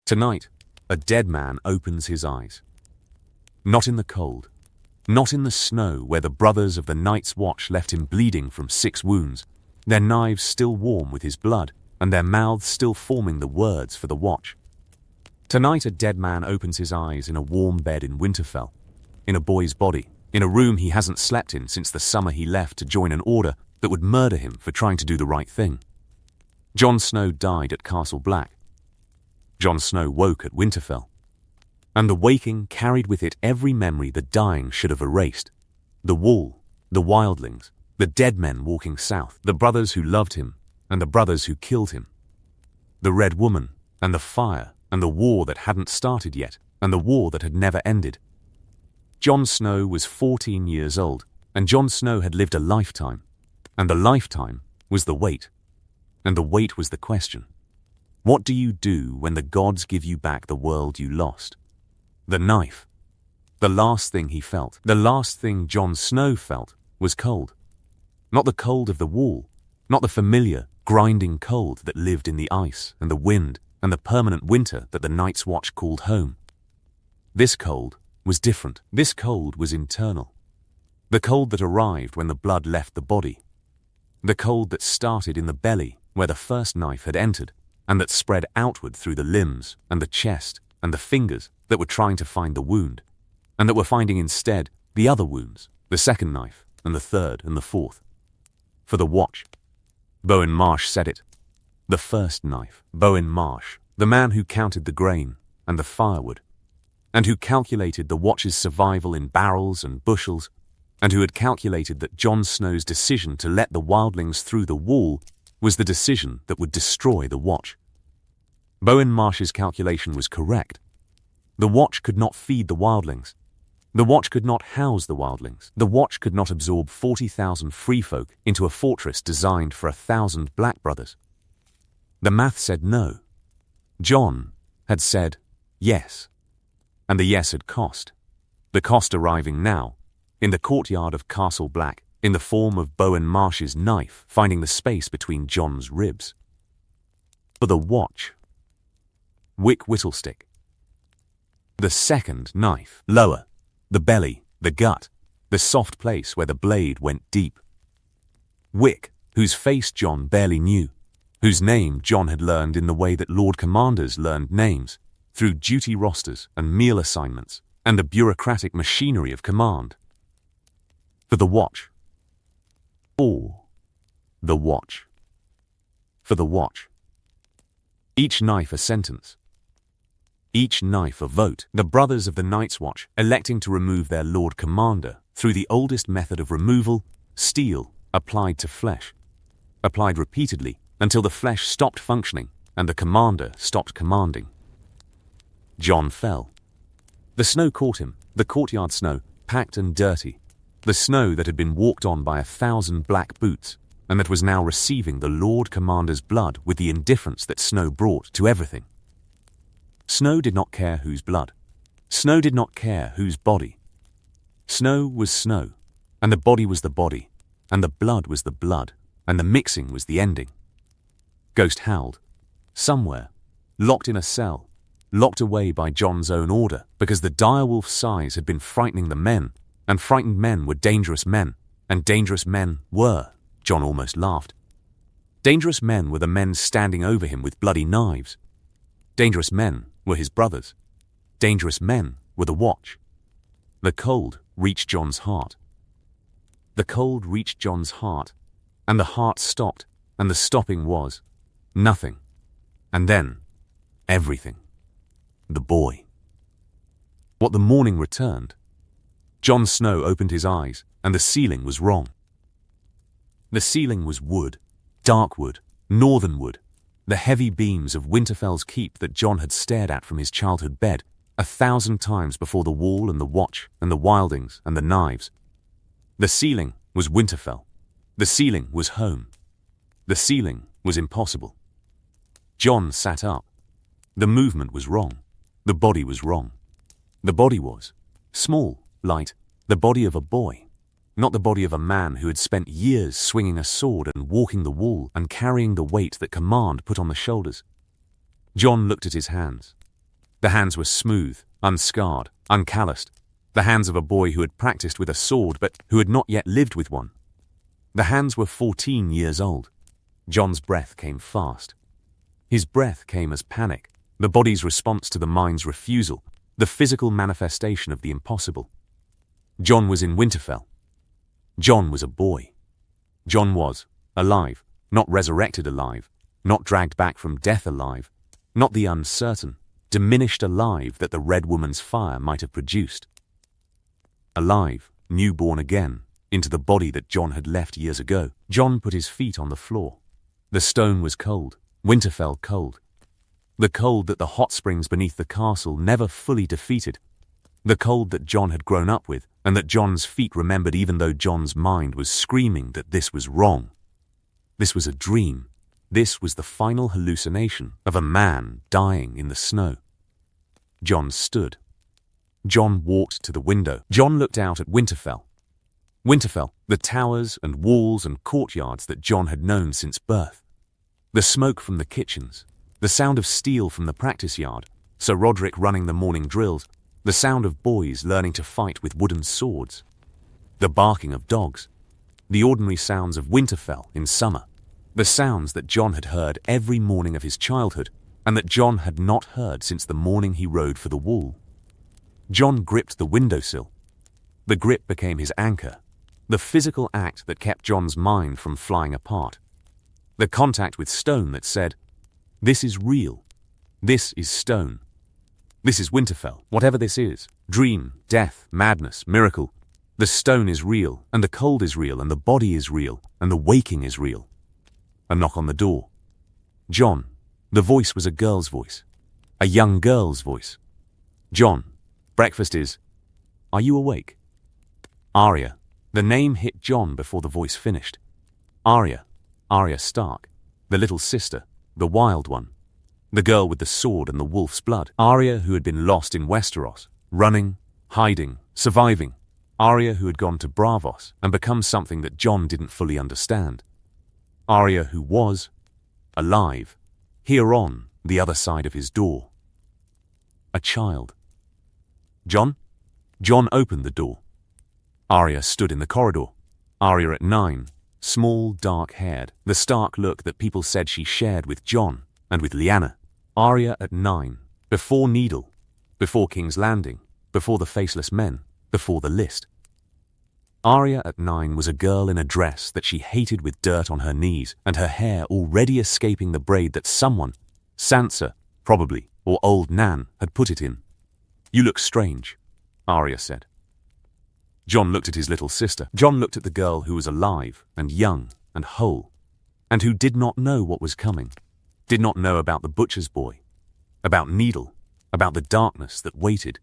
Tonight, a dead man opens his eyes. Not in the cold, not in the snow where the brothers of the Night's Watch left him bleeding from 6 wounds, their knives still warm with his blood, and their mouths still forming the words for the watch. Tonight a dead man opens his eyes in a warm bed in Winterfell, in a boy's body, in a room he hasn't slept in since the summer he left to join an order that would murder him for trying to do the right thing. Jon Snow died at Castle Black. Jon Snow woke at Winterfell. And the waking carried with it every memory the dying should have erased. The wall, the wildlings, the dead men walking south, the brothers who loved him, and the brothers who killed him. The Red Woman, and the fire, and the war that hadn't started yet, and the war that had never ended. Jon Snow was 14 years old, and Jon Snow had lived a lifetime. And the lifetime was the wait. And the wait was the question. What do you do when the gods give you back the world you lost? The knife. The last thing he felt, the last thing Jon Snow felt, was cold. Not the cold of the wall, not the familiar, grinding cold that lived in the ice and the wind and the permanent winter that the Night's Watch called home. This cold was different. This cold was internal. The cold that arrived when the blood left the body. The cold that started in the belly where the first knife had entered, and that spread outward through the limbs and the chest and the fingers that were trying to find the wound, and that were finding instead the other wounds, the second knife and the third and the fourth. For the watch. Bowen Marsh said it. The first knife. Bowen Marsh, the man who counted the grain and the firewood, and who calculated the watch's survival in barrels and bushels, and who had calculated that Jon Snow's decision to let the wildlings through the wall was the decision that would destroy the watch. Bowen Marsh's calculation was correct. The watch could not feed the wildlings. The watch could not house the wildlings. The watch could not absorb 40,000 free folk into a fortress designed for 1,000 black brothers. The math said no. Jon had said yes. And the yes had cost. The cost arriving now, in the courtyard of Castle Black, in the form of Bowen Marsh's knife finding the space between Jon's ribs. For the watch. Wick Whittlestick. The second knife, lower, the belly, the gut, the soft place where the blade went deep. Wick, whose face Jon barely knew, whose name Jon had learned in the way that Lord Commanders learned names, through duty rosters and meal assignments and the bureaucratic machinery of command. For the watch. Or the watch. For the watch. Each knife a sentence. Each knife a vote. The brothers of the Night's Watch electing to remove their Lord Commander through the oldest method of removal, steel, applied to flesh. Applied repeatedly until the flesh stopped functioning and the commander stopped commanding. Jon fell. The snow caught him, the courtyard snow, packed and dirty. The snow that had been walked on by 1,000 black boots, and that was now receiving the Lord Commander's blood with the indifference that snow brought to everything. Snow did not care whose blood. Snow did not care whose body. Snow was snow, and the body was the body, and the blood was the blood, and the mixing was the ending. Ghost howled. Somewhere, locked in a cell, locked away by Jon's own order, because the direwolf sighs had been frightening the men, and frightened men were dangerous men, and dangerous men were, Jon almost laughed. Dangerous men were the men standing over him with bloody knives. Dangerous men were his brothers. Dangerous men were the watch. The cold reached Jon's heart. The cold reached Jon's heart, and the heart stopped, and the stopping was nothing. And then, everything. The boy. What the morning returned. Jon Snow opened his eyes, and the ceiling was wrong. The ceiling was wood, dark wood, northern wood, the heavy beams of Winterfell's keep that Jon had stared at from his childhood bed 1,000 times before the wall and the watch and the wildings and the knives. The ceiling was Winterfell. The ceiling was home. The ceiling was impossible. Jon sat up. The movement was wrong. The body was wrong. The body was small, light, the body of a boy, not the body of a man who had spent years swinging a sword and walking the wall and carrying the weight that command put on the shoulders. Jon looked at his hands. The hands were smooth, unscarred, uncalloused. The hands of a boy who had practiced with a sword but who had not yet lived with one. The hands were 14 years old. Jon's breath came fast. His breath came as panic, the body's response to the mind's refusal, the physical manifestation of the impossible. Jon was in Winterfell. Jon was a boy. Jon was alive, not resurrected alive, not dragged back from death alive, not the uncertain, diminished alive that the Red Woman's fire might have produced. Alive, newborn again, into the body that Jon had left years ago. Jon put his feet on the floor. The stone was cold, Winterfell cold. The cold that the hot springs beneath the castle never fully defeated. The cold that Jon had grown up with, and that Jon's feet remembered even though Jon's mind was screaming that this was wrong. This was a dream. This was the final hallucination of a man dying in the snow. Jon stood. Jon walked to the window. Jon looked out at Winterfell. Winterfell, the towers and walls and courtyards that Jon had known since birth. The smoke from the kitchens, the sound of steel from the practice yard, Sir Roderick running the morning drills, the sound of boys learning to fight with wooden swords, the barking of dogs, the ordinary sounds of Winterfell in summer, the sounds that Jon had heard every morning of his childhood and that Jon had not heard since the morning he rode for the wall. Jon gripped the windowsill. The grip became his anchor, the physical act that kept Jon's mind from flying apart. The contact with stone that said, "This is real. This is stone. This is Winterfell, whatever this is. Dream, death, madness, miracle. The stone is real, and the cold is real, and the body is real, and the waking is real." A knock on the door. Jon. The voice was a girl's voice. A young girl's voice. "Jon, breakfast is. Are you awake?" Arya. The name hit Jon before the voice finished. Arya Stark, the little sister, the wild one, the girl with the sword and the wolf's blood. Arya who had been lost in Westeros, running, hiding, surviving. Arya who had gone to Braavos and become something that Jon didn't fully understand. Arya who was alive, here on the other side of his door. A child. "Jon?" Jon opened the door. Arya stood in the corridor. Arya at 9, small, dark-haired, the Stark look that people said she shared with Jon and with Lyanna. Arya at 9, before Needle, before King's Landing, before the Faceless Men, before the list. Arya at 9 was a girl in a dress that she hated with dirt on her knees and her hair already escaping the braid that someone, Sansa, probably, or old Nan, had put it in. "You look strange," Arya said. Jon looked at his little sister. Jon looked at the girl who was alive and young and whole, and who did not know what was coming, did not know about the butcher's boy, about Needle, about the darkness that waited.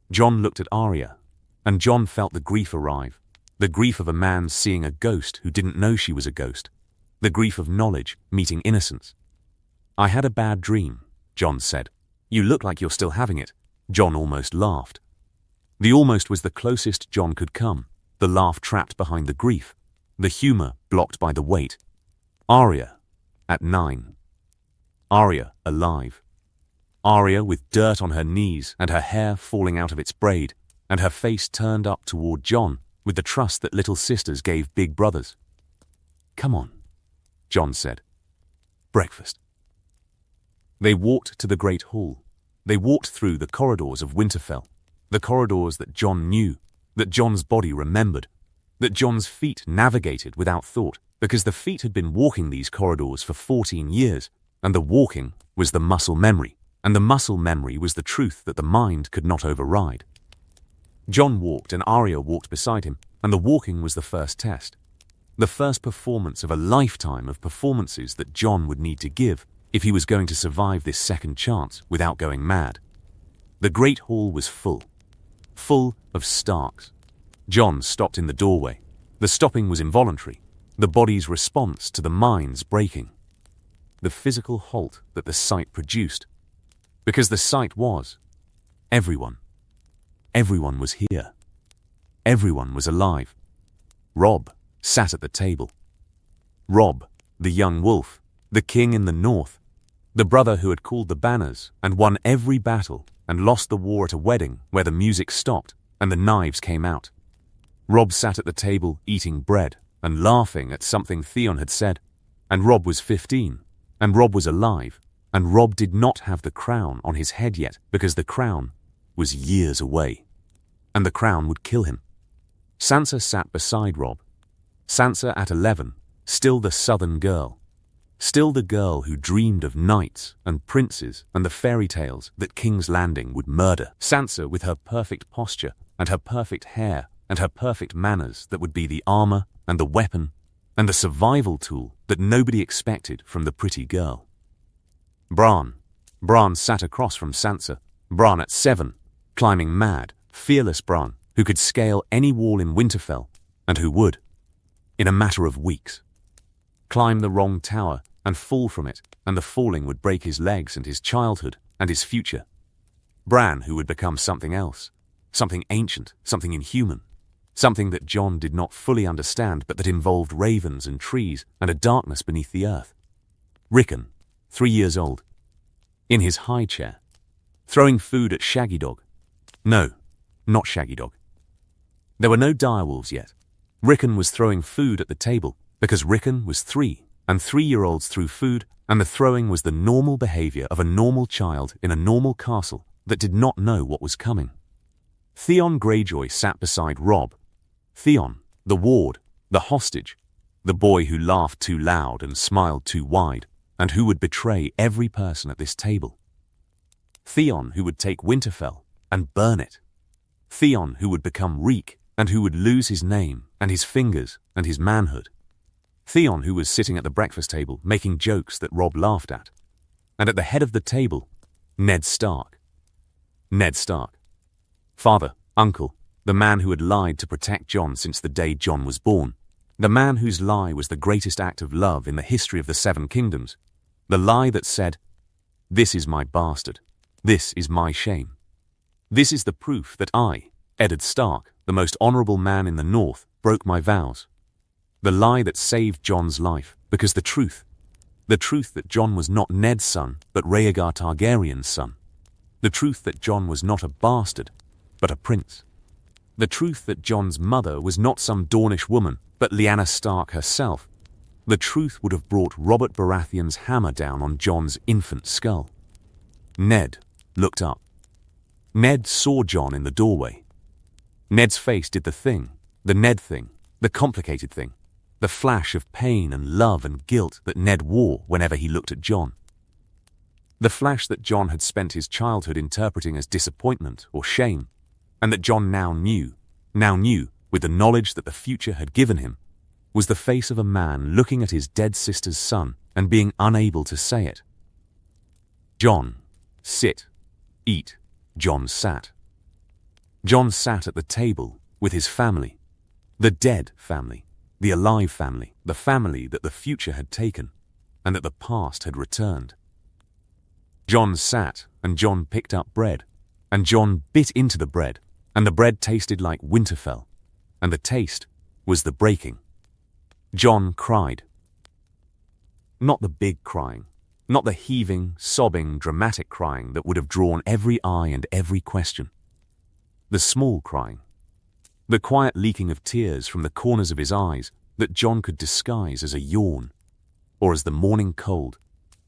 Jon looked at Arya, and Jon felt the grief arrive, the grief of a man seeing a ghost who didn't know she was a ghost, the grief of knowledge meeting innocence. "I had a bad dream," Jon said. "You look like you're still having it." Jon almost laughed. The almost was the closest Jon could come, the laugh trapped behind the grief, the humor blocked by the weight. Arya at 9. Arya alive. Arya with dirt on her knees and her hair falling out of its braid, and her face turned up toward Jon with the trust that little sisters gave big brothers. "Come on," Jon said. "Breakfast." They walked to the great hall. They walked through the corridors of Winterfell, the corridors that Jon knew, that Jon's body remembered, that Jon's feet navigated without thought, because the feet had been walking these corridors for 14 years, and the walking was the muscle memory, and the muscle memory was the truth that the mind could not override. Jon walked and Arya walked beside him, and the walking was the first test, the first performance of a lifetime of performances that Jon would need to give if he was going to survive this second chance without going mad. The great hall was full of Starks. Jon stopped in the doorway. The stopping was involuntary, the body's response to the mind's breaking. The physical halt that the sight produced. Because the sight was everyone. Everyone was here. Everyone was alive. Robb sat at the table. Robb, the young wolf, the king in the north. The brother who had called the banners and won every battle and lost the war at a wedding where the music stopped and the knives came out. Robb sat at the table eating bread and laughing at something Theon had said. And Robb was 15, and Robb was alive, and Robb did not have the crown on his head yet because the crown was years away, and the crown would kill him. Sansa sat beside Robb. Sansa at 11, still the southern girl. Still the girl who dreamed of knights and princes and the fairy tales that King's Landing would murder. Sansa with her perfect posture and her perfect hair and her perfect manners that would be the armor and the weapon and the survival tool that nobody expected from the pretty girl. Bran sat across from Sansa. Bran at 7, climbing mad, fearless Bran, who could scale any wall in Winterfell, and who would, in a matter of weeks, climb the wrong tower and fall from it, and the falling would break his legs and his childhood and his future. Bran who would become something else, something ancient, something inhuman, something that Jon did not fully understand but that involved ravens and trees and a darkness beneath the earth. Rickon, 3 years old, in his high chair, throwing food at Shaggy Dog. No, not Shaggy Dog. There were no direwolves yet. Rickon was throwing food at the table because Rickon was 3, and 3-year-olds threw food, and the throwing was the normal behavior of a normal child in a normal castle that did not know what was coming. Theon Greyjoy sat beside Robb. Theon, the ward, the hostage, the boy who laughed too loud and smiled too wide, and who would betray every person at this table. Theon who would take Winterfell and burn it. Theon who would become Reek and who would lose his name and his fingers and his manhood. Theon who was sitting at the breakfast table making jokes that Robb laughed at. And at the head of the table, Ned Stark. Ned Stark. Father, uncle, the man who had lied to protect Jon since the day Jon was born. The man whose lie was the greatest act of love in the history of the Seven Kingdoms. The lie that said, "This is my bastard. This is my shame. This is the proof that I, Eddard Stark, the most honorable man in the North, broke my vows." The lie that saved Jon's life, because the truth that Jon was not Ned's son, but Rhaegar Targaryen's son. The truth that Jon was not a bastard, but a prince. The truth that Jon's mother was not some Dornish woman, but Lyanna Stark herself. The truth would have brought Robert Baratheon's hammer down on Jon's infant skull. Ned looked up. Ned saw Jon in the doorway. Ned's face did the Ned thing, the complicated thing, the flash of pain and love and guilt that Ned wore whenever he looked at Jon. The flash that Jon had spent his childhood interpreting as disappointment or shame, and that Jon now knew, with the knowledge that the future had given him, was the face of a man looking at his dead sister's son and being unable to say it. Jon, sit, eat. Jon sat. Jon sat at the table with his family, the dead family, the alive family, the family that the future had taken and that the past had returned. Jon sat and Jon picked up bread, and Jon bit into the bread, and the bread tasted like Winterfell, and the taste was the breaking. Jon cried. Not the big crying, not the heaving, sobbing, dramatic crying that would have drawn every eye and every question. The small crying, the quiet leaking of tears from the corners of his eyes that Jon could disguise as a yawn, or as the morning cold,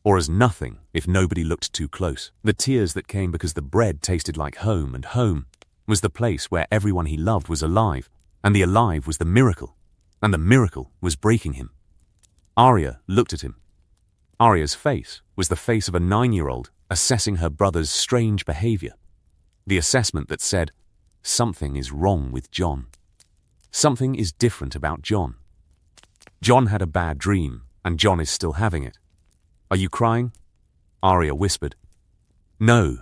or as nothing if nobody looked too close. The tears that came because the bread tasted like home, and home was the place where everyone he loved was alive, and the alive was the miracle, and the miracle was breaking him. Arya looked at him. Arya's face was the face of a 9-year-old assessing her brother's strange behavior. The assessment that said, something is wrong with Jon. Something is different about Jon. Jon had a bad dream, and Jon is still having it. Are you crying? Arya whispered. No,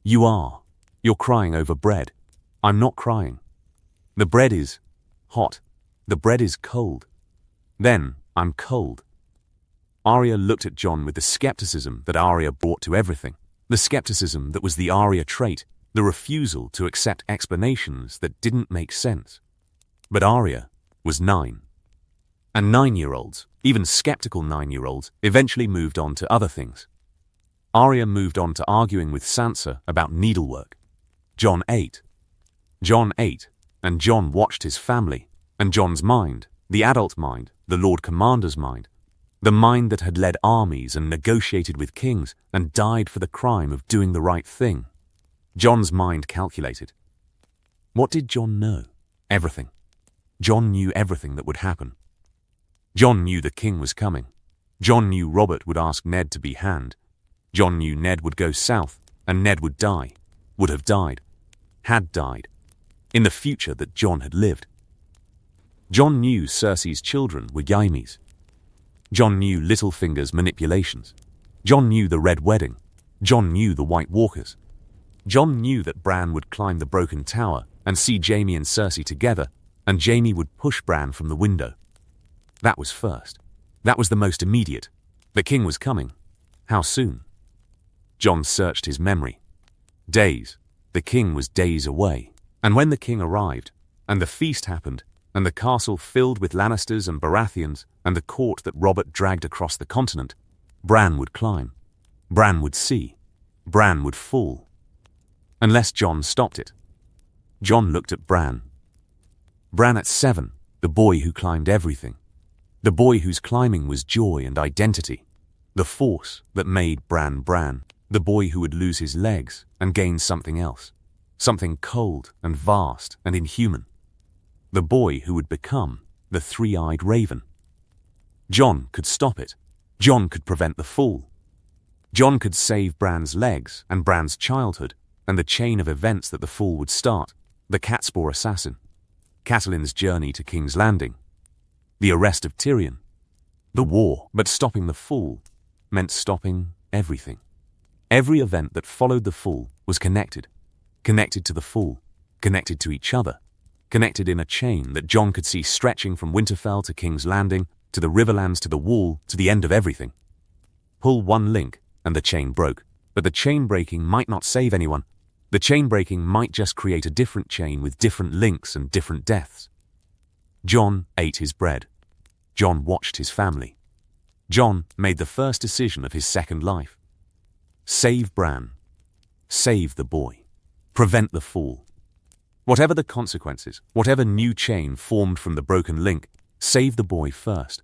you are. You're crying over bread. I'm not crying. The bread is hot. The bread is cold. Then I'm cold. Arya looked at Jon with the skepticism that Arya brought to everything, the skepticism that was the Arya trait, the refusal to accept explanations that didn't make sense. But Arya was 9. And 9-year-olds, even skeptical 9-year-olds, eventually moved on to other things. Arya moved on to arguing with Sansa about needlework. Jon ate. Jon ate, and Jon watched his family, and Jon's mind, the adult mind, the Lord Commander's mind, the mind that had led armies and negotiated with kings and died for the crime of doing the right thing. Jon's mind calculated. What did Jon know? Everything. Jon knew everything that would happen. Jon knew the king was coming. Jon knew Robert would ask Ned to be hand. Jon knew Ned would go south, and Ned would die, would have died, had died, in the future that Jon had lived. Jon knew Cersei's children were Yaimes. Jon knew Littlefinger's manipulations. Jon knew the Red Wedding. Jon knew the White Walkers. Jon knew that Bran would climb the broken tower and see Jaime and Cersei together, and Jaime would push Bran from the window. That was first. That was the most immediate. The king was coming. How soon? Jon searched his memory. Days. The king was days away. And when the king arrived, and the feast happened, and the castle filled with Lannisters and Baratheons, and the court that Robert dragged across the continent, Bran would climb. Bran would see. Bran would fall. Unless Jon stopped it. Jon looked at Bran. Bran at 7, the boy who climbed everything. The boy whose climbing was joy and identity. The force that made Bran Bran. The boy who would lose his legs and gain something else. Something cold and vast and inhuman. The boy who would become the three-eyed raven. Jon could stop it. Jon could prevent the fall. Jon could save Bran's legs and Bran's childhood and the chain of events that the fall would start. The Catspaw assassin. Catelyn's journey to King's Landing. The arrest of Tyrion. The war. But stopping the fall meant stopping everything. Every event that followed the fall was connected. Connected to the fall. Connected to each other. Connected in a chain that Jon could see stretching from Winterfell to King's Landing, to the Riverlands, to the Wall, to the end of everything. Pull one link, and the chain broke. But the chain breaking might not save anyone. The chain breaking might just create a different chain with different links and different deaths. Jon ate his bread. Jon watched his family. Jon made the first decision of his second life. Save Bran. Save the boy. Prevent the fall. Whatever the consequences, whatever new chain formed from the broken link, save the boy first.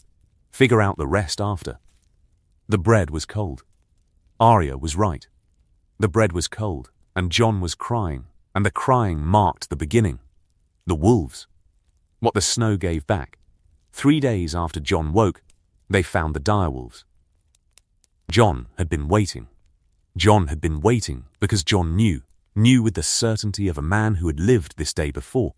Figure out the rest after. The bread was cold. Arya was right. The bread was cold, and Jon was crying, and the crying marked the beginning. The wolves. What the snow gave back. 3 days after Jon woke, they found the direwolves. Jon had been waiting. Jon had been waiting because Jon knew with the certainty of a man who had lived this day before,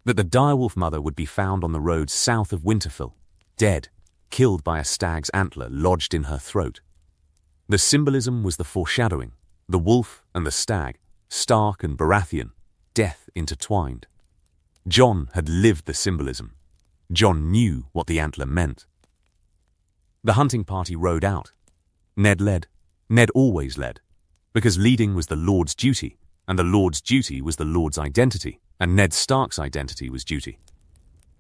that the direwolf mother would be found on the road south of Winterfell, dead, killed by a stag's antler lodged in her throat. The symbolism was the foreshadowing, the wolf and the stag, Stark and Baratheon, death intertwined. Jon had lived the symbolism. Jon knew what the antler meant. The hunting party rode out. Ned led. Ned always led, because leading was the Lord's duty, and the Lord's duty was the Lord's identity, and Ned Stark's identity was duty.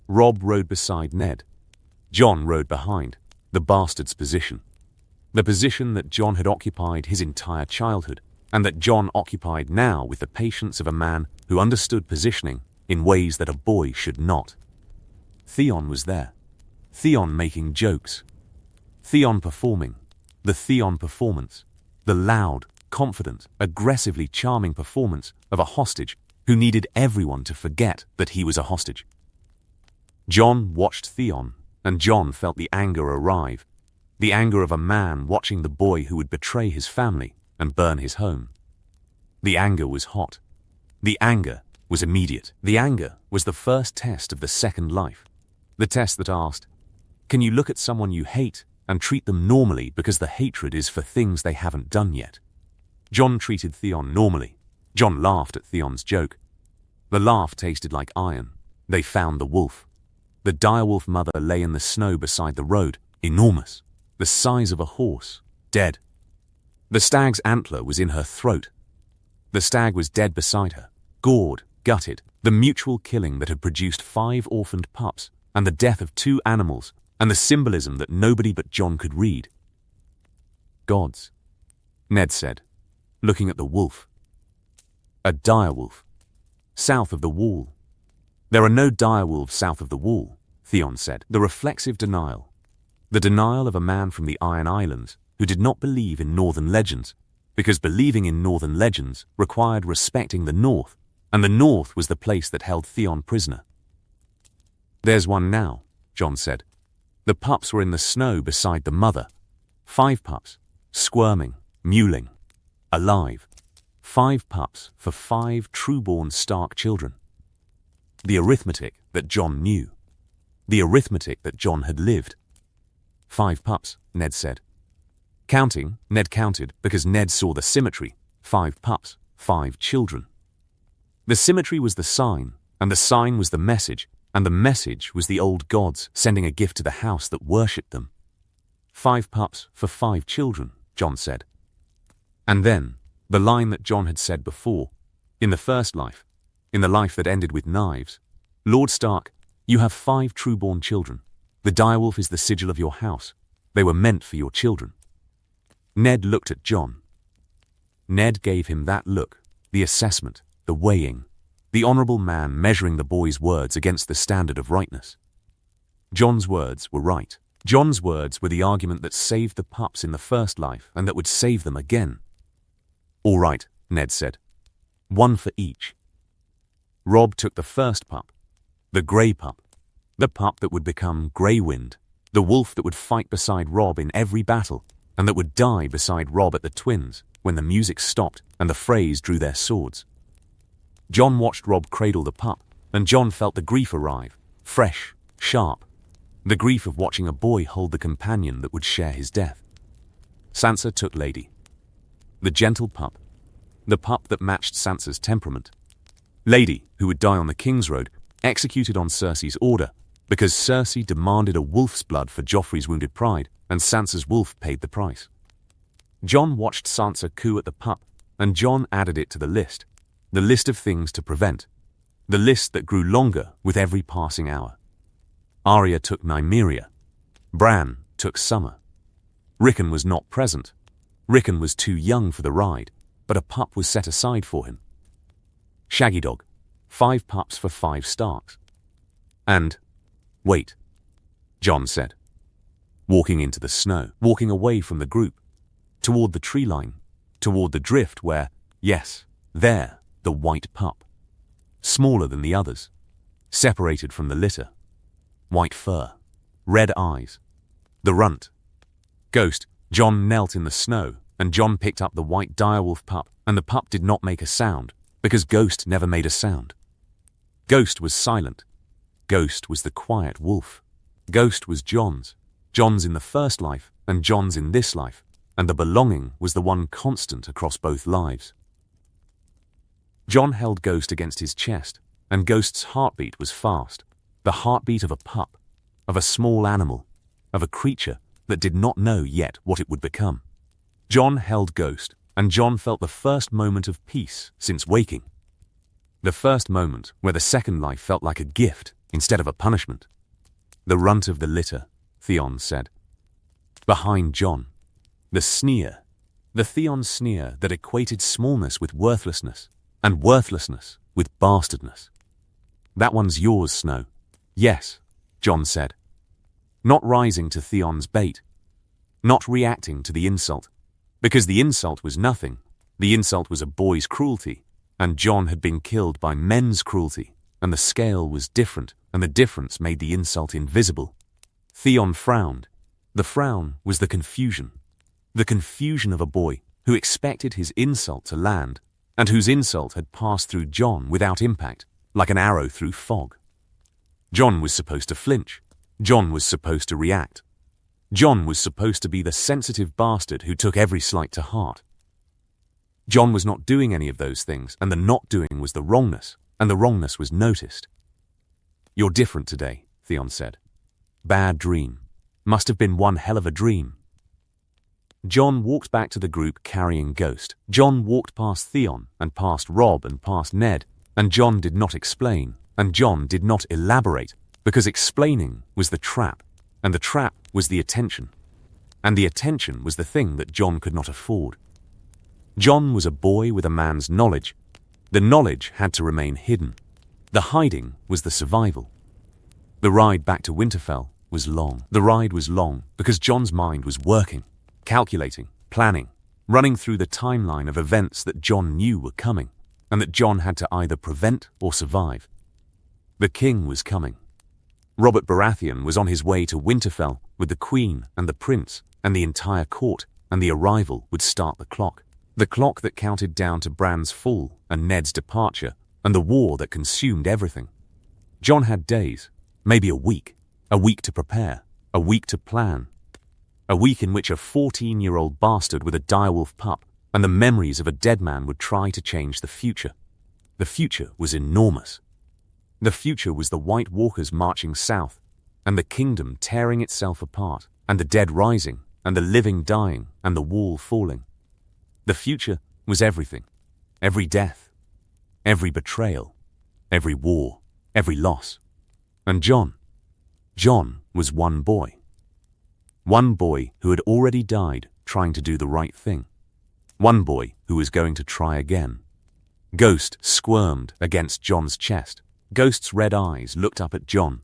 Robb rode beside Ned. Jon rode behind, the bastard's position. The position that Jon had occupied his entire childhood, and that Jon occupied now with the patience of a man who understood positioning in ways that a boy should not. Theon was there. Theon making jokes. Theon performing. The Theon performance. The loud, confident, aggressively charming performance of a hostage who needed everyone to forget that he was a hostage. Jon watched Theon, and Jon felt the anger arrive. The anger of a man watching the boy who would betray his family and burn his home. The anger was hot. The anger was immediate. The anger was the first test of the second life. The test that asked, can you look at someone you hate and treat them normally because the hatred is for things they haven't done yet? Jon treated Theon normally. Jon laughed at Theon's joke. The laugh tasted like iron. They found the wolf. The direwolf mother lay in the snow beside the road, enormous, the size of a horse, dead. The stag's antler was in her throat. The stag was dead beside her, gored, gutted, the mutual killing that had produced 5 orphaned pups, and the death of 2 animals, and the symbolism that nobody but Jon could read. Gods. Ned said, looking at the wolf. A direwolf. South of the wall. There are no direwolves south of the wall, Theon said. The reflexive denial. The denial of a man from the Iron Islands who did not believe in northern legends, because believing in northern legends required respecting the north, and the north was the place that held Theon prisoner. There's one now, Jon said. The pups were in the snow beside the mother. 5 pups, squirming, mewling, alive. 5 pups for 5 true-born Stark children. The arithmetic that Jon knew. The arithmetic that Jon had lived. 5 pups, Ned said. Counting, Ned counted because Ned saw the symmetry. 5 pups, 5 children. The symmetry was the sign, and the sign was the message, and the message was the old gods sending a gift to the house that worshipped them. 5 pups for 5 children, Jon said. And then, the line that Jon had said before, in the first life, in the life that ended with knives, Lord Stark, you have 5 true-born children. The direwolf is the sigil of your house. They were meant for your children. Ned looked at Jon. Ned gave him that look, the assessment, the weighing, the honourable man measuring the boy's words against the standard of rightness. Jon's words were right. Jon's words were the argument that saved the pups in the first life and that would save them again. All right, Ned said. 1 for each. Robb took the first pup, the grey pup, the pup that would become Greywind, the wolf that would fight beside Robb in every battle, and that would die beside Robb at the Twins when the music stopped and the Freys drew their swords. Jon watched Robb cradle the pup, and Jon felt the grief arrive, fresh, sharp, the grief of watching a boy hold the companion that would share his death. Sansa took Lady, the gentle pup, the pup that matched Sansa's temperament. Lady, who would die on the King's Road, executed on Cersei's order, because Cersei demanded a wolf's blood for Joffrey's wounded pride, and Sansa's wolf paid the price. Jon watched Sansa coo at the pup, and Jon added it to the list of things to prevent, the list that grew longer with every passing hour. Arya took Nymeria. Bran took Summer. Rickon was not present. Rickon was too young for the ride, but a pup was set aside for him. Shaggy Dog, 5 pups for 5 Starks. And, wait, Jon said, walking into the snow, walking away from the group, toward the tree line, toward the drift where, yes, there, the white pup, smaller than the others, separated from the litter, white fur, red eyes, the runt. Ghost, Jon knelt in the snow, and Jon picked up the white direwolf pup, and the pup did not make a sound, because Ghost never made a sound. Ghost was silent. Ghost was the quiet wolf. Ghost was Jon's in the first life, and Jon's in this life, and the belonging was the one constant across both lives. Jon held Ghost against his chest, and Ghost's heartbeat was fast, the heartbeat of a pup, of a small animal, of a creature that did not know yet what it would become. Jon held Ghost, and Jon felt the first moment of peace since waking. The first moment where the second life felt like a gift instead of a punishment. The runt of the litter, Theon said. Behind Jon, the sneer, the Theon sneer that equated smallness with worthlessness, and worthlessness with bastardness. That one's yours, Snow. Yes, Jon said. Not rising to Theon's bait, not reacting to the insult, because the insult was nothing. The insult was a boy's cruelty, and Jon had been killed by men's cruelty, and the scale was different, and the difference made the insult invisible. Theon frowned. The frown was the confusion of a boy who expected his insult to land, and whose insult had passed through Jon without impact, like an arrow through fog. Jon was supposed to flinch. Jon was supposed to react. Jon was supposed to be the sensitive bastard who took every slight to heart. Jon was not doing any of those things, and the not doing was the wrongness, and the wrongness was noticed. You're different today, Theon said. Bad dream. Must have been one hell of a dream. Jon walked back to the group carrying Ghost. Jon walked past Theon and past Robb and past Ned, and Jon did not explain, and Jon did not elaborate, because explaining was the trap, and the trap was the attention, and the attention was the thing that Jon could not afford. Jon was a boy with a man's knowledge. The knowledge had to remain hidden. The hiding was the survival. The ride back to Winterfell was long. The ride was long because Jon's mind was working, calculating, planning, running through the timeline of events that Jon knew were coming, and that Jon had to either prevent or survive. The king was coming. Robert Baratheon was on his way to Winterfell with the queen and the prince and the entire court, and the arrival would start the clock. The clock that counted down to Bran's fall and Ned's departure, and the war that consumed everything. Jon had days, maybe a week to prepare, a week to plan, a week in which a 14-year-old bastard with a direwolf pup and the memories of a dead man would try to change the future. The future was enormous. The future was the White Walkers marching south, and the kingdom tearing itself apart, and the dead rising, and the living dying, and the wall falling. The future was everything, every death, every betrayal, every war, every loss. And Jon was one boy. One boy who had already died trying to do the right thing. One boy who was going to try again. Ghost squirmed against Jon's chest. Ghost's red eyes looked up at Jon.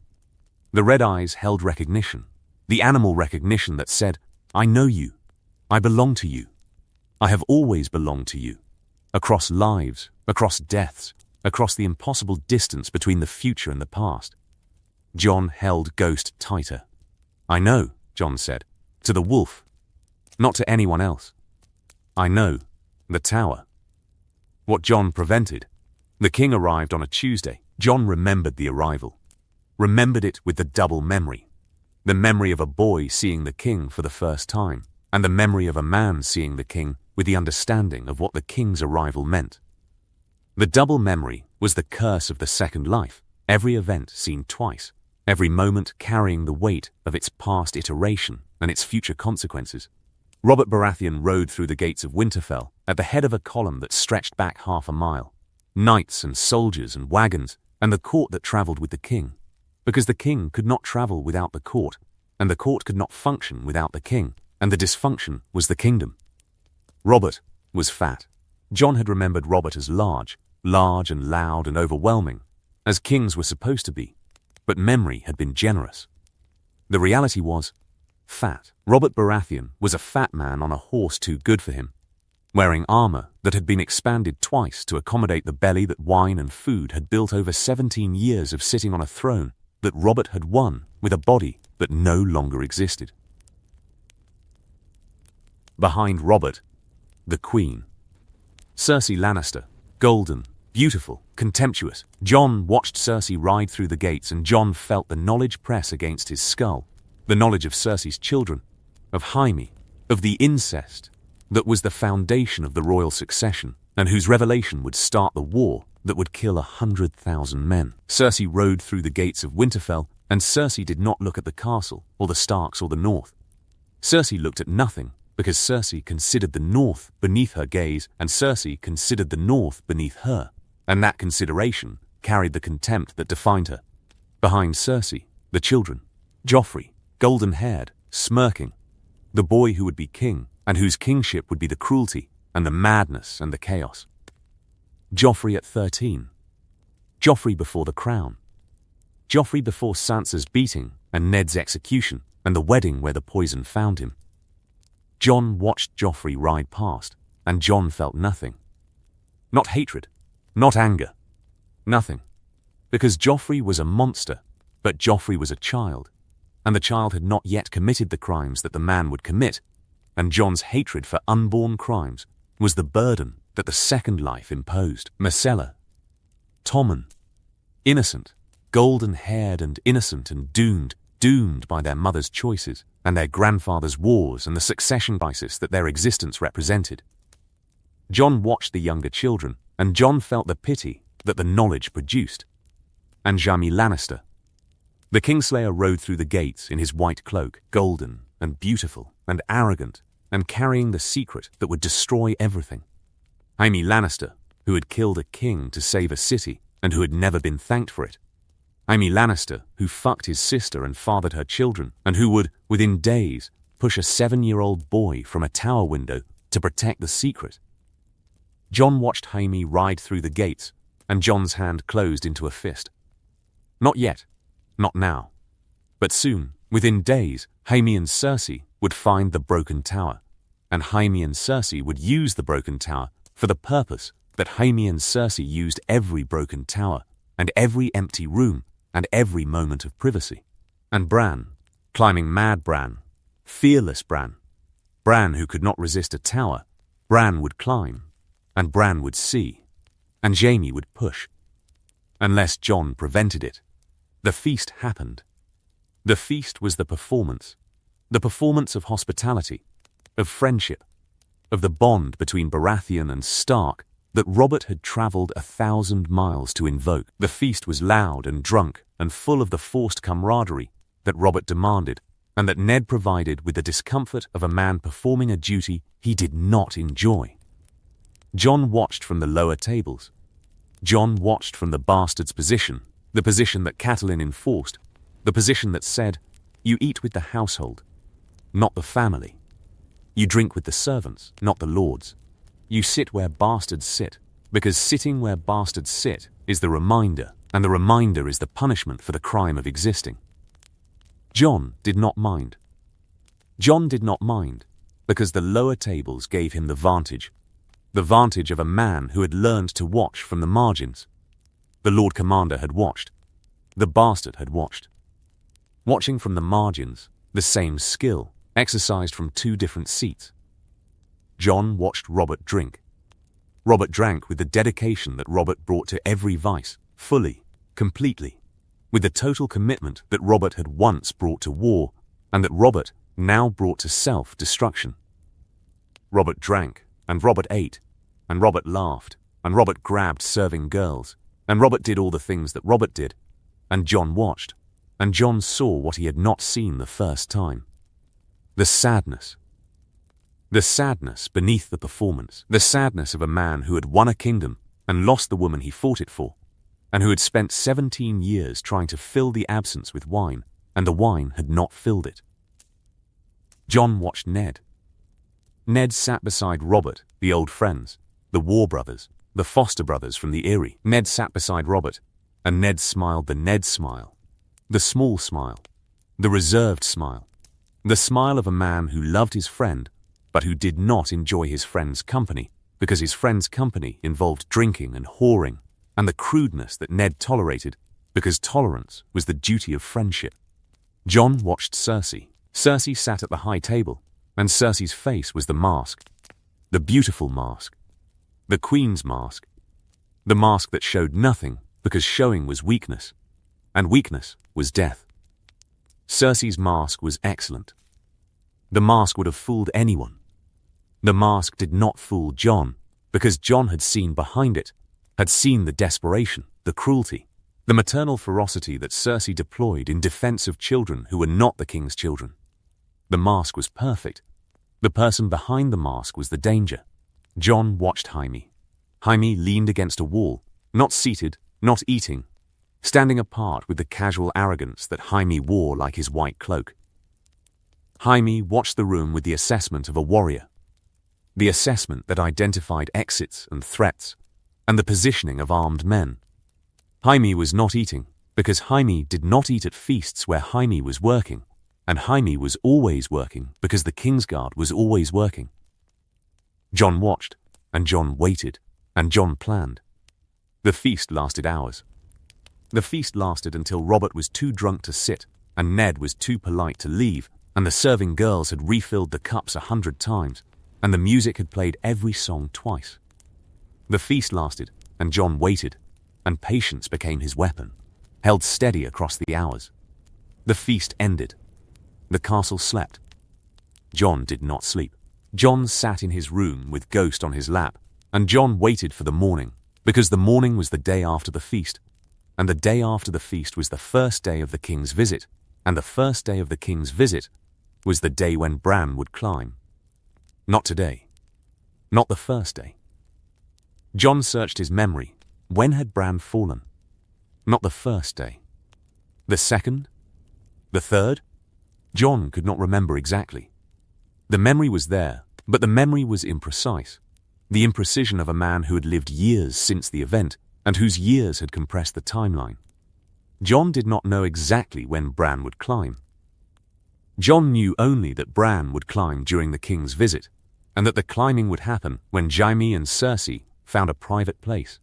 The red eyes held recognition, the animal recognition that said, "I know you. I belong to you. I have always belonged to you. Across lives, across deaths, across the impossible distance between the future and the past." Jon held Ghost tighter. "I know," Jon said, to the wolf, not to anyone else. "I know, the tower." What Jon prevented. The king arrived on a Tuesday. Jon remembered the arrival. Remembered it with the double memory. The memory of a boy seeing the king for the first time, and the memory of a man seeing the king with the understanding of what the king's arrival meant. The double memory was the curse of the second life, every event seen twice, every moment carrying the weight of its past iteration and its future consequences. Robert Baratheon rode through the gates of Winterfell at the head of a column that stretched back half a mile. Knights and soldiers and wagons, and the court that travelled with the king, because the king could not travel without the court, and the court could not function without the king, and the dysfunction was the kingdom. Robert was fat. Jon had remembered Robert as large and loud and overwhelming, as kings were supposed to be, but memory had been generous. The reality was fat. Robert Baratheon was a fat man on a horse too good for him, wearing armor that had been expanded twice to accommodate the belly that wine and food had built over 17 years of sitting on a throne that Robert had won with a body that no longer existed. Behind Robert, the Queen. Cersei Lannister, golden, beautiful, contemptuous. Jon watched Cersei ride through the gates, and Jon felt the knowledge press against his skull, the knowledge of Cersei's children, of Jaime, of the incest that was the foundation of the royal succession, and whose revelation would start the war that would kill 100,000 men. Cersei rode through the gates of Winterfell, and Cersei did not look at the castle, or the Starks, or the North. Cersei looked at nothing, because Cersei considered the North beneath her gaze, and Cersei considered the North beneath her, and that consideration carried the contempt that defined her. Behind Cersei, the children. Joffrey, golden-haired, smirking. The boy who would be king, and whose kingship would be the cruelty, and the madness, and the chaos. Joffrey at 13. Joffrey before the crown. Joffrey before Sansa's beating, and Ned's execution, and the wedding where the poison found him. Jon watched Joffrey ride past, and Jon felt nothing. Not hatred, not anger, nothing. Because Joffrey was a monster, but Joffrey was a child, and the child had not yet committed the crimes that the man would commit, and Jon's hatred for unborn crimes was the burden that the second life imposed. Myrcella, Tommen, innocent, golden-haired and innocent, and doomed by their mother's choices and their grandfather's wars and the succession crisis that their existence represented. Jon watched the younger children, and Jon felt the pity that the knowledge produced. And Jaime Lannister. The Kingslayer rode through the gates in his white cloak, golden and beautiful and arrogant, and carrying the secret that would destroy everything. Jaime Lannister, who had killed a king to save a city and who had never been thanked for it. Jaime Lannister, who fucked his sister and fathered her children, and who would, within days, push a 7-year-old boy from a tower window to protect the secret. Jon watched Jaime ride through the gates, and Jon's hand closed into a fist. Not yet, not now. But soon, within days, Jaime and Cersei would find the broken tower, and Jaime and Cersei would use the broken tower for the purpose that Jaime and Cersei used every broken tower, and every empty room, and every moment of privacy. And Bran, climbing mad Bran, fearless Bran, Bran who could not resist a tower, Bran would climb, and Bran would see, and Jaime would push. Unless Jon prevented it. The feast happened. The feast was the performance of hospitality, of friendship, of the bond between Baratheon and Stark that Robert had travelled 1,000 miles to invoke. The feast was loud and drunk and full of the forced camaraderie that Robert demanded, and that Ned provided with the discomfort of a man performing a duty he did not enjoy. Jon watched from the lower tables. Jon watched from the bastard's position, the position that Catelyn enforced, the position that said, you eat with the household, not the family. You drink with the servants, not the lords. You sit where bastards sit, because sitting where bastards sit is the reminder, and the reminder is the punishment for the crime of existing. Jon did not mind. Jon did not mind, because the lower tables gave him the vantage of a man who had learned to watch from the margins. The Lord Commander had watched. The bastard had watched. Watching from the margins, the same skill, exercised from two different seats. Jon watched Robert drink. Robert drank with the dedication that Robert brought to every vice, fully, completely, with the total commitment that Robert had once brought to war, and that Robert now brought to self-destruction. Robert drank, and Robert ate, and Robert laughed, and Robert grabbed serving girls, and Robert did all the things that Robert did, and Jon watched, and Jon saw what he had not seen the first time. The sadness beneath the performance, the sadness of a man who had won a kingdom and lost the woman he fought it for, and who had spent 17 years trying to fill the absence with wine, and the wine had not filled it. Jon watched Ned. Ned sat beside Robert, the old friends, the war brothers, the foster brothers from the Eyrie. Ned sat beside Robert, and Ned smiled the Ned smile, the small smile, the reserved smile, the smile of a man who loved his friend, but who did not enjoy his friend's company, because his friend's company involved drinking and whoring, and the crudeness that Ned tolerated, because tolerance was the duty of friendship. Jon watched Cersei. Cersei sat at the high table, and Cersei's face was the mask, the beautiful mask, the Queen's mask, the mask that showed nothing because showing was weakness, and weakness was death. Cersei's mask was excellent. The mask would have fooled anyone. The mask did not fool Jon, because Jon had seen behind it, had seen the desperation, the cruelty, the maternal ferocity that Cersei deployed in defense of children who were not the king's children. The mask was perfect. The person behind the mask was the danger. Jon watched Jaime. Jaime leaned against a wall, not seated, not eating, standing apart with the casual arrogance that Jaime wore like his white cloak. Jaime watched the room with the assessment of a warrior, the assessment that identified exits and threats, and the positioning of armed men. Jaime was not eating, because Jaime did not eat at feasts where Jaime was working, and Jaime was always working because the Kingsguard was always working. Jon watched, and Jon waited, and Jon planned. The feast lasted hours. The feast lasted until Robert was too drunk to sit, and Ned was too polite to leave, and the serving girls had refilled the cups 100 times, and the music had played every song twice. The feast lasted, and Jon waited, and patience became his weapon, held steady across the hours. The feast ended. The castle slept. Jon did not sleep. Jon sat in his room with Ghost on his lap, and Jon waited for the morning, because the morning was the day after the feast, and the day after the feast was the first day of the king's visit, and the first day of the king's visit was the day when Bran would climb. Not today. Not the first day. Jon searched his memory. When had Bran fallen? Not the first day. The second? The third? Jon could not remember exactly. The memory was there, but the memory was imprecise. the imprecision of a man who had lived years since the event and whose years had compressed the timeline. Jon did not know exactly when Bran would climb. Jon knew only that Bran would climb during the king's visit, and that the climbing would happen when Jaime and Cersei found a private place,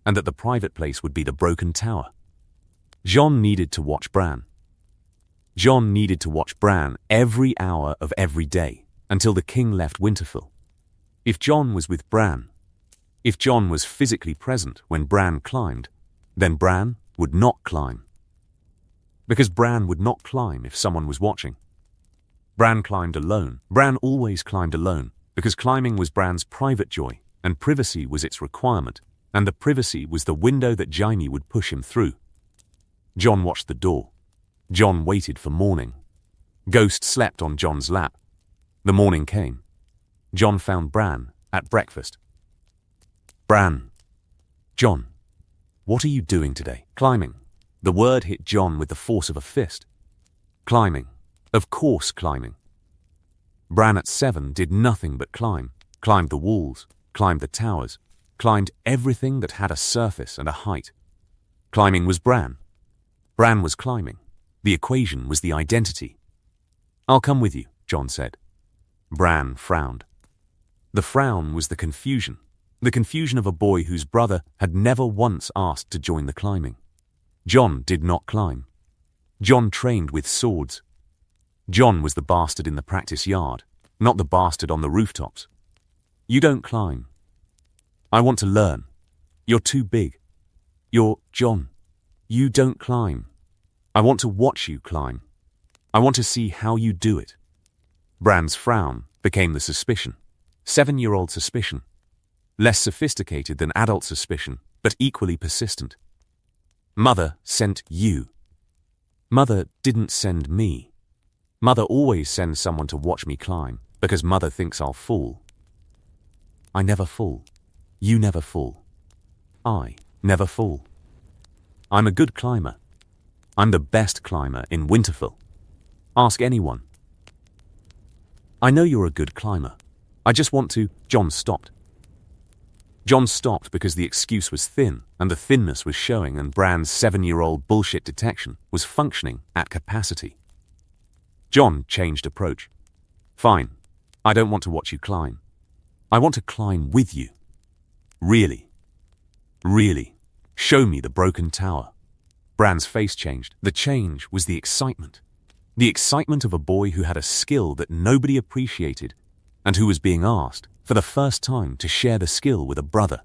and that the private place would be the broken tower. Jon needed to watch Bran. Jon needed to watch Bran every hour of every day until the king left Winterfell. If Jon was with Bran, if Jon was physically present when Bran climbed, then Bran would not climb. Because Bran would not climb if someone was watching. Bran climbed alone. Bran always climbed alone, because climbing was Bran's private joy, and privacy was its requirement, and the privacy was the window that Jaime would push him through. Jon watched the door. Jon waited for morning. Ghost slept on Jon's lap. The morning came. Jon found Bran at breakfast. Bran. Jon, what are you doing today? Climbing. The word hit Jon with the force of a fist. Climbing. Of course climbing. Bran at 7 did nothing but climb. Climbed the walls, climbed the towers, climbed everything that had a surface and a height. Climbing was Bran. Bran was climbing. The equation was the identity. I'll come with you, Jon said. Bran frowned. The frown was the confusion of a boy whose brother had never once asked to join the climbing. Jon did not climb. Jon trained with swords. Jon was the bastard in the practice yard, not the bastard on the rooftops. You don't climb. I want to learn. You're too big. You're Jon. You don't climb. I want to watch you climb. I want to see how you do it. Bran's frown became the suspicion. 7-year-old suspicion. Less sophisticated than adult suspicion, but equally persistent. Mother sent you. Mother didn't send me. Mother always sends someone to watch me climb, because Mother thinks I'll fall. I never fall. You never fall. I never fall. I'm a good climber. I'm the best climber in Winterfell. Ask anyone. I know you're a good climber. I just want to. Jon stopped. Jon stopped because the excuse was thin, and the thinness was showing, and Bran's 7-year-old bullshit detection was functioning at capacity. Jon changed approach. Fine. I don't want to watch you climb. I want to climb with you. Really. Really. Show me the broken tower. Bran's face changed. The change was the excitement. The excitement of a boy who had a skill that nobody appreciated, and who was being asked, for the first time, to share the skill with a brother.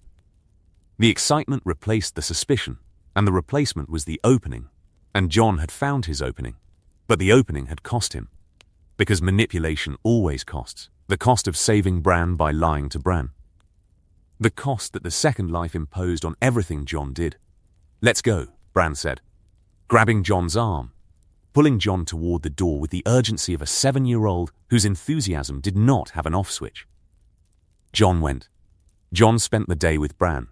The excitement replaced the suspicion, and the replacement was the opening, and Jon had found his opening. But the opening had cost him. Because manipulation always costs. The cost of saving Bran by lying to Bran. The cost that the second life imposed on everything Jon did. Let's go, Bran said, grabbing Jon's arm, pulling Jon toward the door with the urgency of a 7-year-old whose enthusiasm did not have an off switch. Jon went. Jon spent the day with Bran.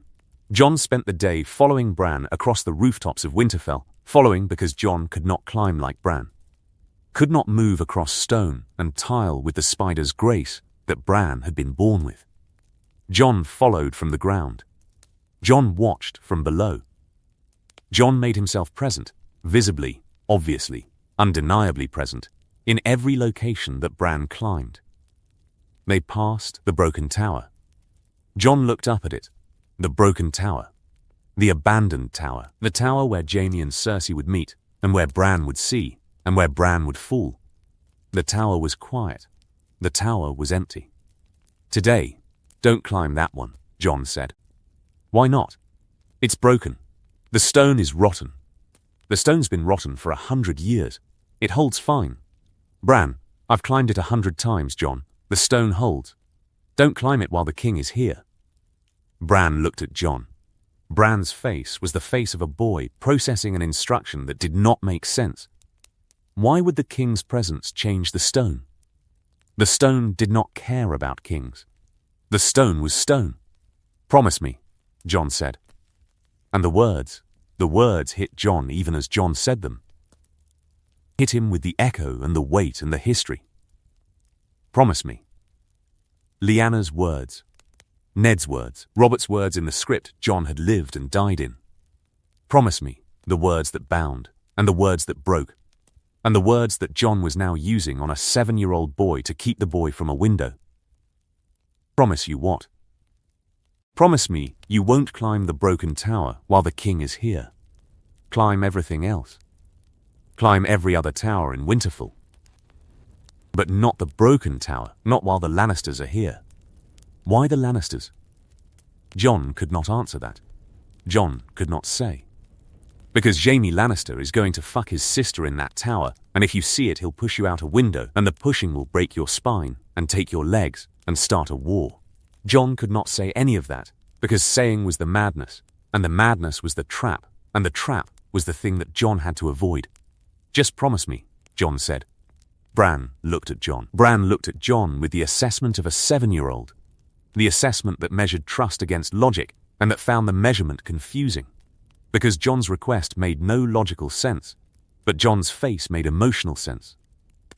Jon spent the day following Bran across the rooftops of Winterfell, following because Jon could not climb like Bran. Could not move across stone and tile with the spider's grace that Bran had been born with. Jon followed from the ground. Jon watched from below. Jon made himself present, visibly, obviously, undeniably present, in every location that Bran climbed. They passed the broken tower. Jon looked up at it. The broken tower. The abandoned tower. The tower where Jaime and Cersei would meet, and where Bran would see, and where Bran would fall. The tower was quiet. The tower was empty. Today, don't climb that one, Jon said. Why not? It's broken. The stone is rotten. The stone's been rotten for 100 years. It holds fine. Bran, I've climbed it 100 times, Jon. The stone holds. Don't climb it while the king is here. Bran looked at Jon. Bran's face was the face of a boy processing an instruction that did not make sense. Why would the king's presence change the stone? The stone did not care about kings. The stone was stone. Promise me, Jon said. And the words hit Jon even as Jon said them. Hit him with the echo and the weight and the history. Promise me. Lyanna's words. Ned's words, Robert's words in the script Jon had lived and died in. Promise me, the words that bound, and the words that broke, and the words that Jon was now using on a 7-year-old boy to keep the boy from a window. Promise you what? Promise me you won't climb the broken tower while the king is here. Climb everything else. Climb every other tower in Winterfell. But not the broken tower, not while the Lannisters are here. Why the Lannisters? Jon could not answer that. Jon could not say. Because Jaime Lannister is going to fuck his sister in that tower, and if you see it he'll push you out a window, and the pushing will break your spine, and take your legs, and start a war. Jon could not say any of that, because saying was the madness, and the madness was the trap, and the trap was the thing that Jon had to avoid. Just promise me, Jon said. Bran looked at Jon. Bran looked at Jon with the assessment of a 7-year-old. The assessment that measured trust against logic, and that found the measurement confusing. Because Jon's request made no logical sense, but Jon's face made emotional sense.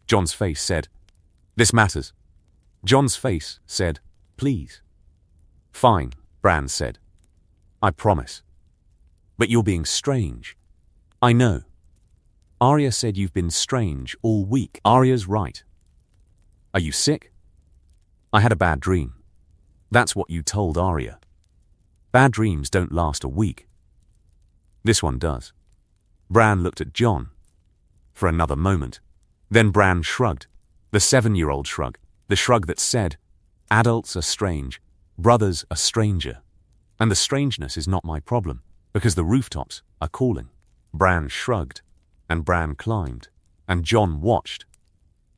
Jon's face said, "This matters." Jon's face said, "Please." "Fine," Bran said. "I promise." "But you're being strange." "I know. Arya said you've been strange all week." "Arya's right." "Are you sick?" "I had a bad dream." "That's what you told Arya." "Bad dreams don't last a week." "This one does." Bran looked at Jon for another moment. Then Bran shrugged, the 7-year-old shrug, the shrug that said, "Adults are strange, brothers are stranger, and the strangeness is not my problem, because the rooftops are calling." Bran shrugged, and Bran climbed, and Jon watched,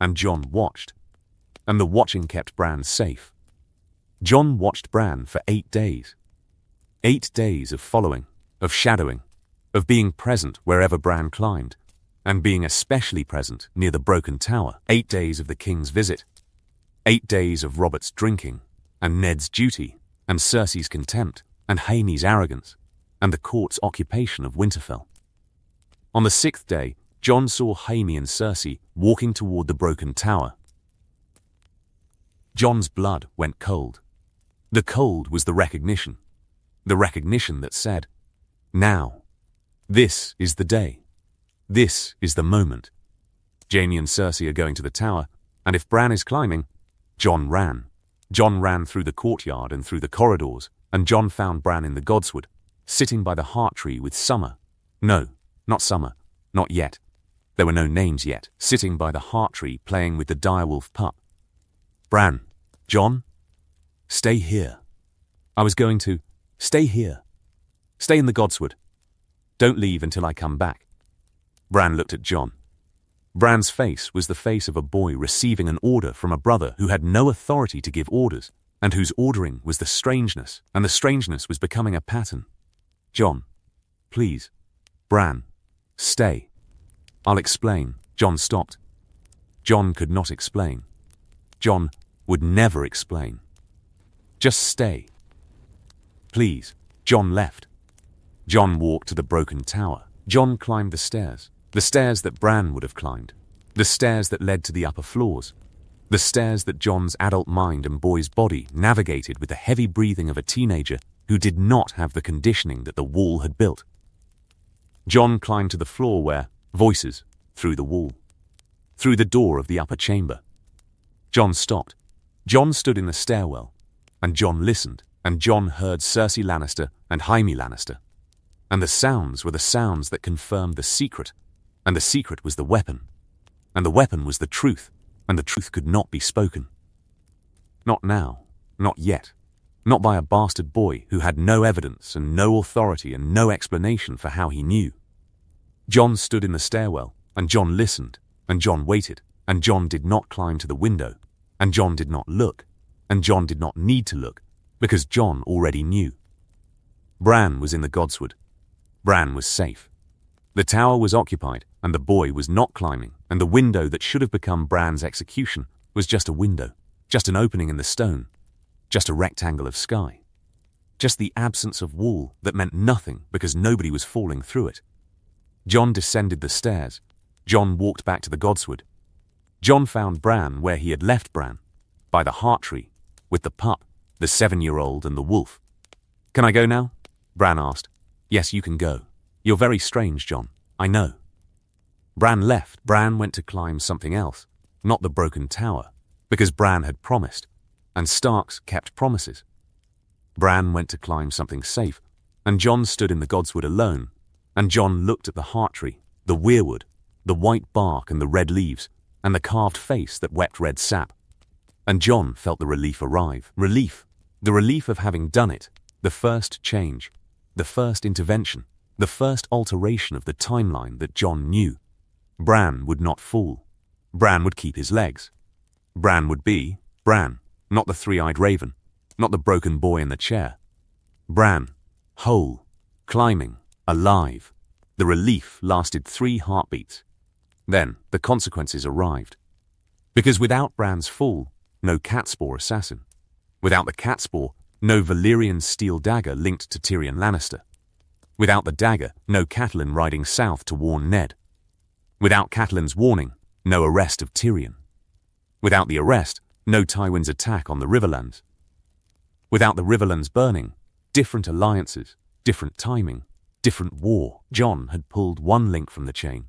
and Jon watched, and the watching kept Bran safe. Jon watched Bran for 8 days. 8 days of following, of shadowing, of being present wherever Bran climbed, and being especially present near the broken tower. 8 days of the king's visit. 8 days of Robert's drinking, and Ned's duty, and Cersei's contempt, and Jaime's arrogance, and the court's occupation of Winterfell. On the 6th day, Jon saw Jaime and Cersei walking toward the broken tower. Jon's blood went cold. The cold was the recognition that said, "Now. This is the day. This is the moment. Jaime and Cersei are going to the tower, and if Bran is climbing..." Jon ran. Jon ran through the courtyard and through the corridors, and Jon found Bran in the godswood, sitting by the heart tree with Summer. No, not Summer. Not yet. There were no names yet. Sitting by the heart tree playing with the direwolf pup. "Bran. Jon? Stay here." "I was going to..." "Stay here. Stay in the godswood. Don't leave until I come back." Bran looked at Jon. Bran's face was the face of a boy receiving an order from a brother who had no authority to give orders, and whose ordering was the strangeness, and the strangeness was becoming a pattern. "Jon, please. Bran, stay." "I'll explain." Jon stopped. Jon could not explain. Jon would never explain. "Just stay. Please." Jon left. Jon walked to the broken tower. Jon climbed the stairs that Bran would have climbed, the stairs that led to the upper floors, the stairs that Jon's adult mind and boy's body navigated with the heavy breathing of a teenager who did not have the conditioning that the wall had built. Jon climbed to the floor where, voices, through the wall, through the door of the upper chamber. Jon stopped. Jon stood in the stairwell, and Jon listened, and Jon heard Cersei Lannister and Jaime Lannister. And the sounds were the sounds that confirmed the secret, and the secret was the weapon, and the weapon was the truth, and the truth could not be spoken. Not now, not yet, not by a bastard boy who had no evidence and no authority and no explanation for how he knew. Jon stood in the stairwell, and Jon listened, and Jon waited, and Jon did not climb to the window, and Jon did not look, and Jon did not need to look, because Jon already knew. Bran was in the godswood. Bran was safe. The tower was occupied, and the boy was not climbing, and the window that should have become Bran's execution was just a window, just an opening in the stone, just a rectangle of sky, just the absence of wall that meant nothing because nobody was falling through it. Jon descended the stairs. Jon walked back to the godswood. Jon found Bran where he had left Bran, by the heart tree, with the pup, the 7-year-old and the wolf. "Can I go now?" Bran asked. "Yes, you can go. You're very strange, Jon. I know." Bran left. Bran went to climb something else, not the broken tower, because Bran had promised, and Starks kept promises. Bran went to climb something safe, and Jon stood in the godswood alone, and Jon looked at the heart tree, the weirwood, the white bark and the red leaves, and the carved face that wept red sap. And Jon felt the relief arrive. Relief. The relief of having done it. The first change. The first intervention. The first alteration of the timeline that Jon knew. Bran would not fall. Bran would keep his legs. Bran would be Bran, not the three-eyed raven, not the broken boy in the chair. Bran, whole, climbing, alive. The relief lasted 3 heartbeats. Then the consequences arrived. Because without Bran's fall, no Catspaw assassin. Without the Catspaw, no Valyrian steel dagger linked to Tyrion Lannister. Without the dagger, no Catelyn riding south to warn Ned. Without Catelyn's warning, no arrest of Tyrion. Without the arrest, no Tywin's attack on the Riverlands. Without the Riverlands burning, different alliances, different timing, different war. Jon had pulled one link from the chain.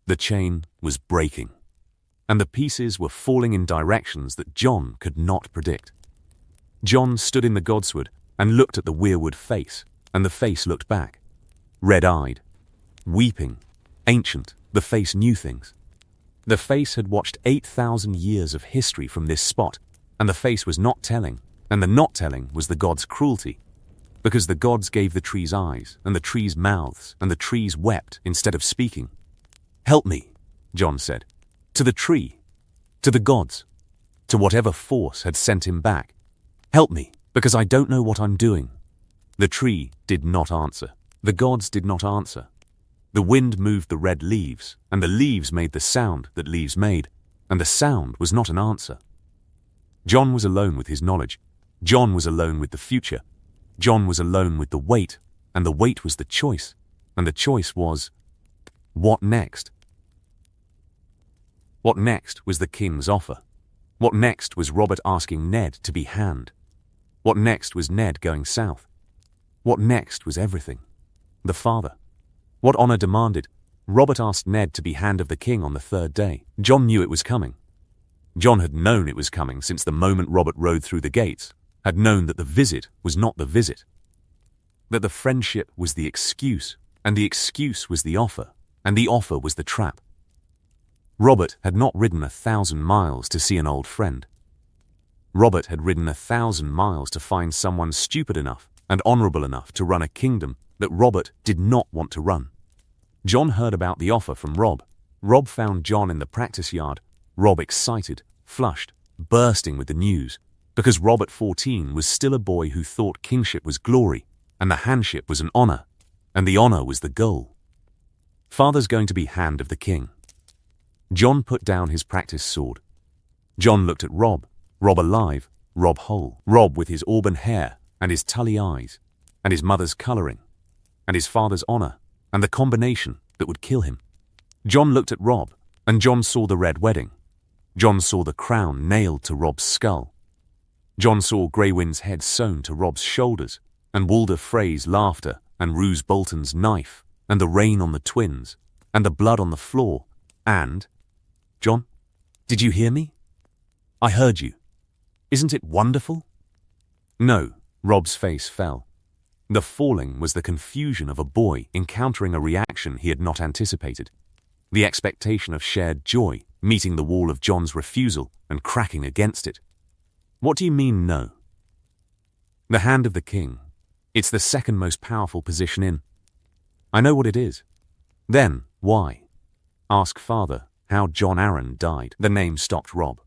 The chain was breaking, and the pieces were falling in directions that Jon could not predict. Jon stood in the godswood and looked at the weirwood face, and the face looked back. Red-eyed, weeping, ancient, the face knew things. The face had watched 8,000 years of history from this spot, and the face was not telling, and the not telling was the gods' cruelty, because the gods gave the trees eyes, and the trees mouths, and the trees wept instead of speaking. "Help me," Jon said, "to the tree, to the gods, to whatever force had sent him back. Help me, because I don't know what I'm doing." The tree did not answer. The gods did not answer. The wind moved the red leaves, and the leaves made the sound that leaves made, and the sound was not an answer. Jon was alone with his knowledge. Jon was alone with the future. Jon was alone with the weight, and the weight was the choice, and the choice was, what next? What next was the king's offer. What next was Robert asking Ned to be hand. What next was Ned going south. What next was everything. The father. What honor demanded. Robert asked Ned to be hand of the king on the 3rd day. Jon knew it was coming. Jon had known it was coming since the moment Robert rode through the gates, had known that the visit was not the visit. That the friendship was the excuse, and the excuse was the offer, and the offer was the trap. Robert had not ridden 1,000 miles to see an old friend. Robert had ridden 1,000 miles to find someone stupid enough and honorable enough to run a kingdom that Robert did not want to run. Jon heard about the offer from Robb. Robb found Jon in the practice yard. Robb excited, flushed, bursting with the news, because Robb at 14 was still a boy who thought kingship was glory, and the handship was an honor, and the honor was the goal. Father's going to be hand of the king. Jon put down his practice sword. Jon looked at Robb. Robb alive, Robb whole. Robb with his auburn hair, and his tully eyes, and his mother's coloring, and his father's honor, and the combination that would kill him. Jon looked at Robb, and Jon saw the red wedding. Jon saw the crown nailed to Robb's skull. Jon saw Grey Wind's head sewn to Robb's shoulders, and Walder Frey's laughter, and Roose Bolton's knife, and the rain on the twins, and the blood on the floor, and... Jon, did you hear me? I heard you. Isn't it wonderful? No, Robb's face fell. The falling was the confusion of a boy encountering a reaction he had not anticipated. The expectation of shared joy, meeting the wall of Jon's refusal and cracking against it. What do you mean, no? The hand of the king. It's the second most powerful position in. I know what it is. Then, why? Ask father how Jon Arryn died. The name stopped Robb.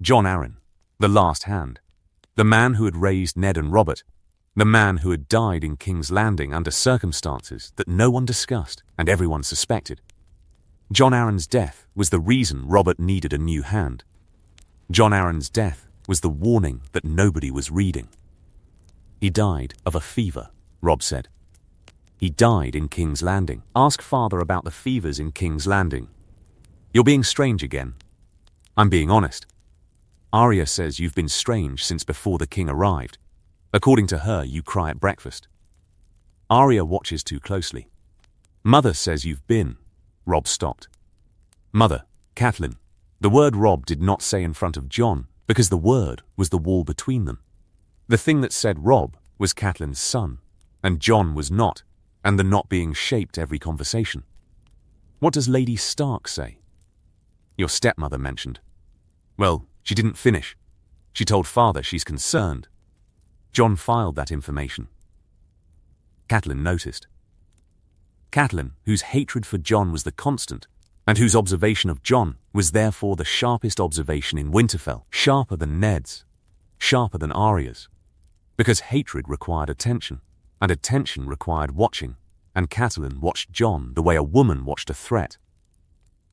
Jon Arryn, the last hand. The man who had raised Ned and Robert. The man who had died in King's Landing under circumstances that no one discussed and everyone suspected. Jon Arryn's death was the reason Robert needed a new hand. Jon Arryn's death was the warning that nobody was reading. He died of a fever, Robb said. He died in King's Landing. Ask father about the fevers in King's Landing. You're being strange again. I'm being honest. Arya says you've been strange since before the king arrived. According to her, you cry at breakfast. Arya watches too closely. Mother says you've been. Robb stopped. Mother, Catelyn. The word Robb did not say in front of Jon, because the word was the wall between them. The thing that said Robb was Catelyn's son, and Jon was not, and the not being shaped every conversation. What does Lady Stark say? Your stepmother mentioned. Well, she didn't finish. She told father she's concerned. Jon filed that information. Catelyn noticed. Catelyn, whose hatred for Jon was the constant, and whose observation of Jon was therefore the sharpest observation in Winterfell, sharper than Ned's, sharper than Arya's, because hatred required attention, and attention required watching, and Catelyn watched Jon the way a woman watched a threat.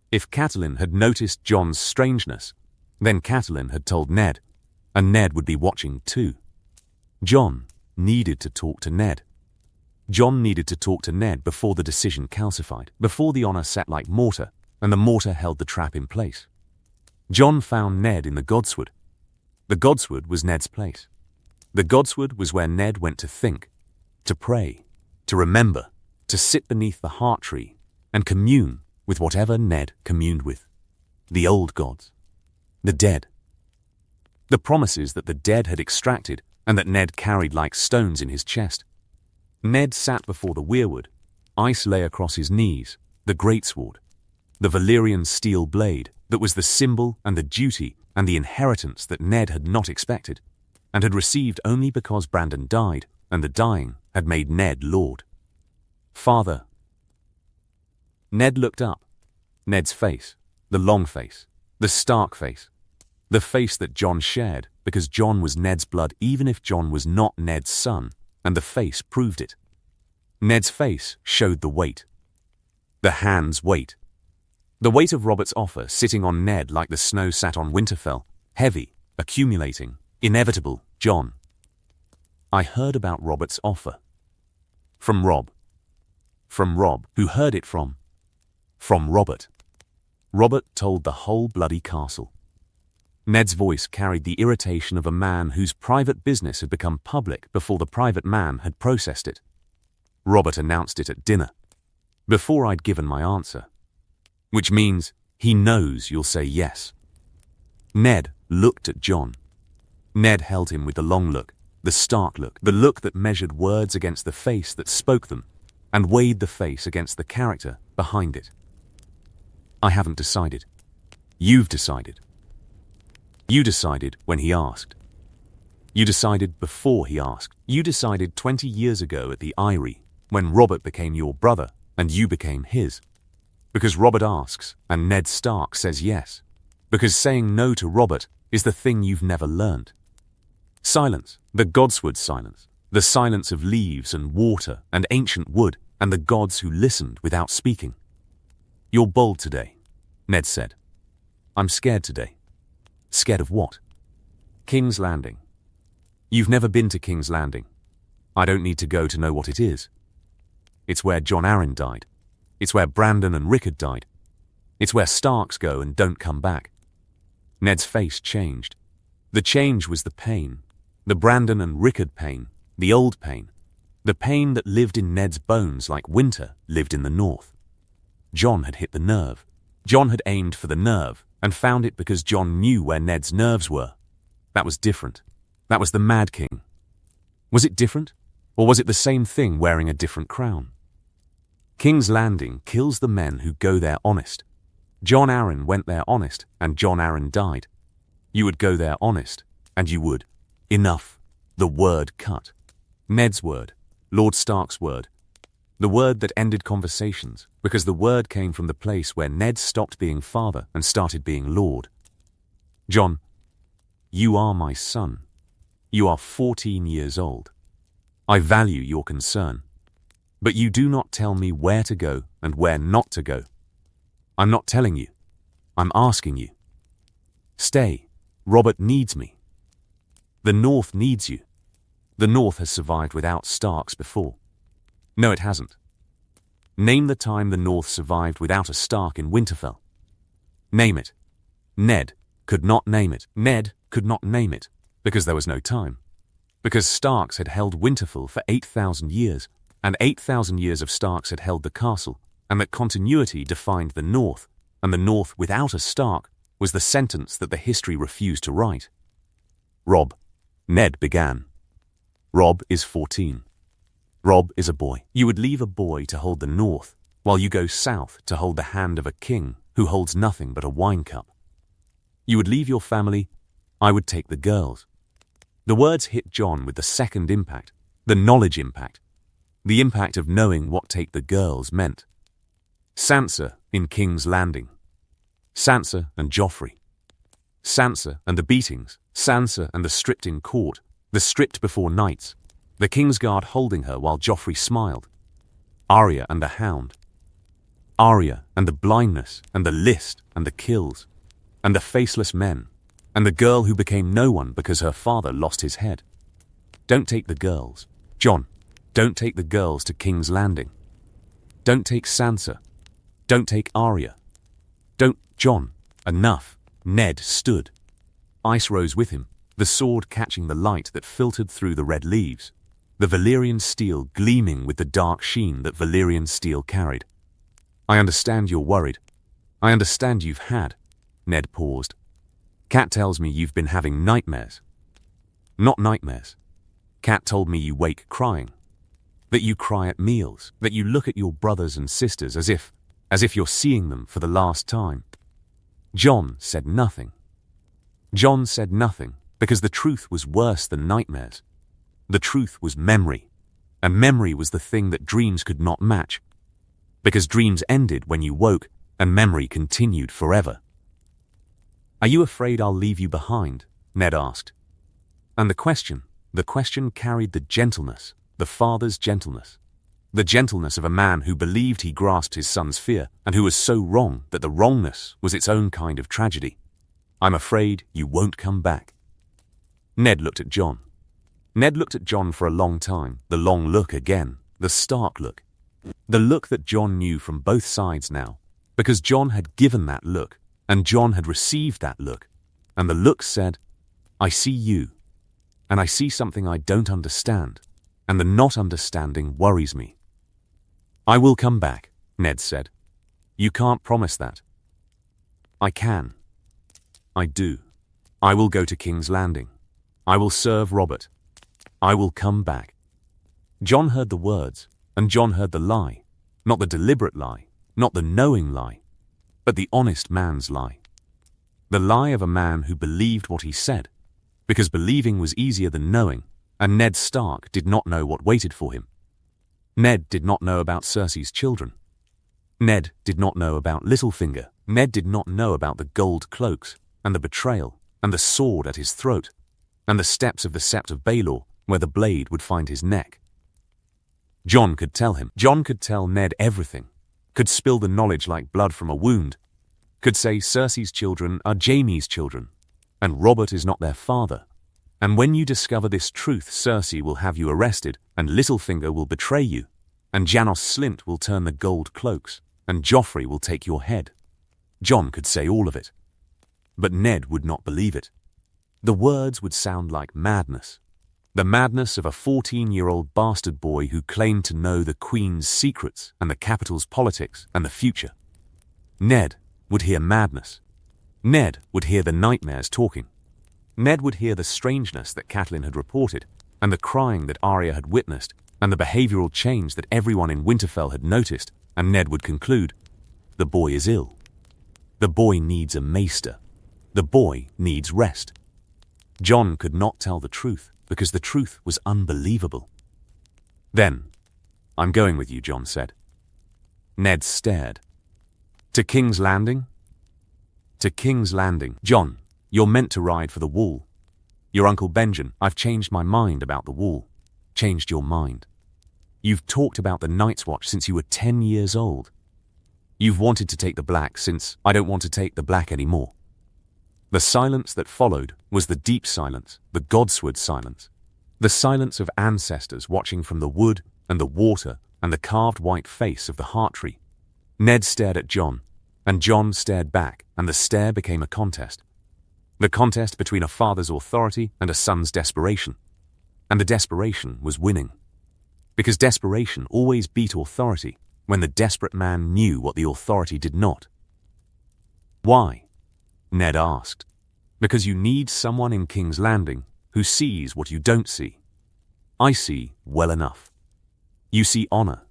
If Catelyn had noticed Jon's strangeness, then Catelyn had told Ned, and Ned would be watching too. Jon needed to talk to Ned. Jon needed to talk to Ned before the decision calcified, before the honor sat like mortar, and the mortar held the trap in place. Jon found Ned in the Godswood. The Godswood was Ned's place. The Godswood was where Ned went to think, to pray, to remember, to sit beneath the heart tree and commune with whatever Ned communed with. The old gods. The dead. The promises that the dead had extracted and that Ned carried like stones in his chest. Ned sat before the weirwood. Ice lay across his knees, the greatsword, the Valyrian steel blade that was the symbol and the duty and the inheritance that Ned had not expected, and had received only because Brandon died, and the dying had made Ned lord. Father. Ned looked up. Ned's face, the long face, the Stark face, the face that Jon shared because Jon was Ned's blood even if Jon was not Ned's son, and the face proved it. Ned's face showed the weight. The hand's weight. The weight of Robert's offer sitting on Ned like the snow sat on Winterfell, heavy, accumulating, inevitable. Jon. I heard about Robert's offer. From Robb. From Robb, who heard it from Robert. Robert told the whole bloody castle. Ned's voice carried the irritation of a man whose private business had become public before the private man had processed it. Robert announced it at dinner, before I'd given my answer. Which means he knows you'll say yes. Ned looked at Jon. Ned held him with the long look, the stark look, the look that measured words against the face that spoke them, and weighed the face against the character behind it. I haven't decided. You've decided. You decided when he asked. You decided before he asked. You decided 20 years ago at the Eyrie, when Robert became your brother and you became his. Because Robert asks and Ned Stark says yes. Because saying no to Robert is the thing you've never learned. Silence, the Godswood silence, the silence of leaves and water and ancient wood and the gods who listened without speaking. You're bold today, Ned said. I'm scared today. Scared of what? King's Landing. You've never been to King's Landing. I don't need to go to know what it is. It's where Jon Arryn died. It's where Brandon and Rickard died. It's where Starks go and don't come back. Ned's face changed. The change was the pain. The Brandon and Rickard pain. The old pain. The pain that lived in Ned's bones like winter lived in the north. Jon had hit the nerve. Jon had aimed for the nerve and found it because Jon knew where Ned's nerves were. That was different. That was the Mad King. Was it different? Or was it the same thing wearing a different crown? King's Landing kills the men who go there honest. Jon Arryn went there honest, and Jon Arryn died. You would go there honest, and you would. Enough. The word cut. Ned's word. Lord Stark's word. The word that ended conversations, because the word came from the place where Ned stopped being father and started being lord. Jon, you are my son. You are 14 years old. I value your concern. But you do not tell me where to go and where not to go. I'm not telling you. I'm asking you. Stay. Robert needs me. The North needs you. The North has survived without Starks before. No, it hasn't. Name the time the North survived without a Stark in Winterfell. Name it. Ned, could not name it. Ned could not name it, because there was no time. Because Starks had held Winterfell for 8,000 years, and 8,000 years of Starks had held the castle, and that continuity defined the North, and the North without a Stark was the sentence that the history refused to write. Rob, Ned began. Rob is 14. Rob is a boy. You would leave a boy to hold the North, while you go south to hold the hand of a king who holds nothing but a wine cup. You would leave your family, I would take the girls. The words hit Jon with the second impact, the knowledge impact, the impact of knowing what take the girls meant. Sansa in King's Landing. Sansa and Joffrey. Sansa and the beatings. Sansa and the stripped in court, the stripped before knights. The Kingsguard holding her while Joffrey smiled. Arya and the Hound. Arya and the blindness and the list and the kills. And the faceless men. And the girl who became no one because her father lost his head. Don't take the girls. Jon, don't take the girls to King's Landing. Don't take Sansa. Don't take Arya. Don't, Jon, enough. Ned stood. Ice rose with him, the sword catching the light that filtered through the red leaves, the Valyrian steel gleaming with the dark sheen that Valyrian steel carried. I understand you're worried. I understand you've had. Ned paused. Cat tells me you've been having nightmares. Not nightmares. Cat told me you wake crying. That you cry at meals. That you look at your brothers and sisters as if you're seeing them for the last time. Jon said nothing. Jon said nothing because the truth was worse than nightmares. The truth was memory, and memory was the thing that dreams could not match. Because dreams ended when you woke, and memory continued forever. Are you afraid I'll leave you behind? Ned asked. And the question carried the gentleness, the father's gentleness. The gentleness of a man who believed he grasped his son's fear, and who was so wrong that the wrongness was its own kind of tragedy. I'm afraid you won't come back. Ned looked at Jon. Ned looked at Jon for a long time, the long look again, the Stark look. The look that Jon knew from both sides now, because Jon had given that look, and Jon had received that look, and the look said, I see you, and I see something I don't understand, and the not understanding worries me. I will come back, Ned said. You can't promise that. I can. I do. I will go to King's Landing. I will serve Robert. I will come back. Jon heard the words, and Jon heard the lie, not the deliberate lie, not the knowing lie, but the honest man's lie. The lie of a man who believed what he said, because believing was easier than knowing, and Ned Stark did not know what waited for him. Ned did not know about Cersei's children. Ned did not know about Littlefinger. Ned did not know about the gold cloaks, and the betrayal, and the sword at his throat, and the steps of the Sept of Baelor, where the blade would find his neck. Jon could tell him. Jon could tell Ned everything, could spill the knowledge like blood from a wound, could say Cersei's children are Jaime's children, and Robert is not their father. And when you discover this truth, Cersei will have you arrested, and Littlefinger will betray you, and Janos Slynt will turn the gold cloaks, and Joffrey will take your head. Jon could say all of it. But Ned would not believe it. The words would sound like madness. The madness of a 14-year-old bastard boy who claimed to know the Queen's secrets and the capital's politics and the future. Ned would hear madness. Ned would hear the nightmares talking. Ned would hear the strangeness that Catelyn had reported, and the crying that Arya had witnessed, and the behavioral change that everyone in Winterfell had noticed, and Ned would conclude, the boy is ill. The boy needs a maester. The boy needs rest. Jon could not tell the truth, because the truth was unbelievable. Then, I'm going with you, Jon said. Ned stared. To King's Landing? To King's Landing. Jon, you're meant to ride for the Wall. Your Uncle Benjen, I've changed my mind about the Wall. Changed your mind. You've talked about the Night's Watch since you were 10 years old. You've wanted to take the Black since I don't want to take the Black anymore. The silence that followed was the deep silence, the Godswood silence. The silence of ancestors watching from the wood and the water and the carved white face of the heart tree. Ned stared at Jon, and Jon stared back, and the stare became a contest. The contest between a father's authority and a son's desperation. And the desperation was winning. Because desperation always beat authority when the desperate man knew what the authority did not. Why? Ned asked. Because you need someone in King's Landing who sees what you don't see. I see well enough. You see honor.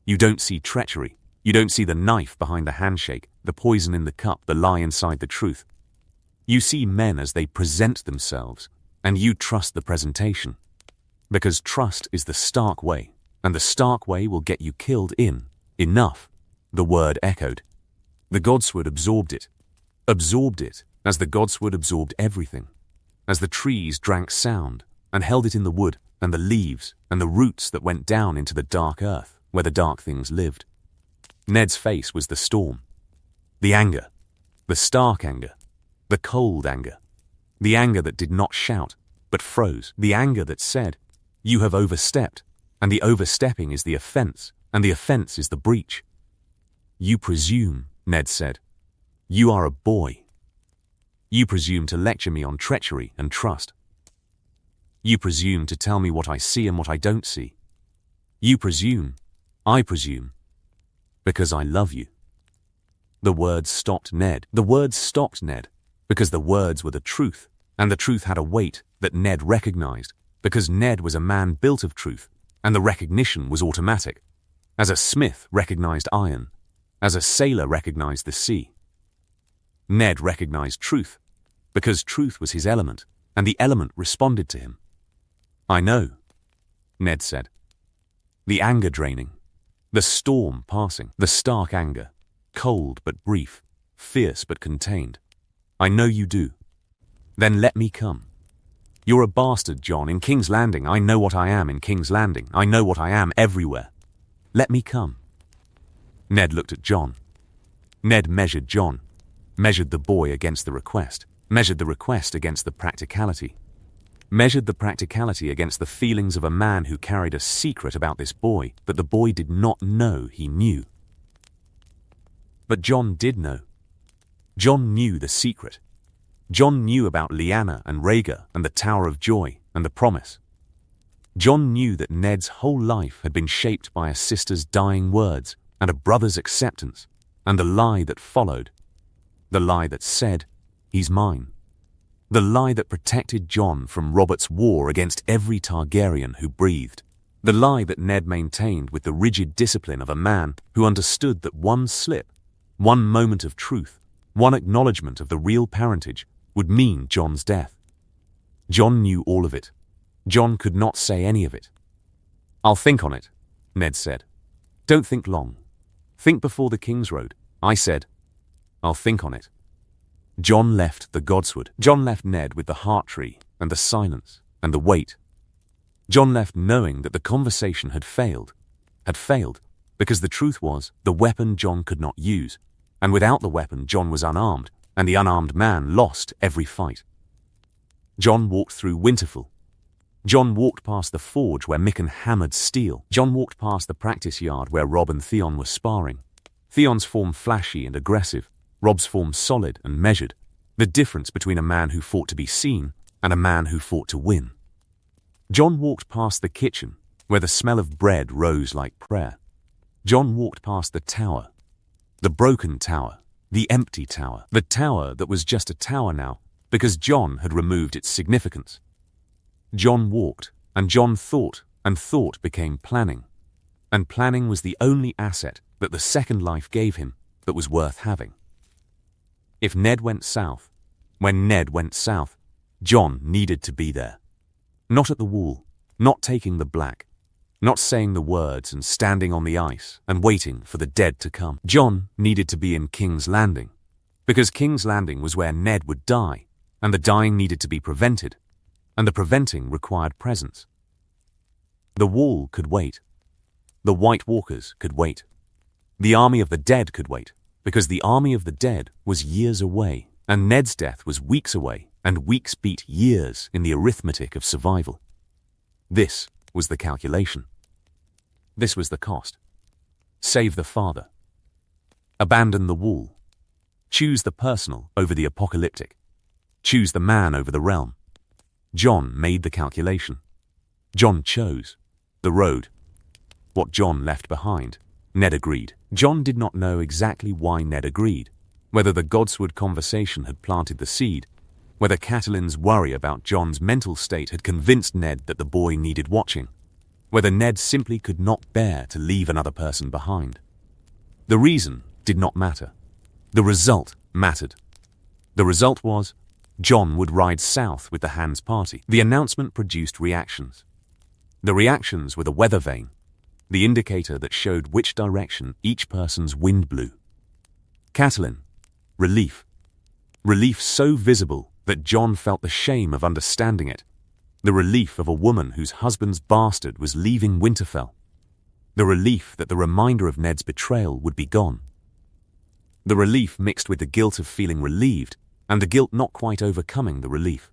You don't see treachery. You don't see the knife behind the handshake, the poison in the cup, the lie inside the truth. You see men as they present themselves, and you trust the presentation. Because trust is the Stark way, and the Stark way will get you killed in enough. The word echoed. The godsword absorbed it as the godsword absorbed everything, as the trees drank sound and held it in the wood and the leaves and the roots that went down into the dark earth where the dark things lived. Ned's face was the storm, the anger, the Stark anger, the cold anger, the anger that did not shout but froze, the anger that said, "You have overstepped, and the overstepping is the offense, and the offense is the breach." "You presume," Ned said. "You are a boy. You presume to lecture me on treachery and trust. You presume to tell me what I see and what I don't see. You presume, I presume, because I love you." The words stopped Ned. The words stopped Ned because the words were the truth, and the truth had a weight that Ned recognized, because Ned was a man built of truth, and the recognition was automatic, as a smith recognized iron, as a sailor recognized the sea. Ned recognized truth, because truth was his element, and the element responded to him. "I know," Ned said. The anger draining, the storm passing, the Stark anger, cold but brief, fierce but contained. "I know you do. Then let me come. You're a bastard, Jon, in King's Landing. I know what I am in King's Landing. I know what I am everywhere. Let me come." Ned looked at Jon. Ned measured Jon, measured the boy against the request, measured the request against the practicality, measured the practicality against the feelings of a man who carried a secret about this boy that the boy did not know he knew. But Jon did know. Jon knew the secret. Jon knew about Lyanna and Rhaegar and the Tower of Joy and the promise. Jon knew that Ned's whole life had been shaped by a sister's dying words and a brother's acceptance, and the lie that followed. The lie that said, "He's mine." The lie that protected Jon from Robert's war against every Targaryen who breathed. The lie that Ned maintained with the rigid discipline of a man who understood that one slip, one moment of truth, one acknowledgement of the real parentage would mean Jon's death. Jon knew all of it. Jon could not say any of it. "I'll think on it," Ned said. "Don't think long. Think before the King's Road." I said, "I'll think on it." Jon left the godsword. Jon left Ned with the heart tree and the silence and the weight. Jon left knowing that the conversation had failed because the truth was the weapon Jon could not use, and without the weapon Jon was unarmed, and the unarmed man lost every fight. Jon walked through Winterfell. Jon walked past the forge where Mikken hammered steel. Jon walked past the practice yard where Robb and Theon were sparring. Theon's form flashy and aggressive, Robb's form solid and measured, the difference between a man who fought to be seen and a man who fought to win. Jon walked past the kitchen where the smell of bread rose like prayer. Jon walked past the tower, the broken tower, the empty tower, the tower that was just a tower now because Jon had removed its significance. Jon walked, and Jon thought, and thought became planning. And planning was the only asset that the second life gave him that was worth having. If Ned went south, when Ned went south, Jon needed to be there. Not at the wall, not taking the black, not saying the words and standing on the ice and waiting for the dead to come. Jon needed to be in King's Landing, because King's Landing was where Ned would die, and the dying needed to be prevented, and the preventing required presence. The wall could wait. The White Walkers could wait. The army of the dead could wait, because the army of the dead was years away, and Ned's death was weeks away, and weeks beat years in the arithmetic of survival. This was the calculation. This was the cost. Save the father. Abandon the wall. Choose the personal over the apocalyptic. Choose the man over the realm. Jon made the calculation. Jon chose the road. What Jon left behind. Ned agreed. Jon did not know exactly why Ned agreed. Whether the Godswood conversation had planted the seed, whether Catelyn's worry about Jon's mental state had convinced Ned that the boy needed watching, whether Ned simply could not bear to leave another person behind. The reason did not matter. The result mattered. The result was Jon would ride south with the Hands party. The announcement produced reactions. The reactions were the weather vane, the indicator that showed which direction each person's wind blew. Catelyn, relief. Relief so visible that Jon felt the shame of understanding it. The relief of a woman whose husband's bastard was leaving Winterfell. The relief that the reminder of Ned's betrayal would be gone. The relief mixed with the guilt of feeling relieved, and the guilt not quite overcoming the relief.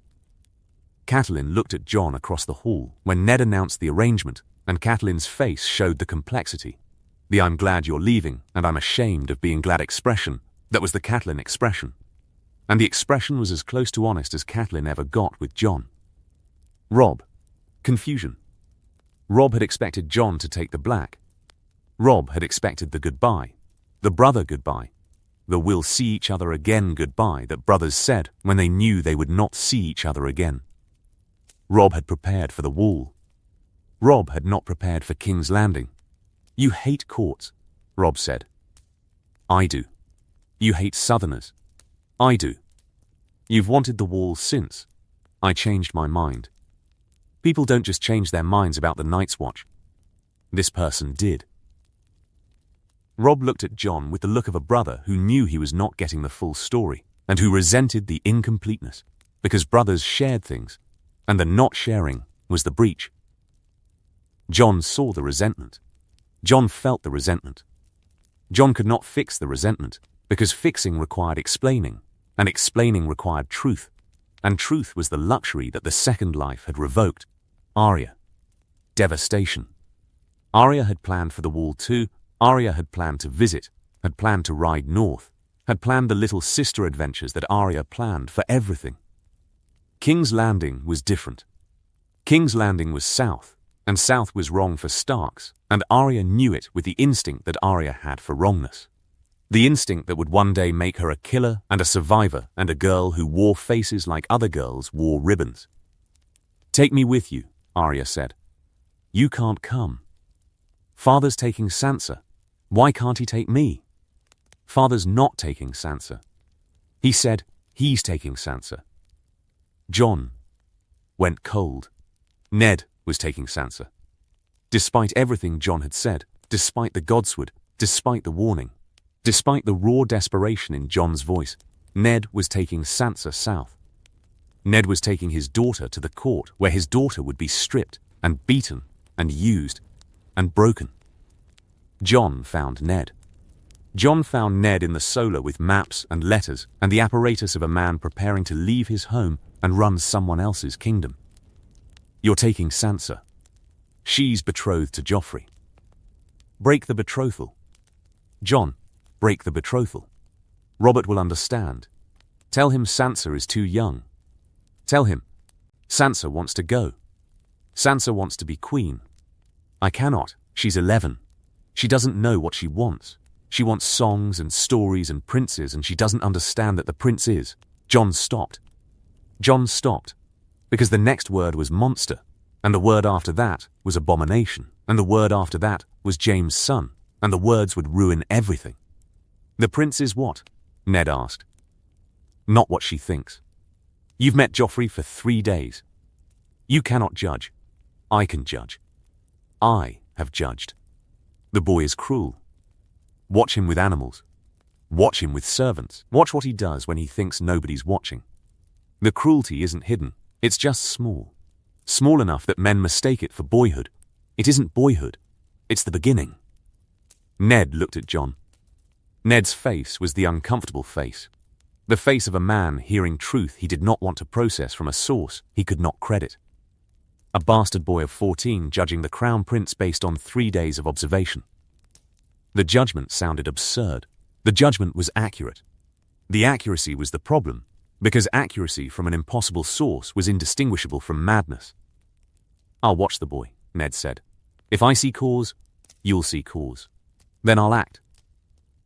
Catelyn looked at Jon across the hall when Ned announced the arrangement, and Catelyn's face showed the complexity. The "I'm glad you're leaving, and I'm ashamed of being glad" expression, that was the Catelyn expression. And the expression was as close to honest as Catelyn ever got with Jon. Robb. Confusion. Robb had expected Jon to take the black. Robb had expected the goodbye, the brother goodbye, the "we'll see each other again" goodbye that brothers said when they knew they would not see each other again. Robb had prepared for the wall. Robb had not prepared for King's Landing. "You hate courts," Robb said. "I do." "You hate Southerners." "I do." "You've wanted the wall since." "I changed my mind." People don't just change their minds about the Night's Watch. This person did. Robb looked at Jon with the look of a brother who knew he was not getting the full story, and who resented the incompleteness, because brothers shared things, and the not sharing was the breach. Jon saw the resentment. Jon felt the resentment. Jon could not fix the resentment, because fixing required explaining, and explaining required truth, and truth was the luxury that the Second Life had revoked. Arya. Devastation. Arya had planned for the wall too. Arya had planned to visit, had planned to ride north, had planned the little sister adventures that Arya planned for everything. King's Landing was different. King's Landing was south, and south was wrong for Starks, and Arya knew it with the instinct that Arya had for wrongness. The instinct that would one day make her a killer and a survivor and a girl who wore faces like other girls wore ribbons. "Take me with you," Arya said. "You can't come. Father's taking Sansa. Why can't he take me?" "Father's not taking Sansa." He said he's taking Sansa. Jon went cold. Ned was taking Sansa. Despite everything Jon had said, despite the Godswood, despite the warning, despite the raw desperation in Jon's voice, Ned was taking Sansa south. Ned was taking his daughter to the court where his daughter would be stripped and beaten and used and broken. Jon found Ned. Jon found Ned in the solar with maps and letters and the apparatus of a man preparing to leave his home and run someone else's kingdom. "You're taking Sansa. She's betrothed to Joffrey. Break the betrothal. Jon, break the betrothal. Robert will understand. Tell him Sansa is too young. Tell him Sansa wants to go. Sansa wants to be queen. I cannot. She's 11. She doesn't know what she wants. She wants songs and stories and princes, and she doesn't understand that the prince is." Jon stopped. Jon stopped, because the next word was monster, and the word after that was abomination, and the word after that was James' son, and the words would ruin everything. "The prince is what?" Ned asked. "Not what she thinks. You've met Joffrey for 3 days. You cannot judge. I can judge. I have judged. The boy is cruel. Watch him with animals. Watch him with servants. Watch what he does when he thinks nobody's watching. The cruelty isn't hidden. It's just small. Small enough that men mistake it for boyhood. It isn't boyhood. It's the beginning." Ned looked at Jon. Ned's face was the uncomfortable face. The face of a man hearing truth he did not want to process from a source he could not credit. A bastard boy of 14 judging the Crown Prince based on 3 days of observation. The judgment sounded absurd. The judgment was accurate. The accuracy was the problem. because accuracy from an impossible source was indistinguishable from madness. "I'll watch the boy," Ned said. "If I see cause, you'll see cause. Then I'll act."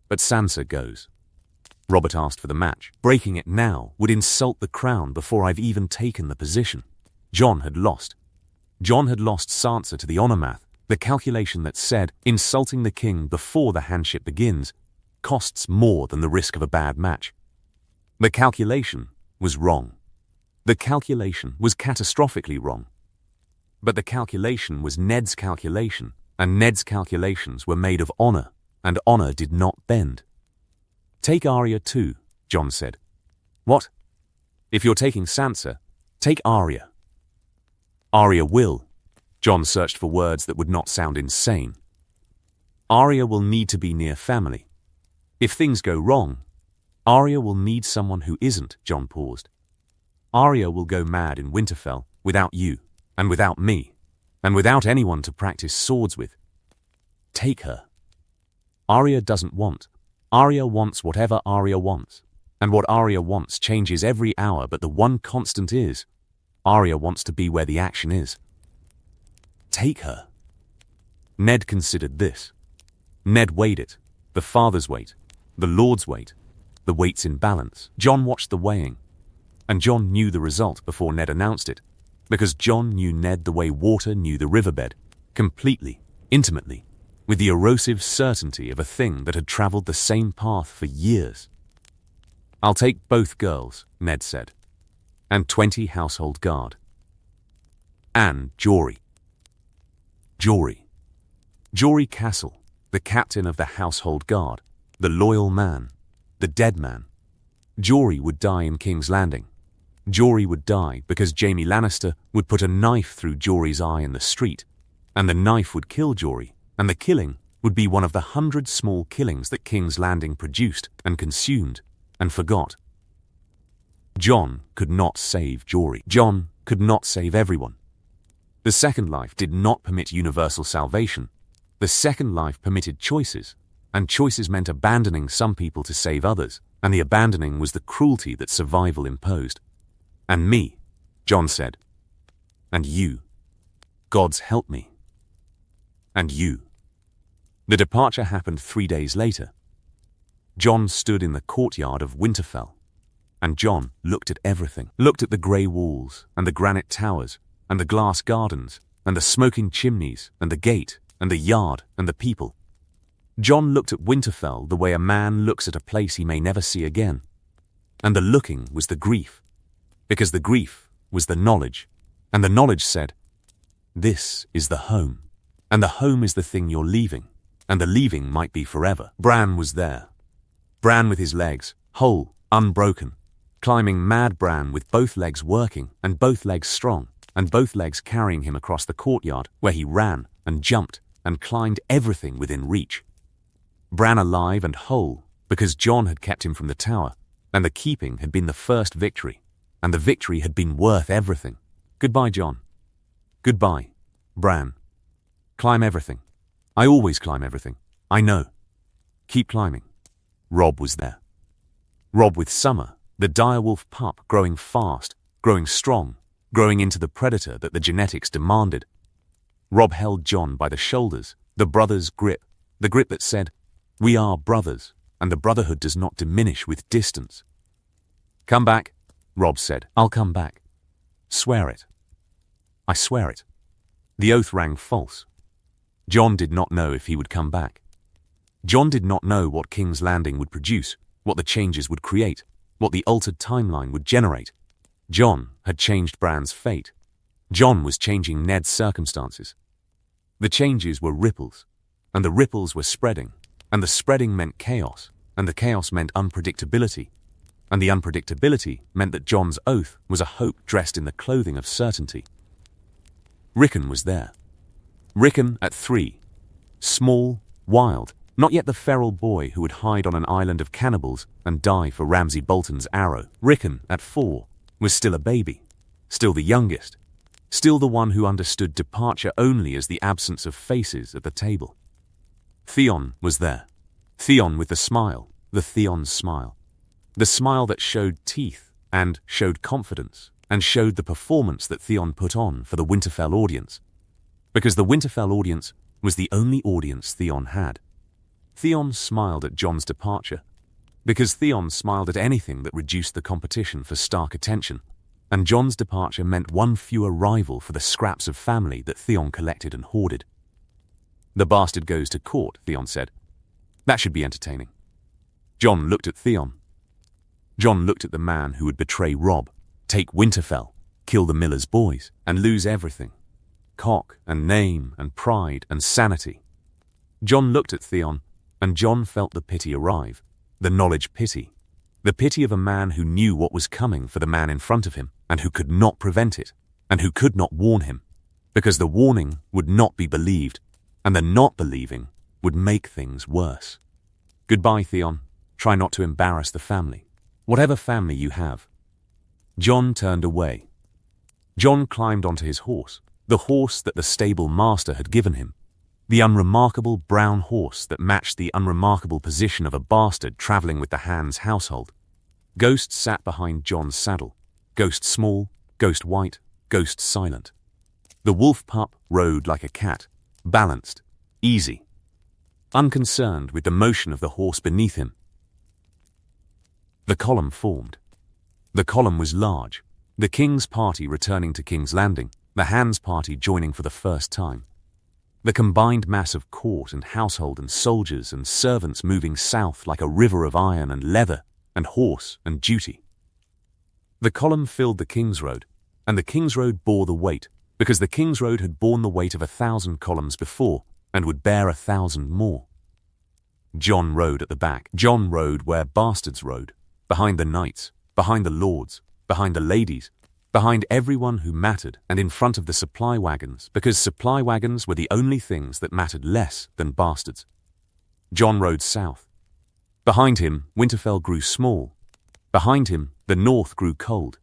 "But Sansa goes." Robert asked for the match. "Breaking it now would insult the crown before I've even taken the position." Jon had lost. Jon had lost Sansa to the Onomath, the calculation that said insulting the king before the handship begins costs more than the risk of a bad match. The calculation was wrong. The calculation was catastrophically wrong. But the calculation was Ned's calculation, and Ned's calculations were made of honor, and honor did not bend. "Take Arya too," Jon said. "What? If you're taking Sansa, take Arya." "Arya will." Jon searched for words that would not sound insane. "Arya will need to be near family. If things go wrong, Arya will need someone who isn't." Jon paused. "Arya will go mad in Winterfell without you, and without me, and without anyone to practice swords with. Take her." "Arya doesn't want. Arya wants whatever Arya wants, and what Arya wants changes every hour, but the one constant is, Arya wants to be where the action is." "Take her." Ned considered this. Ned weighed it, the father's weight, the Lord's weight, the weights in balance. Jon watched the weighing, and Jon knew the result before Ned announced it, because Jon knew Ned the way water knew the riverbed, completely, intimately, with the erosive certainty of a thing that had traveled the same path for years. "I'll take both girls," Ned said, "and 20 household guard. And Jory. Jory. Jory Castle, the captain of the household guard, the loyal man, the dead man. Jory would die in King's Landing. Jory would die because Jaime Lannister would put a knife through Jory's eye in the street, and the knife would kill Jory, and the killing would be one of the 100 small killings that King's Landing produced and consumed and forgot. Jon could not save Jory. Jon could not save everyone. The second life did not permit universal salvation. The second life permitted choices, and choices meant abandoning some people to save others, and the abandoning was the cruelty that survival imposed. "And me," Jon said. "And you. Gods help me. And you." The departure happened 3 days later. Jon stood in the courtyard of Winterfell, and Jon looked at everything, looked at the grey walls, and the granite towers, and the glass gardens, and the smoking chimneys, and the gate, and the yard, and the people. Jon looked at Winterfell the way a man looks at a place he may never see again. And the looking was the grief, because the grief was the knowledge, and the knowledge said, "This is the home, and the home is the thing you're leaving, and the leaving might be forever." Bran was there. Bran with his legs, whole, unbroken, climbing mad Bran with both legs working, and both legs strong, and both legs carrying him across the courtyard where he ran and jumped and climbed everything within reach. Bran alive and whole because Jon had kept him from the tower, and the keeping had been the first victory, and the victory had been worth everything. "Goodbye, Jon. Goodbye, Bran. Climb everything. I always climb everything. I know. Keep climbing." Robb was there. Robb with Summer, the direwolf pup, growing fast, growing strong, growing into the predator that the genetics demanded. Robb held Jon by the shoulders, the brother's grip, the grip that said, "We are brothers, and the brotherhood does not diminish with distance." "Come back," Robb said. "I'll come back. Swear it." "I swear it." The oath rang false. Jon did not know if he would come back. Jon did not know what King's Landing would produce, what the changes would create, what the altered timeline would generate. Jon had changed Bran's fate. Jon was changing Ned's circumstances. The changes were ripples, and the ripples were spreading, and the spreading meant chaos, and the chaos meant unpredictability, and the unpredictability meant that Jon's oath was a hope dressed in the clothing of certainty. Rickon was there. Rickon at 3, small, wild, not yet the feral boy who would hide on an island of cannibals and die for Ramsay Bolton's arrow. Rickon at 4 was still a baby, still the youngest, still the one who understood departure only as the absence of faces at the table. Theon was there. Theon with the smile, the Theon's smile. The smile that showed teeth, and showed confidence, and showed the performance that Theon put on for the Winterfell audience. Because the Winterfell audience was the only audience Theon had. Theon smiled at Jon's departure, because Theon smiled at anything that reduced the competition for Stark attention, and Jon's departure meant one fewer rival for the scraps of family that Theon collected and hoarded. "The bastard goes to court," Theon said. "That should be entertaining." Jon looked at Theon. Jon looked at the man who would betray Robb, take Winterfell, kill the miller's boys, and lose everything. Cock and name and pride and sanity. Jon looked at Theon, and Jon felt the pity arrive, the knowledge pity, the pity of a man who knew what was coming for the man in front of him, and who could not prevent it, and who could not warn him, because the warning would not be believed, and the not believing would make things worse. "Goodbye, Theon. Try not to embarrass the family, whatever family you have." Jon turned away. Jon climbed onto his horse, the horse that the stable master had given him, the unremarkable brown horse that matched the unremarkable position of a bastard traveling with the Hand's household. Ghost sat behind Jon's saddle, Ghost small, Ghost white, Ghost silent. The wolf pup rode like a cat, balanced, easy, unconcerned with the motion of the horse beneath him. The column formed. The column was large, the King's party returning to King's Landing, the Hand's party joining for the first time. The combined mass of court and household and soldiers and servants moving south like a river of iron and leather and horse and duty. The column filled the King's Road, and the King's Road bore the weight, because the King's Road had borne the weight of 1,000 columns before, and would bear 1,000 more. Jon rode at the back. Jon rode where bastards rode, behind the knights, behind the lords, behind the ladies, behind everyone who mattered, and in front of the supply wagons, because supply wagons were the only things that mattered less than bastards. Jon rode south. Behind him, Winterfell grew small. Behind him, the north grew cold.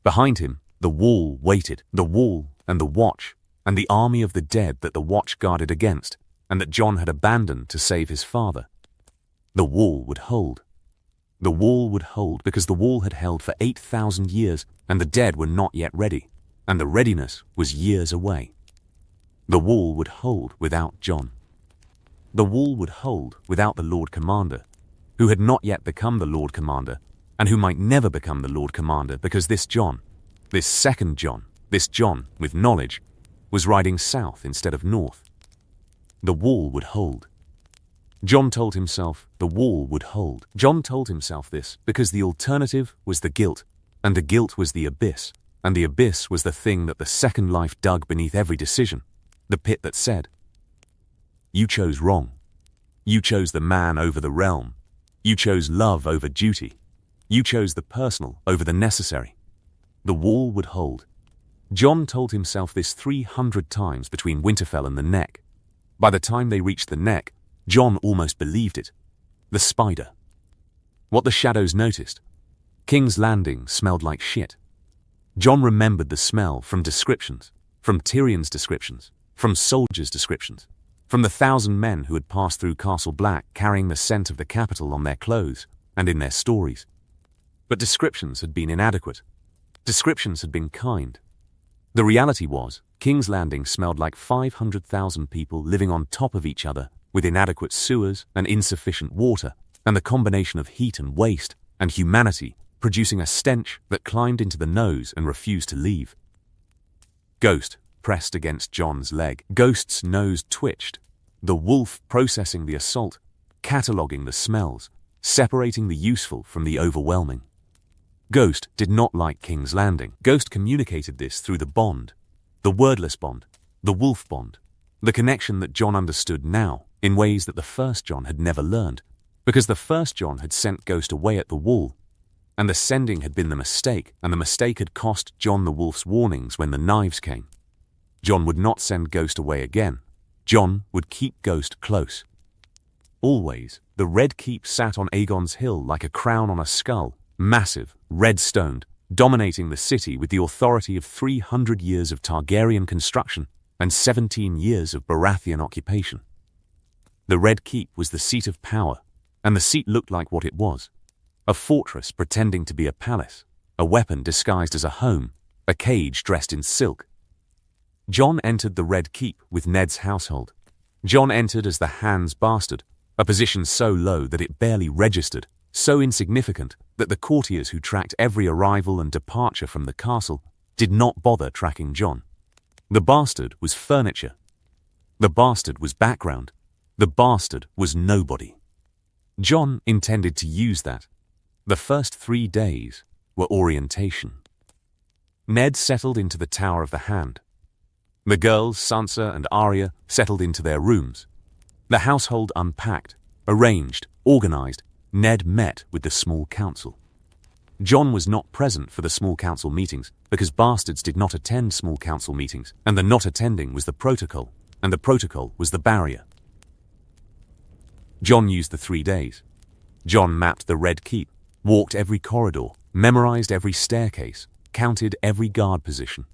Behind him, the wall waited, the wall and the watch, and the army of the dead that the watch guarded against, and that Jon had abandoned to save his father. The wall would hold. The wall would hold because the wall had held for 8,000 years, and the dead were not yet ready, and the readiness was years away. The wall would hold without Jon. The wall would hold without the Lord Commander, who had not yet become the Lord Commander, and who might never become the Lord Commander because this Jon, this second Jon, this Jon with knowledge, was riding south instead of north. The wall would hold. Jon told himself the wall would hold. Jon told himself this because the alternative was the guilt, and the guilt was the abyss, and the abyss was the thing that the second life dug beneath every decision, the pit that said, "You chose wrong. You chose the man over the realm. You chose love over duty. You chose the personal over the necessary." The wall would hold. Jon told himself this 300 times between Winterfell and the Neck. By the time they reached the Neck, Jon almost believed it. The spider. What the shadows noticed. King's Landing smelled like shit. Jon remembered the smell from descriptions, from Tyrion's descriptions, from soldiers' descriptions, from the 1,000 men who had passed through Castle Black carrying the scent of the capital on their clothes and in their stories. But descriptions had been inadequate. Descriptions had been kind. The reality was, King's Landing smelled like 500,000 people living on top of each other with inadequate sewers and insufficient water, and the combination of heat and waste and humanity producing a stench that climbed into the nose and refused to leave. Ghost pressed against Jon's leg. Ghost's nose twitched, the wolf processing the assault, cataloguing the smells, separating the useful from the overwhelming. Ghost did not like King's Landing. Ghost communicated this through the bond, the wordless bond, the wolf bond, the connection that Jon understood now in ways that the first Jon had never learned, because the first Jon had sent Ghost away at the wall, and the sending had been the mistake, and the mistake had cost Jon the wolf's warnings when the knives came. Jon would not send Ghost away again. Jon would keep Ghost close. Always, the Red Keep sat on Aegon's hill like a crown on a skull, massive, red-stoned, dominating the city with the authority of 300 years of Targaryen construction and 17 years of Baratheon occupation. The Red Keep was the seat of power, and the seat looked like what it was, a fortress pretending to be a palace, a weapon disguised as a home, a cage dressed in silk. Jon entered the Red Keep with Ned's household. Jon entered as the Hand's bastard, a position so low that it barely registered, so insignificant that the courtiers who tracked every arrival and departure from the castle did not bother tracking Jon. The bastard was furniture. The bastard was background. The bastard was nobody. Jon intended to use that. The first 3 days were orientation. Ned settled into the Tower of the Hand. The girls, Sansa and Arya, settled into their rooms. The household unpacked, arranged, organized. Ned met with the small council. Jon was not present for the small council meetings because bastards did not attend small council meetings, and the not attending was the protocol, and the protocol was the barrier. Jon used the 3 days. Jon mapped the Red Keep, walked every corridor, memorized every staircase, counted every guard position.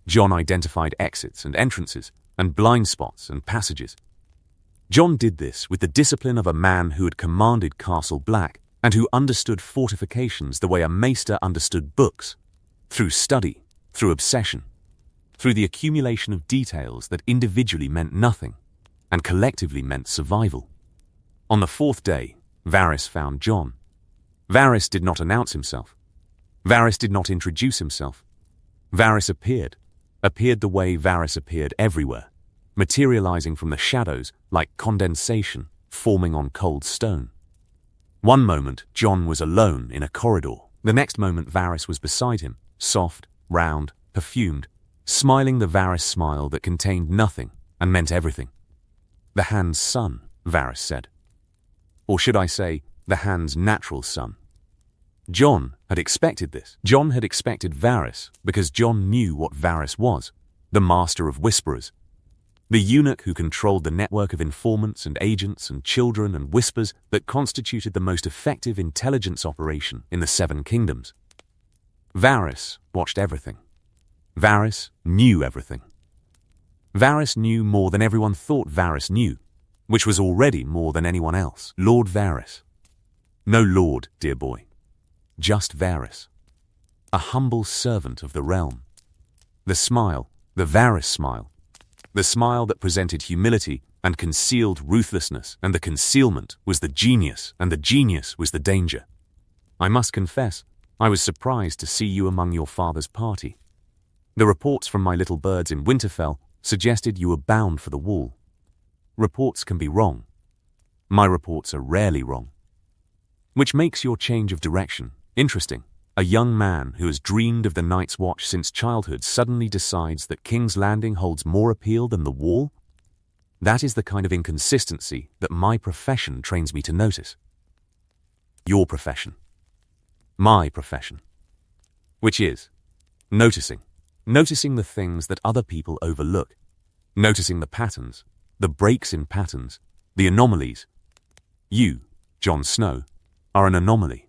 Jon identified exits and entrances, and blind spots and passages. Jon did this with the discipline of a man who had commanded Castle Black and who understood fortifications the way a maester understood books, through study, through obsession, through the accumulation of details that individually meant nothing and collectively meant survival. On the 4th day, Varys found Jon. Varys did not announce himself. Varys did not introduce himself. Varys appeared the way Varys appeared everywhere, materializing from the shadows like condensation forming on cold stone. One moment, Jon was alone in a corridor. The next moment, Varys was beside him, soft, round, perfumed, smiling the Varys smile that contained nothing and meant everything. The Hand's son, Varys said. Or should I say, the Hand's natural son. Jon had expected this. Jon had expected Varys because Jon knew what Varys was, the master of whisperers, the eunuch who controlled the network of informants and agents and children and whispers that constituted the most effective intelligence operation in the 7 kingdoms. Varys watched everything. Varys knew everything. Varys knew more than everyone thought Varys knew, which was already more than anyone else. Lord Varys. No lord, dear boy. Just Varys. A humble servant of the realm. The smile, the Varys smile, the smile that presented humility and concealed ruthlessness, and the concealment was the genius, and the genius was the danger. I must confess, I was surprised to see you among your father's party. The reports from my little birds in Winterfell suggested you were bound for the wall. Reports can be wrong. My reports are rarely wrong. Which makes your change of direction interesting. A young man who has dreamed of the Night's Watch since childhood suddenly decides that King's Landing holds more appeal than the Wall? That is the kind of inconsistency that my profession trains me to notice. Your profession. My profession. Which is noticing. Noticing the things that other people overlook. Noticing the patterns, the breaks in patterns, the anomalies. You, Jon Snow, are an anomaly.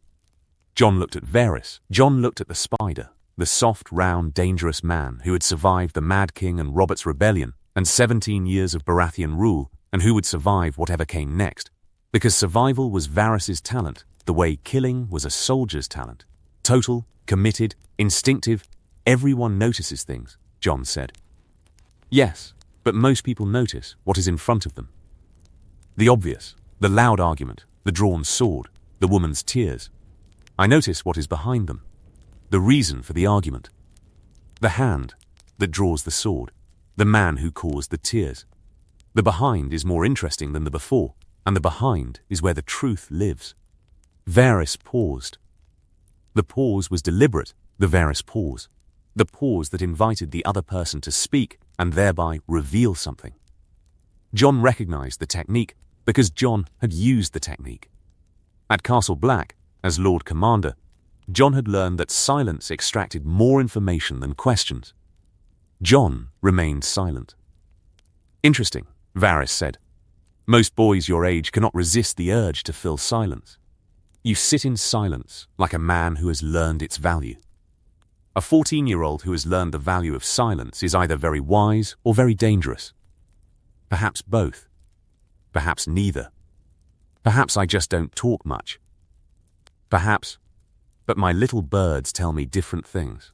Jon looked at Varys. Jon looked at the spider, the soft, round, dangerous man who had survived the Mad King and Robert's rebellion and 17 years of Baratheon rule, and who would survive whatever came next. Because survival was Varys's talent, the way killing was a soldier's talent. Total, committed, instinctive. Everyone notices things, Jon said. Yes, but most people notice what is in front of them. The obvious, the loud argument, the drawn sword, the woman's tears. I notice what is behind them, the reason for the argument. The hand that draws the sword, the man who caused the tears. The behind is more interesting than the before, and the behind is where the truth lives. Varys paused. The pause was deliberate, the Varys pause. The pause that invited the other person to speak and thereby reveal something. Jon recognized the technique because Jon had used the technique. At Castle Black, as Lord Commander, Jon had learned that silence extracted more information than questions. Jon remained silent. Interesting, Varys said. Most boys your age cannot resist the urge to fill silence. You sit in silence like a man who has learned its value. A 14-year-old who has learned the value of silence is either very wise or very dangerous. Perhaps both. Perhaps neither. Perhaps I just don't talk much. Perhaps But my little birds tell me different things.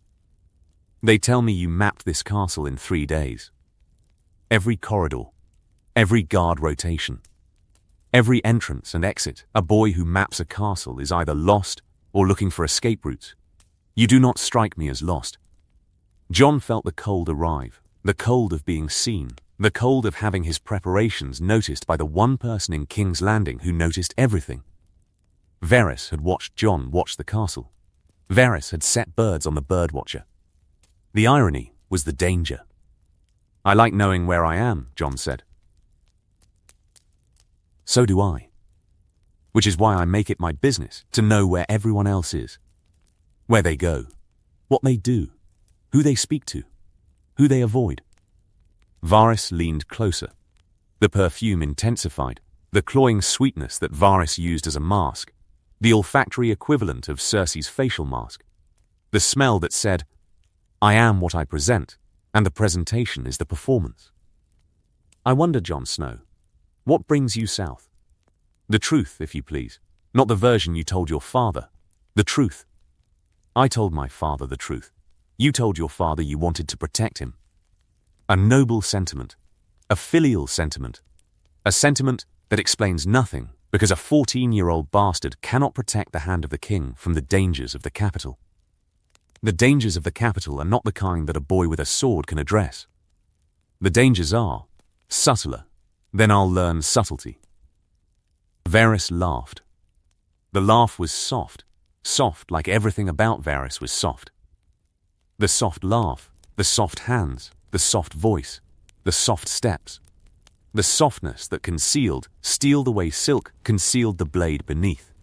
They tell me you mapped this castle in 3 days. Every corridor, every guard rotation, every entrance and exit. A boy who maps a castle is either lost or looking for escape routes. You do not strike me as lost. Jon felt the cold arrive, the cold of being seen, the cold of having his preparations noticed by the one person in King's Landing who noticed everything. Varys had watched Jon watch the castle. Varys had set birds on the birdwatcher. The irony was the danger. I like knowing where I am, Jon said. So do I. Which is why I make it my business to know where everyone else is. Where they go, what they do, who they speak to, who they avoid. Varys leaned closer. The perfume intensified, the cloying sweetness that Varys used as a mask, the olfactory equivalent of Cersei's facial mask. The smell that said, I am what I present, and the presentation is the performance. I wonder, Jon Snow, what brings you south? The truth, if you please, not the version you told your father. The truth. I told my father the truth. You told your father you wanted to protect him. A noble sentiment, a filial sentiment, a sentiment that explains nothing because a 14-year-old bastard cannot protect the hand of the king from the dangers of the capital. The dangers of the capital are not the kind that a boy with a sword can address. The dangers are subtler. Then I'll learn subtlety. Varys laughed. The laugh was soft, soft like everything about Varys was soft. The soft laugh, the soft hands, the soft voice, the soft steps. The softness that concealed, steel the way silk concealed the blade beneath.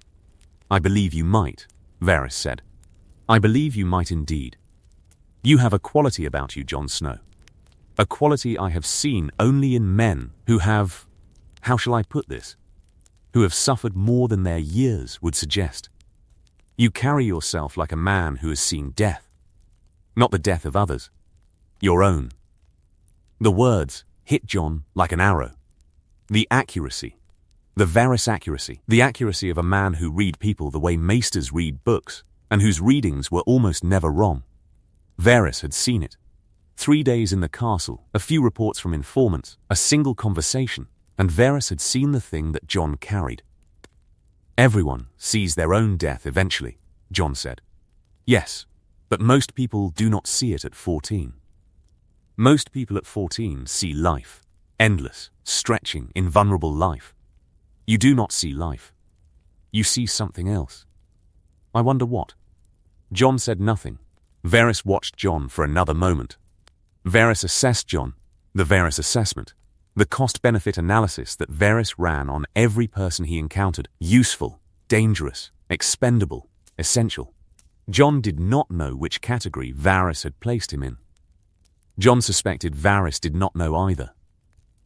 I believe you might, Varys said. I believe you might indeed. You have a quality about you, Jon Snow. A quality I have seen only in men who have, how shall I put this, who have suffered more than their years would suggest. You carry yourself like a man who has seen death. Not the death of others, your own. The words hit Jon like an arrow. The accuracy, the Varys accuracy, the accuracy of a man who read people the way maesters read books, and whose readings were almost never wrong. Varys had seen it. 3 days in the castle, a few reports from informants, a single conversation, and Varys had seen the thing that Jon carried. Everyone sees their own death eventually, Jon said. Yes, but most people do not see it at 14. Most people at 14 see life, endless, stretching, invulnerable life. You do not see life. You see something else. I wonder what. Jon said nothing. Varys watched Jon for another moment. Varys assessed Jon, the Varys assessment, the cost-benefit analysis that Varys ran on every person he encountered. Useful, dangerous, expendable, essential. Jon did not know which category Varys had placed him in. Jon suspected Varys did not know either.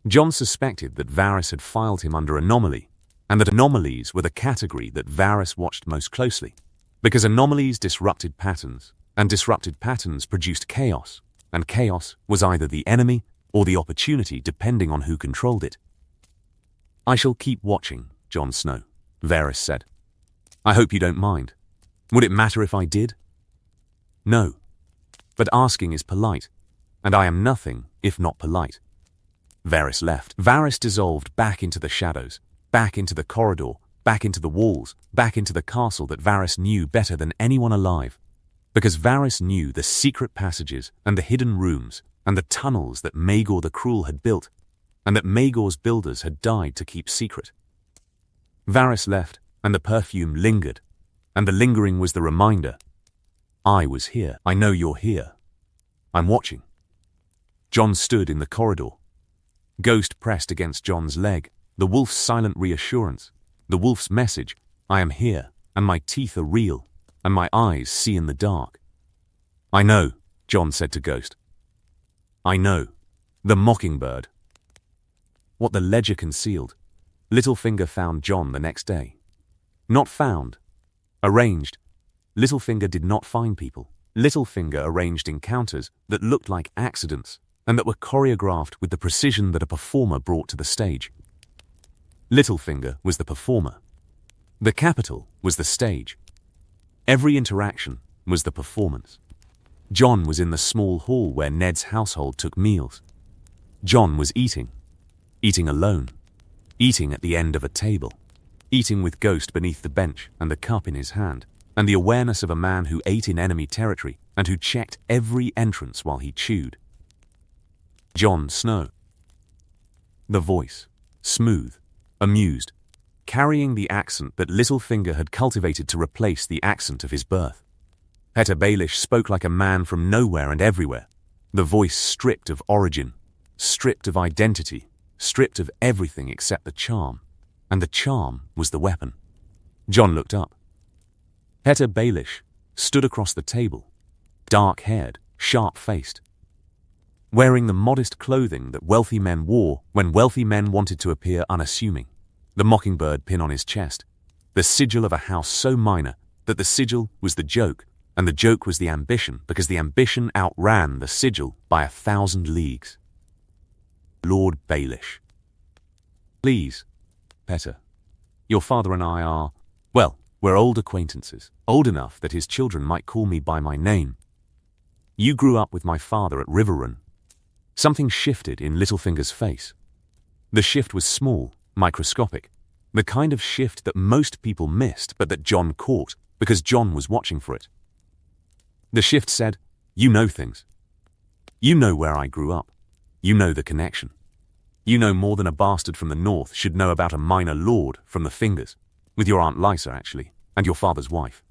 Jon suspected that Varys had filed him under anomaly, and that anomalies were the category that Varys watched most closely, because anomalies disrupted patterns, and disrupted patterns produced chaos, and chaos was either the enemy or the opportunity depending on who controlled it. I shall keep watching, Jon Snow, Varys said. I hope you don't mind. Would it matter if I did? No. But asking is polite, and I am nothing if not polite. Varys left. Varys dissolved back into the shadows, back into the corridor, back into the walls, back into the castle that Varys knew better than anyone alive. Because Varys knew the secret passages and the hidden rooms and the tunnels that Maegor the Cruel had built, and that Maegor's builders had died to keep secret. Varys left, and the perfume lingered, and the lingering was the reminder. I was here. I know you're here. I'm watching. Jon stood in the corridor. Ghost pressed against Jon's leg, the wolf's silent reassurance, the wolf's message, I am here, and my teeth are real, and my eyes see in the dark. I know, Jon said to Ghost. I know. The mockingbird. What the ledger concealed, Littlefinger found Jon the next day. Not found. Arranged. Littlefinger did not find people. Littlefinger arranged encounters that looked like accidents and that were choreographed with the precision that a performer brought to the stage. Littlefinger was the performer. The capital was the stage. Every interaction was the performance. Jon was in the small hall where Ned's household took meals. Jon was eating alone, eating at the end of a table, eating with Ghost beneath the bench and the cup in his hand, and the awareness of a man who ate in enemy territory and who checked every entrance while he chewed. Jon Snow. The voice, smooth, amused, carrying the accent that Littlefinger had cultivated to replace the accent of his birth. Petyr Baelish spoke like a man from nowhere and everywhere, the voice stripped of origin, stripped of identity, stripped of everything except the charm, and the charm was the weapon. Jon looked up. Petyr Baelish stood across the table, dark-haired, sharp-faced, wearing the modest clothing that wealthy men wore when wealthy men wanted to appear unassuming, the mockingbird pin on his chest, the sigil of a house so minor that the sigil was the joke, and the joke was the ambition because the ambition outran the sigil by 1,000 leagues. Lord Baelish. Please, Petyr, your father and I are, well, we're old acquaintances, old enough that his children might call me by my name. You grew up with my father at Reborn. Something shifted in Littlefinger's face. The shift was small, microscopic, the kind of shift that most people missed but that Jon caught because Jon was watching for it. The shift said, you know things. You know where I grew up. You know the connection. You know more than a bastard from the north should know about a minor lord from the Fingers, with your Aunt Lysa actually, and your father's wife.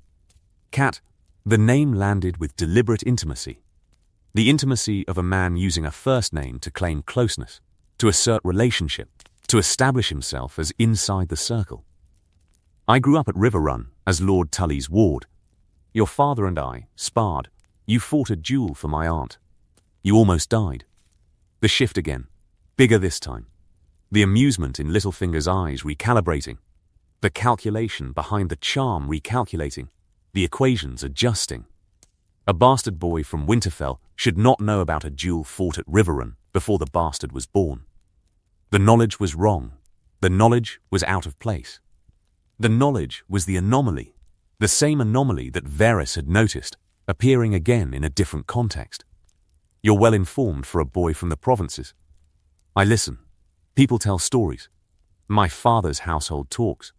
Cat, the name landed with deliberate intimacy. The intimacy of a man using a first name to claim closeness, to assert relationship, to establish himself as inside the circle. I grew up at Riverrun as Lord Tully's ward. Your father and I sparred. You fought a duel for my aunt. You almost died. The shift again, bigger this time. The amusement in Littlefinger's eyes recalibrating. The calculation behind the charm recalculating. The equations adjusting. A bastard boy from Winterfell should not know about a duel fought at Riverrun before the bastard was born. The knowledge was wrong. The knowledge was out of place. The knowledge was the anomaly, the same anomaly that Varys had noticed, appearing again in a different context. You're well informed for a boy from the provinces. I listen. People tell stories. My father's household talks.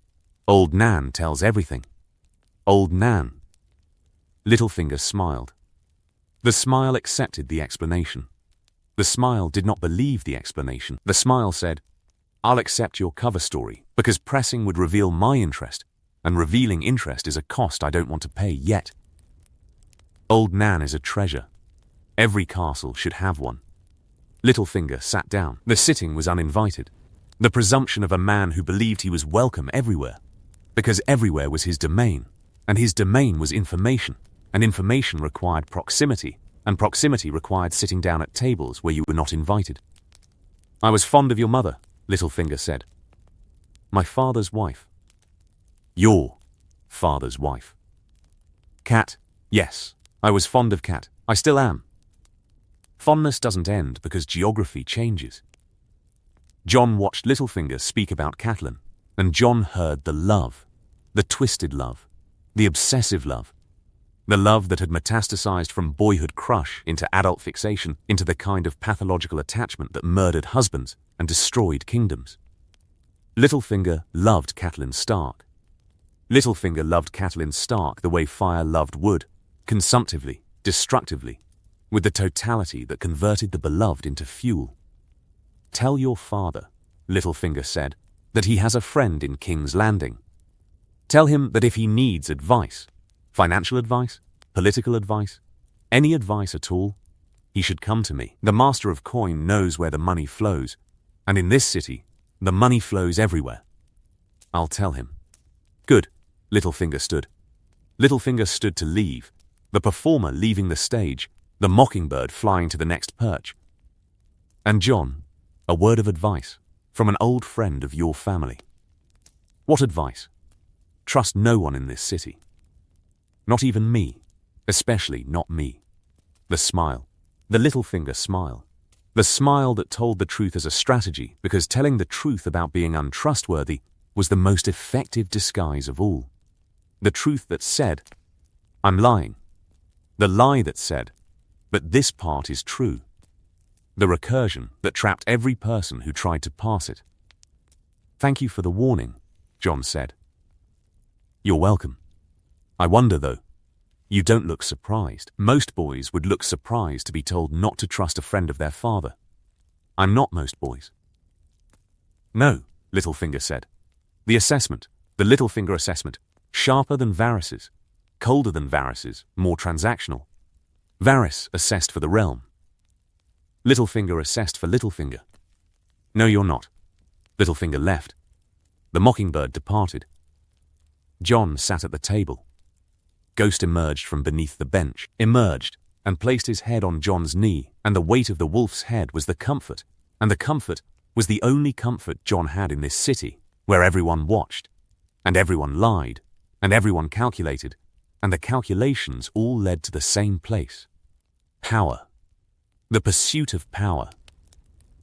Old Nan tells everything. Old Nan. Littlefinger smiled. The smile accepted the explanation. The smile did not believe the explanation. The smile said, I'll accept your cover story because pressing would reveal my interest, and revealing interest is a cost I don't want to pay yet. Old Nan is a treasure. Every castle should have one. Littlefinger sat down. The sitting was uninvited. The presumption of a man who believed he was welcome everywhere, because everywhere was his domain, and his domain was information, and information required proximity, and proximity required sitting down at tables where you were not invited. I was fond of your mother, Littlefinger said. My father's wife. Your father's wife. Cat, yes, I was fond of Cat. I still am. Fondness doesn't end because geography changes. Jon watched Littlefinger speak about Catelyn, and Jon heard the love, the twisted love, the obsessive love, the love that had metastasized from boyhood crush into adult fixation into the kind of pathological attachment that murdered husbands and destroyed kingdoms. Littlefinger loved Catelyn Stark. Littlefinger loved Catelyn Stark the way fire loved wood, consumptively, destructively, with the totality that converted the beloved into fuel. Tell your father, Littlefinger said, that he has a friend in King's Landing. Tell him that if he needs advice, financial advice, political advice, any advice at all, he should come to me. The master of coin knows where the money flows, and in this city, the money flows everywhere. I'll tell him. Good, Littlefinger stood. Littlefinger stood to leave, the performer leaving the stage, the mockingbird flying to the next perch. And Jon, a word of advice from an old friend of your family. What advice? Trust no one in this city. Not even me, especially not me. The smile, the Littlefinger smile. The smile that told the truth as a strategy because telling the truth about being untrustworthy was the most effective disguise of all. The truth that said, I'm lying. The lie that said, but this part is true. The recursion that trapped every person who tried to pass it. Thank you for the warning, Jon said. You're welcome. I wonder though, you don't look surprised. Most boys would look surprised to be told not to trust a friend of their father. I'm not most boys. No, Littlefinger said. The assessment, the Littlefinger assessment, sharper than Varys's, colder than Varys's, more transactional. Varys assessed for the realm. Littlefinger assessed for Littlefinger. No, you're not. Littlefinger left. The mockingbird departed. Jon sat at the table. Ghost emerged from beneath the bench, emerged, and placed his head on Jon's knee, and the weight of the wolf's head was the comfort, and the comfort was the only comfort Jon had in this city, where everyone watched, and everyone lied, and everyone calculated, and the calculations all led to the same place. Power. The pursuit of power.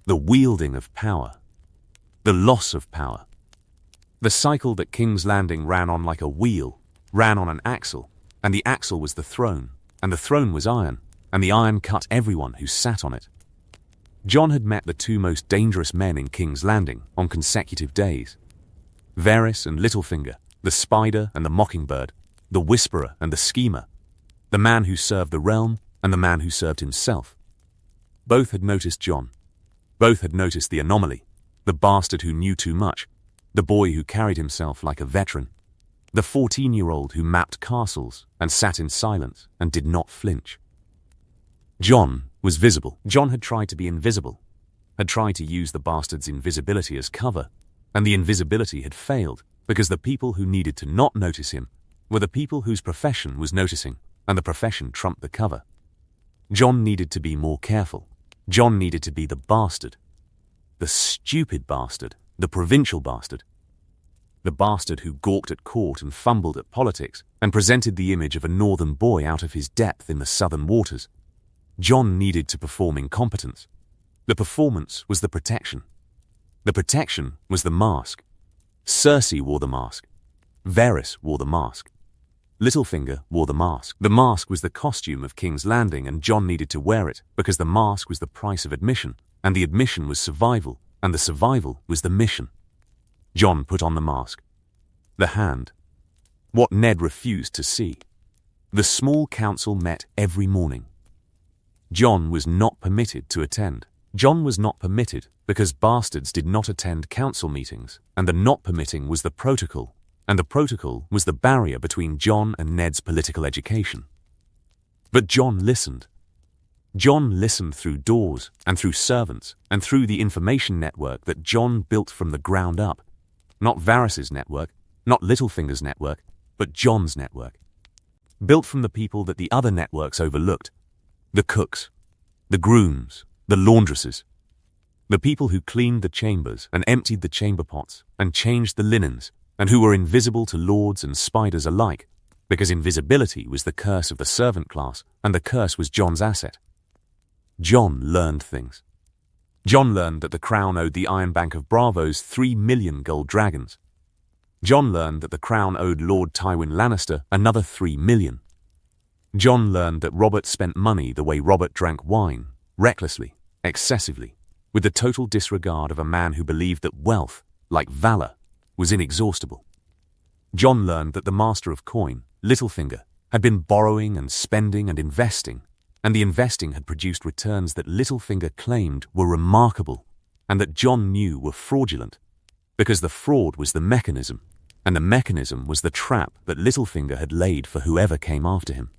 The wielding of power. The loss of power. The cycle that King's Landing ran on like a wheel, ran on an axle, and the axle was the throne, and the throne was iron, and the iron cut everyone who sat on it. Jon had met the two most dangerous men in King's Landing on consecutive days. Varys and Littlefinger, the spider and the mockingbird, the whisperer and the schemer, the man who served the realm and the man who served himself. Both had noticed Jon. Both had noticed the anomaly, the bastard who knew too much, the boy who carried himself like a veteran, the 14-year-old who mapped castles and sat in silence and did not flinch. Jon was visible. Jon had tried to be invisible, had tried to use the bastard's invisibility as cover, and the invisibility had failed because the people who needed to not notice him were the people whose profession was noticing, and the profession trumped the cover. Jon needed to be more careful. Jon needed to be the bastard. The stupid bastard. The provincial bastard. The bastard who gawked at court and fumbled at politics and presented the image of a northern boy out of his depth in the southern waters. Jon needed to perform incompetence. The performance was the protection. The protection was the mask. Cersei wore the mask. Varys wore the mask. Littlefinger wore the mask. The mask was the costume of King's Landing, and Jon needed to wear it because the mask was the price of admission, and the admission was survival, and the survival was the mission. Jon put on the mask. The hand. What Ned refused to see. The small council met every morning. Jon was not permitted to attend. Jon was not permitted because bastards did not attend council meetings, and the not permitting was the protocol, and the protocol was the barrier between Jon and Ned's political education. But Jon listened. Jon listened through doors, and through servants, and through the information network that Jon built from the ground up. Not Varys's network, not Littlefinger's network, but Jon's network. Built from the people that the other networks overlooked. The cooks, the grooms, the laundresses. The people who cleaned the chambers and emptied the chamber pots and changed the linens, and who were invisible to lords and spiders alike, because invisibility was the curse of the servant class, and the curse was Jon's asset. Jon learned things. Jon learned that the crown owed the Iron Bank of Bravos 3 million gold dragons. Jon learned that the crown owed Lord Tywin Lannister another 3 million. Jon learned that Robert spent money the way Robert drank wine, recklessly, excessively, with the total disregard of a man who believed that wealth, like valor, was inexhaustible. Jon learned that the master of coin, Littlefinger, had been borrowing and spending and investing, and the investing had produced returns that Littlefinger claimed were remarkable and that Jon knew were fraudulent, because the fraud was the mechanism, and the mechanism was the trap that Littlefinger had laid for whoever came after him.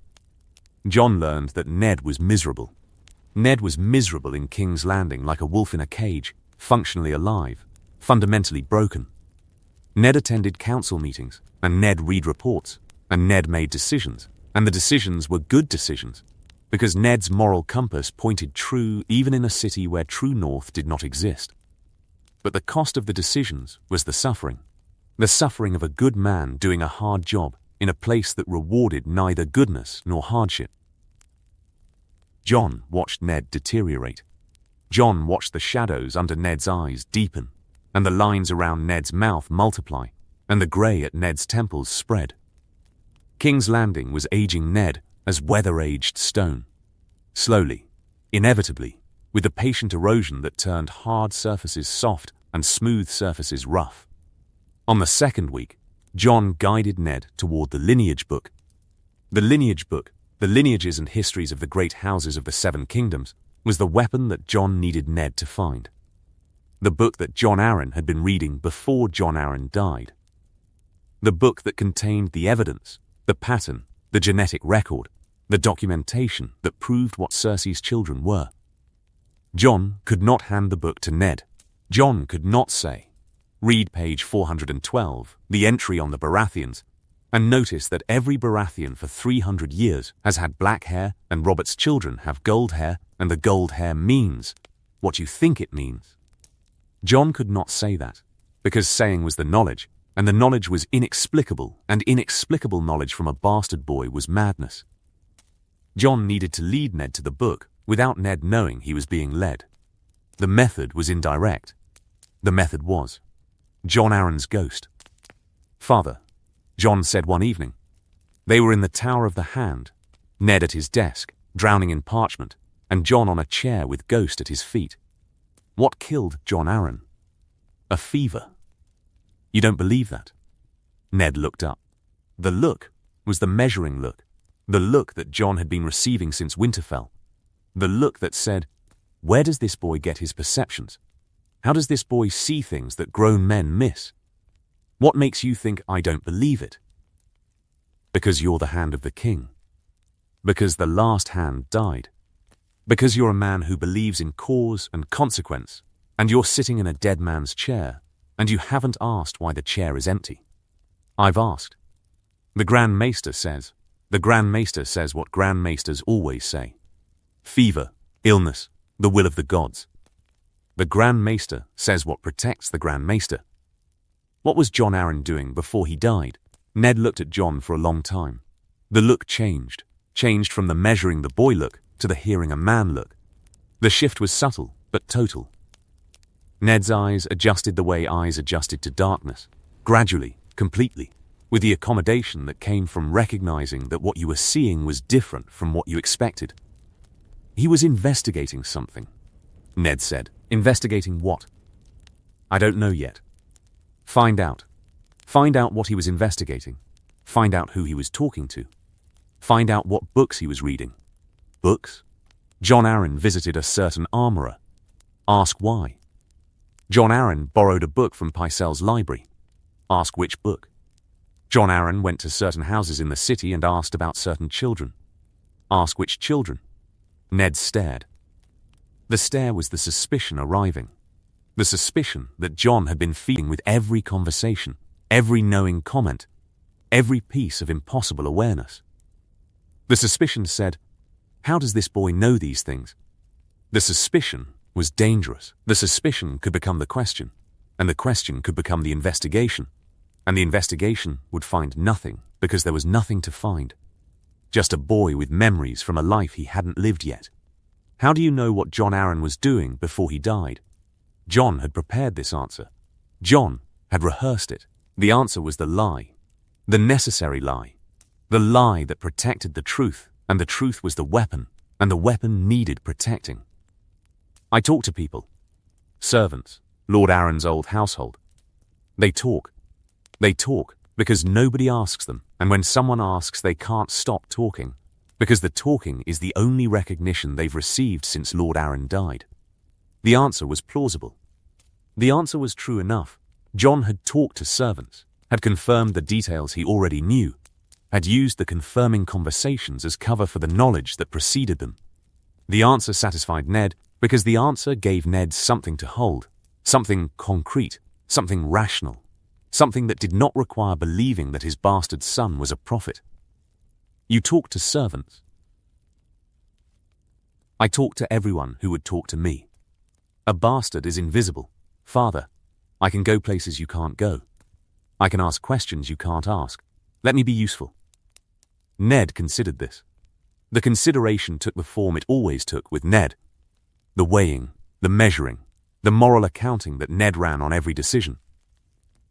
Jon learned that Ned was miserable. Ned was miserable in King's Landing like a wolf in a cage, functionally alive, fundamentally broken. Ned attended council meetings, and Ned read reports, and Ned made decisions, and the decisions were good decisions, because Ned's moral compass pointed true even in a city where true north did not exist. But the cost of the decisions was the suffering of a good man doing a hard job in a place that rewarded neither goodness nor hardship. Jon watched Ned deteriorate. Jon watched the shadows under Ned's eyes deepen, and the lines around Ned's mouth multiply, and the grey at Ned's temples spread. King's Landing was aging Ned as weather aged stone. Slowly, inevitably, with the patient erosion that turned hard surfaces soft and smooth surfaces rough. On the second week, Jon guided Ned toward the lineage book. The lineage book, the lineages and histories of the great houses of the Seven Kingdoms, was the weapon that Jon needed Ned to find. The book that Jon Arryn had been reading before Jon Arryn died. The book that contained the evidence, the pattern, the genetic record, the documentation that proved what Cersei's children were. Jon could not hand the book to Ned. Jon could not say, "Read page 412, the entry on the Baratheons, and notice that every Baratheon for 300 years has had black hair and Robert's children have gold hair and the gold hair means what you think it means." Jon could not say that, because saying was the knowledge, and the knowledge was inexplicable, and inexplicable knowledge from a bastard boy was madness. Jon needed to lead Ned to the book without Ned knowing he was being led. The method was indirect. The method was Jon Arryn's ghost. "Father," Jon said one evening. They were in the Tower of the Hand, Ned at his desk, drowning in parchment, and Jon on a chair with Ghost at his feet. "What killed Jon Arryn?" "A fever." "You don't believe that?" Ned looked up. The look was the measuring look, the look that Jon had been receiving since Winterfell, the look that said, "Where does this boy get his perceptions? How does this boy see things that grown men miss? What makes you think I don't believe it?" "Because you're the hand of the king. Because the last hand died. Because you're a man who believes in cause and consequence, and you're sitting in a dead man's chair, and you haven't asked why the chair is empty." "I've asked." The Grand Maester says what Grand Maesters always say. Fever, illness, the will of the gods. The Grand Maester says what protects the Grand Maester. What was Jon Arryn doing before he died? Ned looked at Jon for a long time. The look changed from the measuring the boy look to the hearing a man look. The shift was subtle, but total. Ned's eyes adjusted the way eyes adjusted to darkness, gradually, completely, with the accommodation that came from recognizing that what you were seeing was different from what you expected. "He was investigating something," Ned said. "Investigating what?" "I don't know yet." "Find out. Find out what he was investigating. Find out who he was talking to. Find out what books he was reading." "Books?" "Jon Arryn visited a certain armorer." "Ask why." "Jon Arryn borrowed a book from Pycelle's library." "Ask which book." "Jon Arryn went to certain houses in the city and asked about certain children." "Ask which children." Ned stared. The stare was the suspicion arriving. The suspicion that Jon had been feeding with every conversation, every knowing comment, every piece of impossible awareness. The suspicion said, "How does this boy know these things?" The suspicion was dangerous. The suspicion could become the question, and the question could become the investigation, and the investigation would find nothing because there was nothing to find. Just a boy with memories from a life he hadn't lived yet. How do you know what Jon Arryn was doing before he died? Jon had prepared this answer. Jon had rehearsed it. The answer was the lie. The necessary lie. The lie that protected the truth, and the truth was the weapon, and the weapon needed protecting. "I talk to people. Servants, Lord Arryn's old household. They talk. They talk because nobody asks them, and when someone asks they can't stop talking, because the talking is the only recognition they've received since Lord Arryn died." The answer was plausible. The answer was true enough. Jon had talked to servants, had confirmed the details he already knew, had used the confirming conversations as cover for the knowledge that preceded them. The answer satisfied Ned because the answer gave Ned something to hold, something concrete, something rational, something that did not require believing that his bastard son was a prophet. "You talk to servants." "I talk to everyone who would talk to me. A bastard is invisible. Father, I can go places you can't go. I can ask questions you can't ask. Let me be useful." Ned considered this. The consideration took the form it always took with Ned. The weighing, the measuring, the moral accounting that Ned ran on every decision.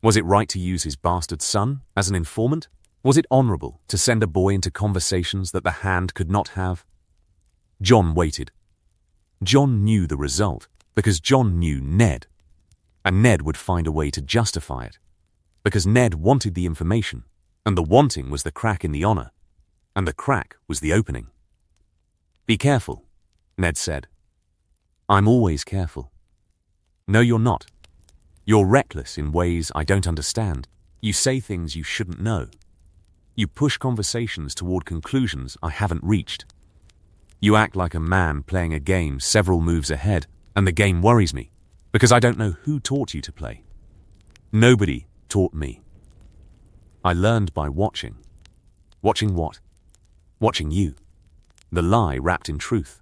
Was it right to use his bastard son as an informant? Was it honorable to send a boy into conversations that the hand could not have? Jon waited. Jon knew the result, because Jon knew Ned. And Ned would find a way to justify it. Because Ned wanted the information, and the wanting was the crack in the honor, and the crack was the opening. "Be careful," Ned said. "I'm always careful." "No, you're not. You're reckless in ways I don't understand. You say things you shouldn't know. You push conversations toward conclusions I haven't reached. You act like a man playing a game several moves ahead, and the game worries me, because I don't know who taught you to play. Nobody taught me. I learned by watching." Watching what? Watching you. The lie wrapped in truth.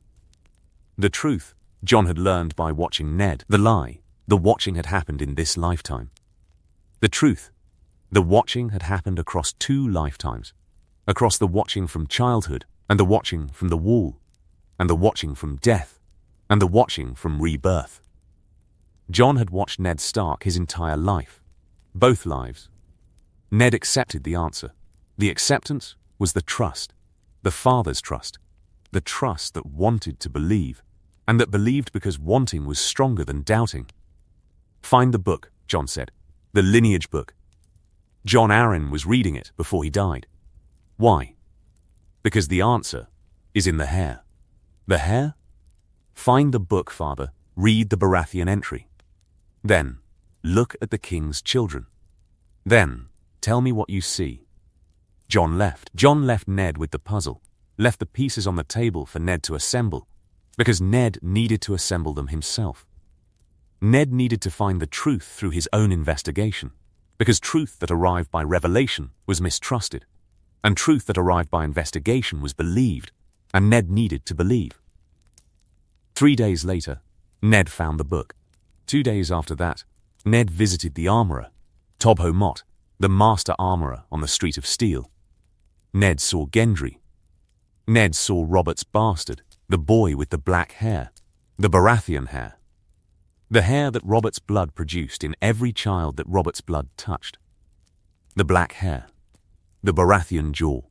The truth Jon had learned by watching Ned. The lie, the watching had happened in this lifetime. The truth, the watching had happened across 2 lifetimes. Across the watching from childhood, and the watching from the wall, and the watching from death, and the watching from rebirth. Jon had watched Ned Stark his entire life. Both lives. Ned accepted the answer. The acceptance was the trust. The father's trust. The trust that wanted to believe, and that believed because wanting was stronger than doubting. "Find the book," Jon said. "The lineage book." Jon Arryn was reading it before he died. Why? Because the answer is in the hair. The hair? Find the book, father. Read the Baratheon entry. Then, look at the king's children. Then, tell me what you see. Jon left. Jon left Ned with the puzzle, left the pieces on the table for Ned to assemble, because Ned needed to assemble them himself. Ned needed to find the truth through his own investigation, because truth that arrived by revelation was mistrusted, and truth that arrived by investigation was believed, and Ned needed to believe. 3 days later, Ned found the book. 2 days after that, Ned visited the armorer, Tobho Mott, the master armorer on the Street of Steel. Ned saw Gendry. Ned saw Robert's bastard, the boy with the black hair, the Baratheon hair. The hair that Robert's blood produced in every child that Robert's blood touched. The black hair. The Baratheon jaw.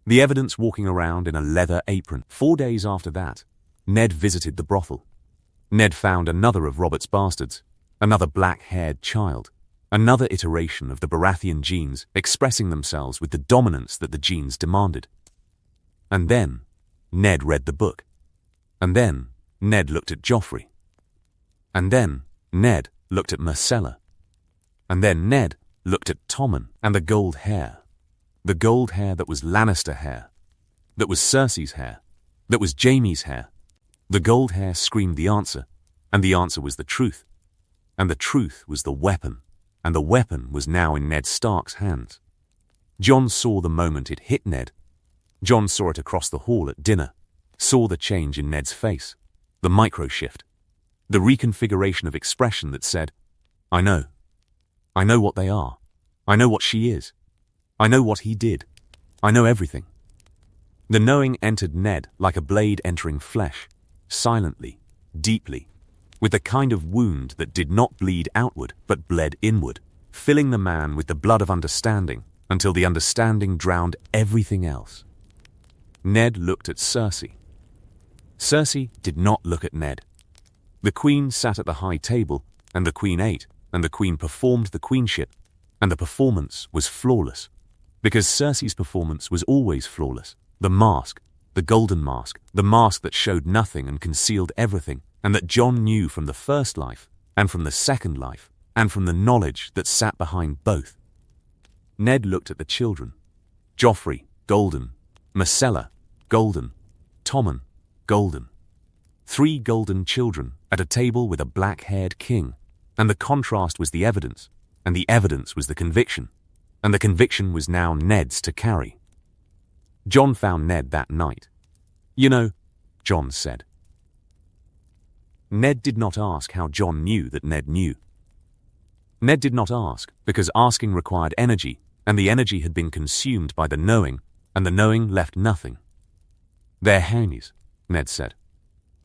The evidence walking around in a leather apron. 4 days after that, Ned visited the brothel. Ned found another of Robert's bastards, another black-haired child, another iteration of the Baratheon genes expressing themselves with the dominance that the genes demanded. And then, Ned read the book. And then, Ned looked at Joffrey. And then, Ned looked at Myrcella. And then Ned looked at Tommen and the gold hair. The gold hair that was Lannister hair, that was Cersei's hair, that was Jaime's hair. The gold hair screamed the answer, and the answer was the truth. And the truth was the weapon, and the weapon was now in Ned Stark's hands. Jon saw the moment it hit Ned. Jon saw it across the hall at dinner, saw the change in Ned's face, the micro-shift, the reconfiguration of expression that said, I know what they are. I know what she is. I know what he did. I know everything." The knowing entered Ned like a blade entering flesh, silently, deeply, with the kind of wound that did not bleed outward but bled inward, filling the man with the blood of understanding until the understanding drowned everything else. Ned looked at Cersei. Cersei did not look at Ned. The queen sat at the high table, and the queen ate, and the queen performed the queenship, and the performance was flawless. Because Cersei's performance was always flawless. The mask, the golden mask, the mask that showed nothing and concealed everything, and that Jon knew from the first life, and from the second life, and from the knowledge that sat behind both. Ned looked at the children. Joffrey, golden. Myrcella, golden. Tommen, golden. 3 golden children at a table with a black-haired king, and the contrast was the evidence, and the evidence was the conviction. And the conviction was now Ned's to carry. Jon found Ned that night. "You know," Jon said. Ned did not ask how Jon knew that Ned knew. Ned did not ask, because asking required energy, and the energy had been consumed by the knowing, and the knowing left nothing. "They're homies," Ned said.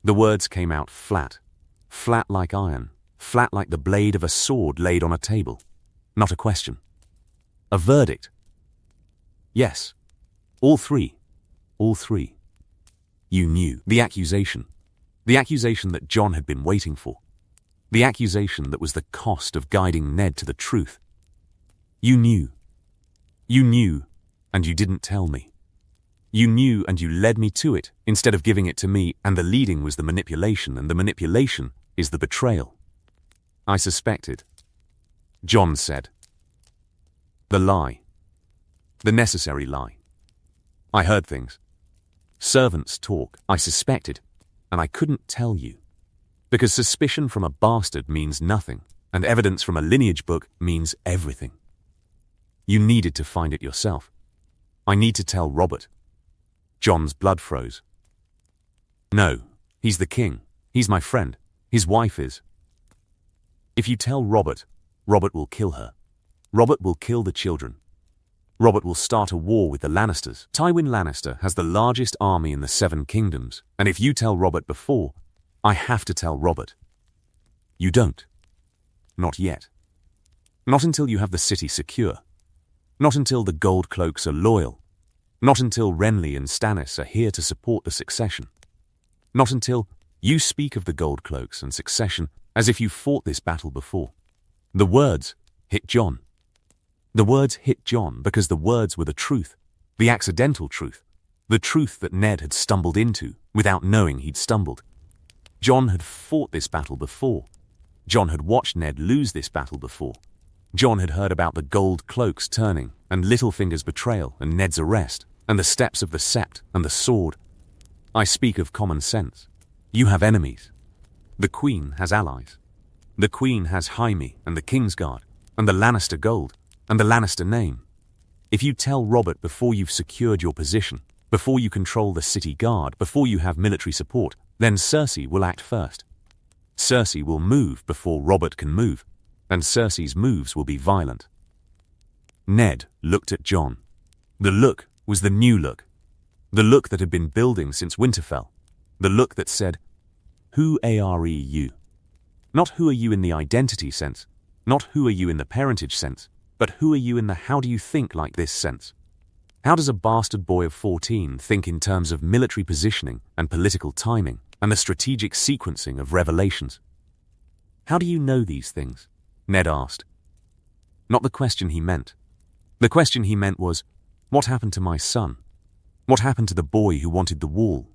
The words came out flat like iron, flat like the blade of a sword laid on a table. Not a question. A verdict. Yes. All three. All three. You knew. The accusation. The accusation that Jon had been waiting for. The accusation that was the cost of guiding Ned to the truth. You knew. You knew, and you didn't tell me. You knew and you led me to it instead of giving it to me, and the leading was the manipulation, and the manipulation is the betrayal. I suspected. Jon said. The lie. The necessary lie. I heard things. Servants talk. I suspected, and I couldn't tell you. Because suspicion from a bastard means nothing, and evidence from a lineage book means everything. You needed to find it yourself. I need to tell Robert. Jon's blood froze. No, he's the king. He's my friend. His wife is. If you tell Robert, Robert will kill her. Robert will kill the children. Robert will start a war with the Lannisters. Tywin Lannister has the largest army in the Seven Kingdoms, and if you tell Robert before, I have to tell Robert. You don't. Not yet. Not until you have the city secure. Not until the Gold Cloaks are loyal. Not until Renly and Stannis are here to support the succession. Not until you speak of the Gold Cloaks and succession as if you fought this battle before. The words hit Jon. The words hit Jon because the words were the truth, the accidental truth, the truth that Ned had stumbled into without knowing he'd stumbled. Jon had fought this battle before. Jon had watched Ned lose this battle before. Jon had heard about the Gold Cloaks turning, and Littlefinger's betrayal, and Ned's arrest, and the steps of the Sept and the sword. I speak of common sense. You have enemies. The Queen has allies. The Queen has Jaime and the Kingsguard, and the Lannister gold, and the Lannister name. If you tell Robert before you've secured your position, before you control the city guard, before you have military support, then Cersei will act first. Cersei will move before Robert can move, and Cersei's moves will be violent. Ned looked at Jon. The look was the new look. The look that had been building since Winterfell. The look that said, who are you? Not who are you in the identity sense, not who are you in the parentage sense, but who are you in the how do you think like this sense? How does a bastard boy of 14 think in terms of military positioning and political timing and the strategic sequencing of revelations? How do you know these things? Ned asked. Not the question he meant. The question he meant was, what happened to my son? What happened to the boy who wanted the wall?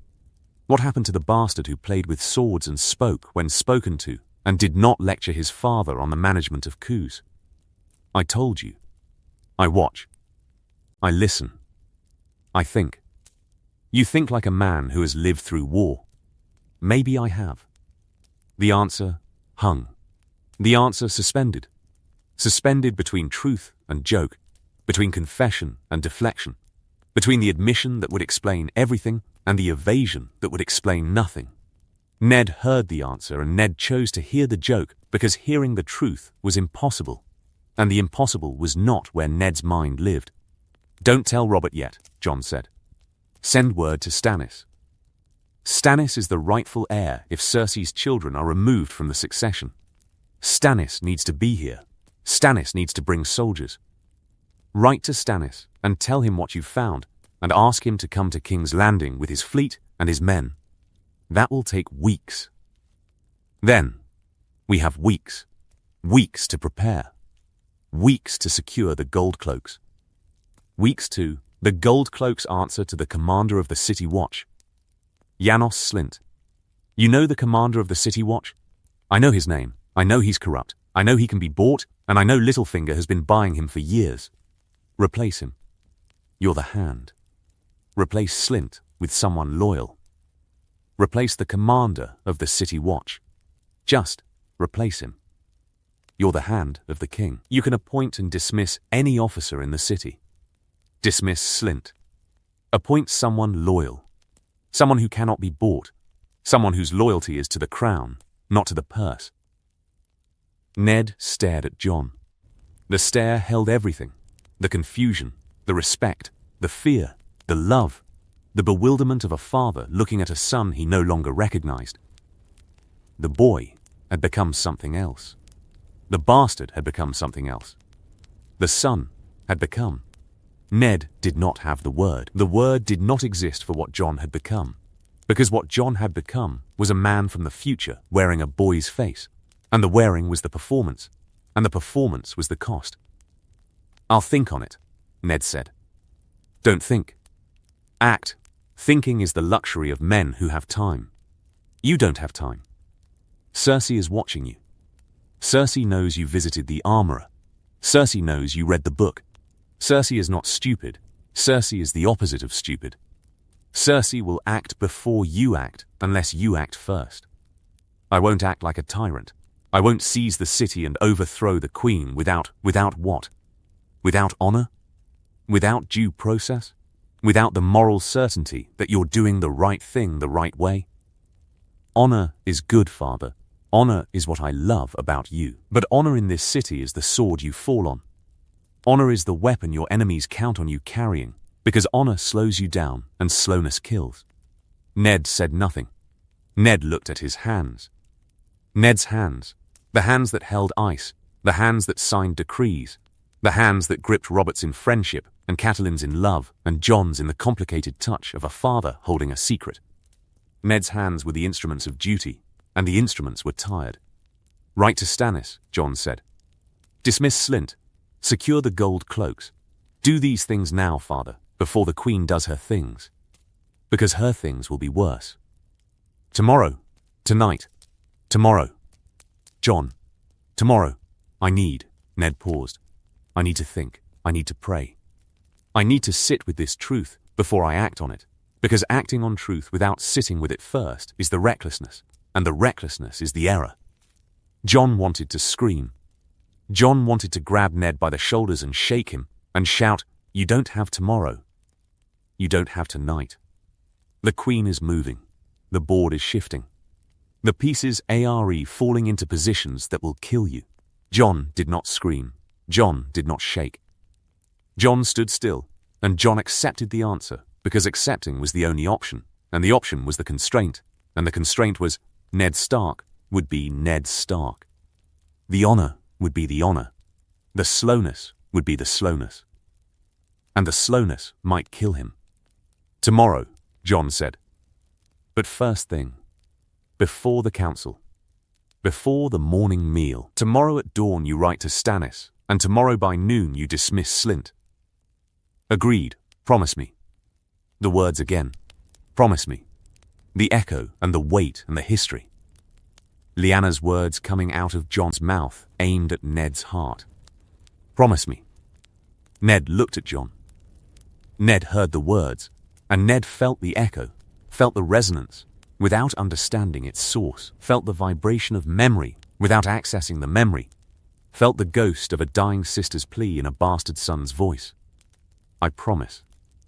What happened to the bastard who played with swords and spoke when spoken to, and did not lecture his father on the management of coups? I told you. I watch. I listen. I think. You think like a man who has lived through war. Maybe I have. The answer hung. The answer suspended. Suspended between truth and joke, between confession and deflection, between the admission that would explain everything and the evasion that would explain nothing. Ned heard the answer, and Ned chose to hear the joke because hearing the truth was impossible, and the impossible was not where Ned's mind lived. Don't tell Robert yet, Jon said. Send word to Stannis. Stannis is the rightful heir if Cersei's children are removed from the succession. Stannis needs to be here. Stannis needs to bring soldiers. Write to Stannis and tell him what you've found, and ask him to come to King's Landing with his fleet and his men. That will take weeks. Then, we have weeks. Weeks to prepare. Weeks to secure the Gold Cloaks. Weeks to the Gold Cloaks answer to the commander of the City Watch. Janos Slynt. You know the commander of the City Watch? I know his name. I know he's corrupt. I know he can be bought, and I know Littlefinger has been buying him for years. Replace him. You're the hand. Replace Slynt with someone loyal. Replace the commander of the City Watch. Just replace him. You're the hand of the king. You can appoint and dismiss any officer in the city. Dismiss Slynt. Appoint someone loyal. Someone who cannot be bought. Someone whose loyalty is to the crown, not to the purse. Ned stared at Jon. The stare held everything. The confusion, the respect, the fear, the love, the bewilderment of a father looking at a son he no longer recognized. The boy had become something else. The bastard had become something else. The son had become Ned did not have the word. The word did not exist for what Jon had become. Because what Jon had become was a man from the future wearing a boy's face. And the wearing was the performance. And the performance was the cost. "I'll think on it," Ned said. "Don't think. Act. Thinking is the luxury of men who have time. You don't have time. Cersei is watching you. Cersei knows you visited the armorer. Cersei knows you read the book. Cersei is not stupid. Cersei is the opposite of stupid. Cersei will act before you act, unless you act first. I won't act like a tyrant. I won't seize the city and overthrow the queen without what? Without honor? Without due process? Without the moral certainty that you're doing the right thing the right way? Honor is good, father. Honor is what I love about you. But honor in this city is the sword you fall on. Honor is the weapon your enemies count on you carrying, because honor slows you down and slowness kills." Ned said nothing. Ned looked at his hands. Ned's hands. The hands that held ice. The hands that signed decrees. The hands that gripped Robert's in friendship and Catelyn's in love and Jon's in the complicated touch of a father holding a secret. Ned's hands were the instruments of duty, and the instruments were tired. "Write to Stannis," Jon said. "Dismiss Slynt. Secure the gold cloaks. Do these things now, father, before the queen does her things. Because her things will be worse. Tomorrow. Tonight. Tomorrow. Jon. Tomorrow. I need," Ned paused. "I need to think. I need to pray. I need to sit with this truth before I act on it. Because acting on truth without sitting with it first is the recklessness, and the recklessness is the error." Jon wanted to scream. Jon wanted to grab Ned by the shoulders and shake him and shout, "You don't have tomorrow. You don't have tonight. The queen is moving. The board is shifting. The pieces are falling into positions that will kill you." Jon did not scream. Jon did not shake. Jon stood still, and Jon accepted the answer, because accepting was the only option, and the option was the constraint, and the constraint was Ned Stark would be Ned Stark. The honor would be the honor. The slowness would be the slowness. And the slowness might kill him. "Tomorrow," Jon said. "But first thing, before the council, before the morning meal, tomorrow at dawn you write to Stannis, and tomorrow by noon you dismiss Slynt." "Agreed. Promise me." The words again. "Promise me." The echo and the weight and the history. Lyanna's words coming out of Jon's mouth aimed at Ned's heart. "Promise me." Ned looked at Jon. Ned heard the words, and Ned felt the echo, felt the resonance, without understanding its source, felt the vibration of memory without accessing the memory, felt the ghost of a dying sister's plea in a bastard son's voice. "I promise,"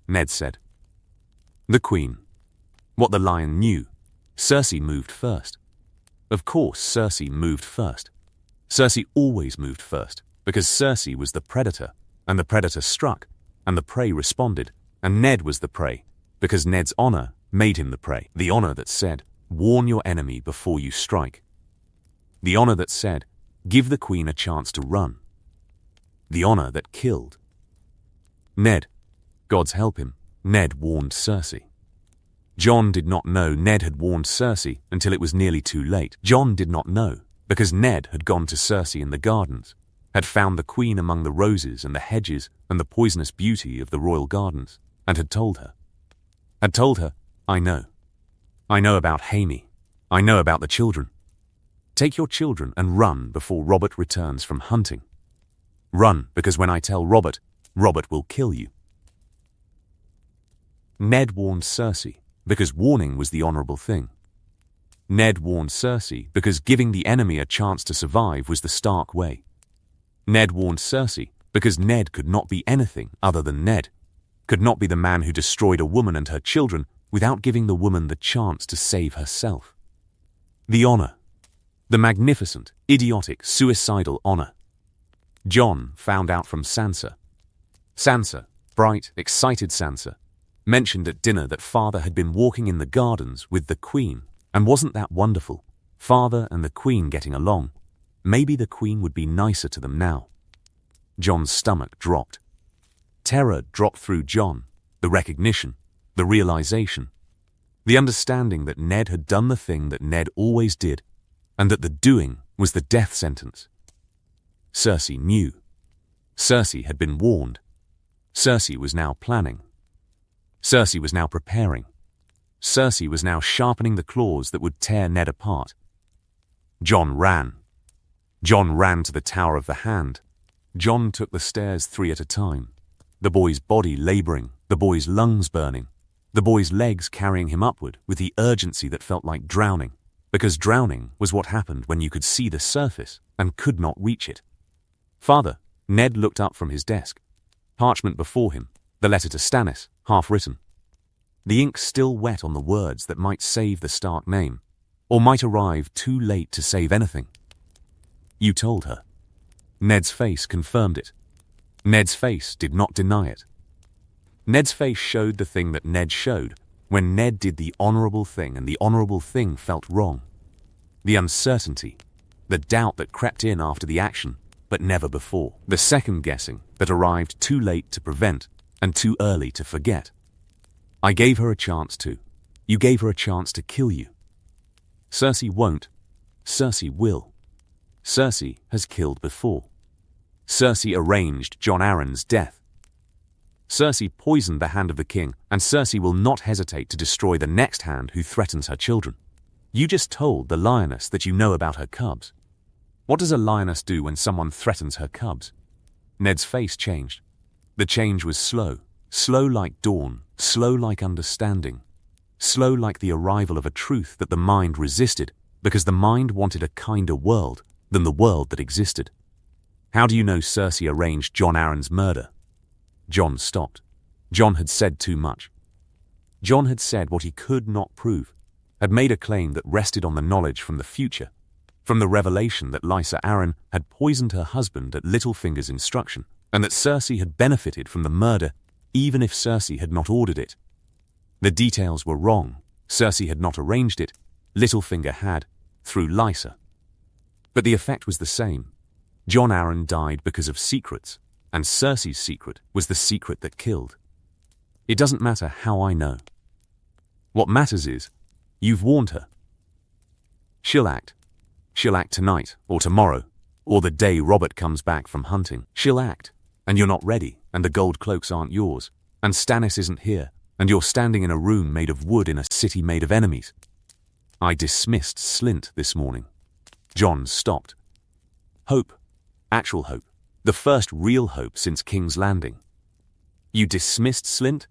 Ned said. The queen. What the lion knew. Cersei moved first. Of course Cersei moved first. Cersei always moved first, because Cersei was the predator, and the predator struck, and the prey responded, and Ned was the prey, because Ned's honor made him the prey. The honor that said, "Warn your enemy before you strike." The honor that said, "Give the queen a chance to run." The honor that killed. Ned, God's help him, Ned warned Cersei. Jon did not know Ned had warned Cersei until it was nearly too late. Jon did not know, because Ned had gone to Cersei in the gardens, had found the queen among the roses and the hedges and the poisonous beauty of the royal gardens, and had told her. Had told her, "I know. I know about Jaime. I know about the children. Take your children and run before Robert returns from hunting. Run, because when I tell Robert, Robert will kill you." Ned warned Cersei, because warning was the honorable thing. Ned warned Cersei because giving the enemy a chance to survive was the Stark way. Ned warned Cersei because Ned could not be anything other than Ned, could not be the man who destroyed a woman and her children without giving the woman the chance to save herself. The honor. The magnificent, idiotic, suicidal honor. Jon found out from Sansa. Sansa, bright, excited Sansa, mentioned at dinner that father had been walking in the gardens with the queen, and wasn't that wonderful? Father and the queen getting along. Maybe the queen would be nicer to them now. Jon's stomach dropped. terror dropped through Jon, the recognition, the realization, the understanding that Ned had done the thing that Ned always did, and that the doing was the death sentence. Cersei knew. Cersei had been warned. Cersei was now planning. Cersei was now preparing. Cersei was now sharpening the claws that would tear Ned apart. Jon ran. Jon ran to the Tower of the Hand. Jon took the stairs 3 at a time, the boy's body laboring, the boy's lungs burning, the boy's legs carrying him upward with the urgency that felt like drowning, because drowning was what happened when you could see the surface and could not reach it. "Father," Ned looked up from his desk. Parchment before him, the letter to Stannis, half written. The ink still wet on the words that might save the Stark name, or might arrive too late to save anything. "You told her." Ned's face confirmed it. Ned's face did not deny it. Ned's face showed the thing that Ned showed when Ned did the honorable thing and the honorable thing felt wrong. The uncertainty, the doubt that crept in after the action, but never before. The second guessing that arrived too late to prevent and too early to forget. "I gave her a chance to. You gave her a chance to kill you. Cersei won't. Cersei will. Cersei has killed before. Cersei arranged Jon Arryn's death. Cersei poisoned the hand of the king, and Cersei will not hesitate to destroy the next hand who threatens her children. You just told the lioness that you know about her cubs. What does a lioness do when someone threatens her cubs?" Ned's face changed. The change was slow, slow like dawn, slow like understanding, slow like the arrival of a truth that the mind resisted because the mind wanted a kinder world than the world that existed. "How do you know Cersei arranged Jon Arryn's murder?" Jon stopped. Jon had said too much. Jon had said what he could not prove, had made a claim that rested on the knowledge from the future, from the revelation that Lysa Arryn had poisoned her husband at Littlefinger's instruction, and that Cersei had benefited from the murder even if Cersei had not ordered it. The details were wrong. Cersei had not arranged it. Littlefinger had, through Lysa. But the effect was the same. Jon Arryn died because of secrets, and Cersei's secret was the secret that killed. It doesn't matter how I know. What matters is, you've warned her. She'll act. She'll act tonight, or tomorrow, or the day Robert comes back from hunting. She'll act, and you're not ready, and the gold cloaks aren't yours, and Stannis isn't here, and you're standing in a room made of wood in a city made of enemies. I dismissed Slint this morning. Jon stopped. Hope. Actual hope. The first real hope since King's Landing. You dismissed Slint?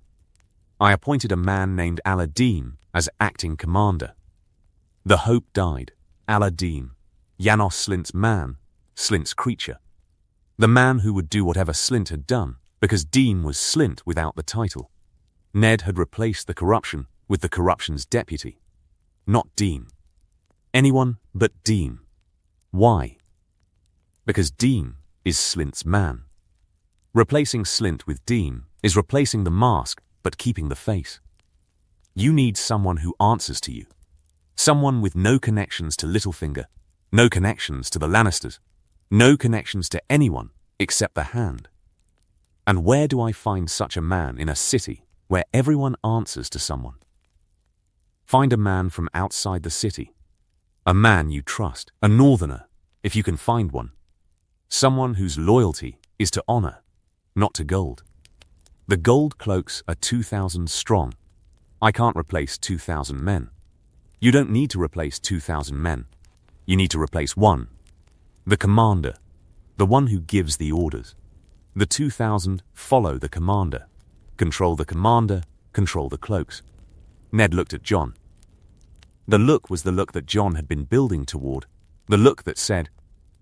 I appointed a man named Aladdin as acting commander. The hope died. Aladdin. Janos Slint's man. Slint's creature. The man who would do whatever Slint had done, because Dean was Slint without the title. Ned had replaced the corruption with the corruption's deputy. Not Dean. Anyone but Dean. Why? Because Dean is Slint's man. Replacing Slint with Dean is replacing the mask but keeping the face. You need someone who answers to you. Someone with no connections to Littlefinger, no connections to the Lannisters, no connections to anyone except the Hand. And where do I find such a man in a city where everyone answers to someone? Find a man from outside the city. A man you trust, a northerner, if you can find one. Someone whose loyalty is to honor, not to gold. The gold cloaks are 2,000 strong. I can't replace 2,000 men. You don't need to replace 2,000 men. You need to replace one. The commander, the one who gives the orders. The 2,000 follow the commander. Control the commander, control the cloaks. Ned looked at Jon. The look was the look that Jon had been building toward. The look that said,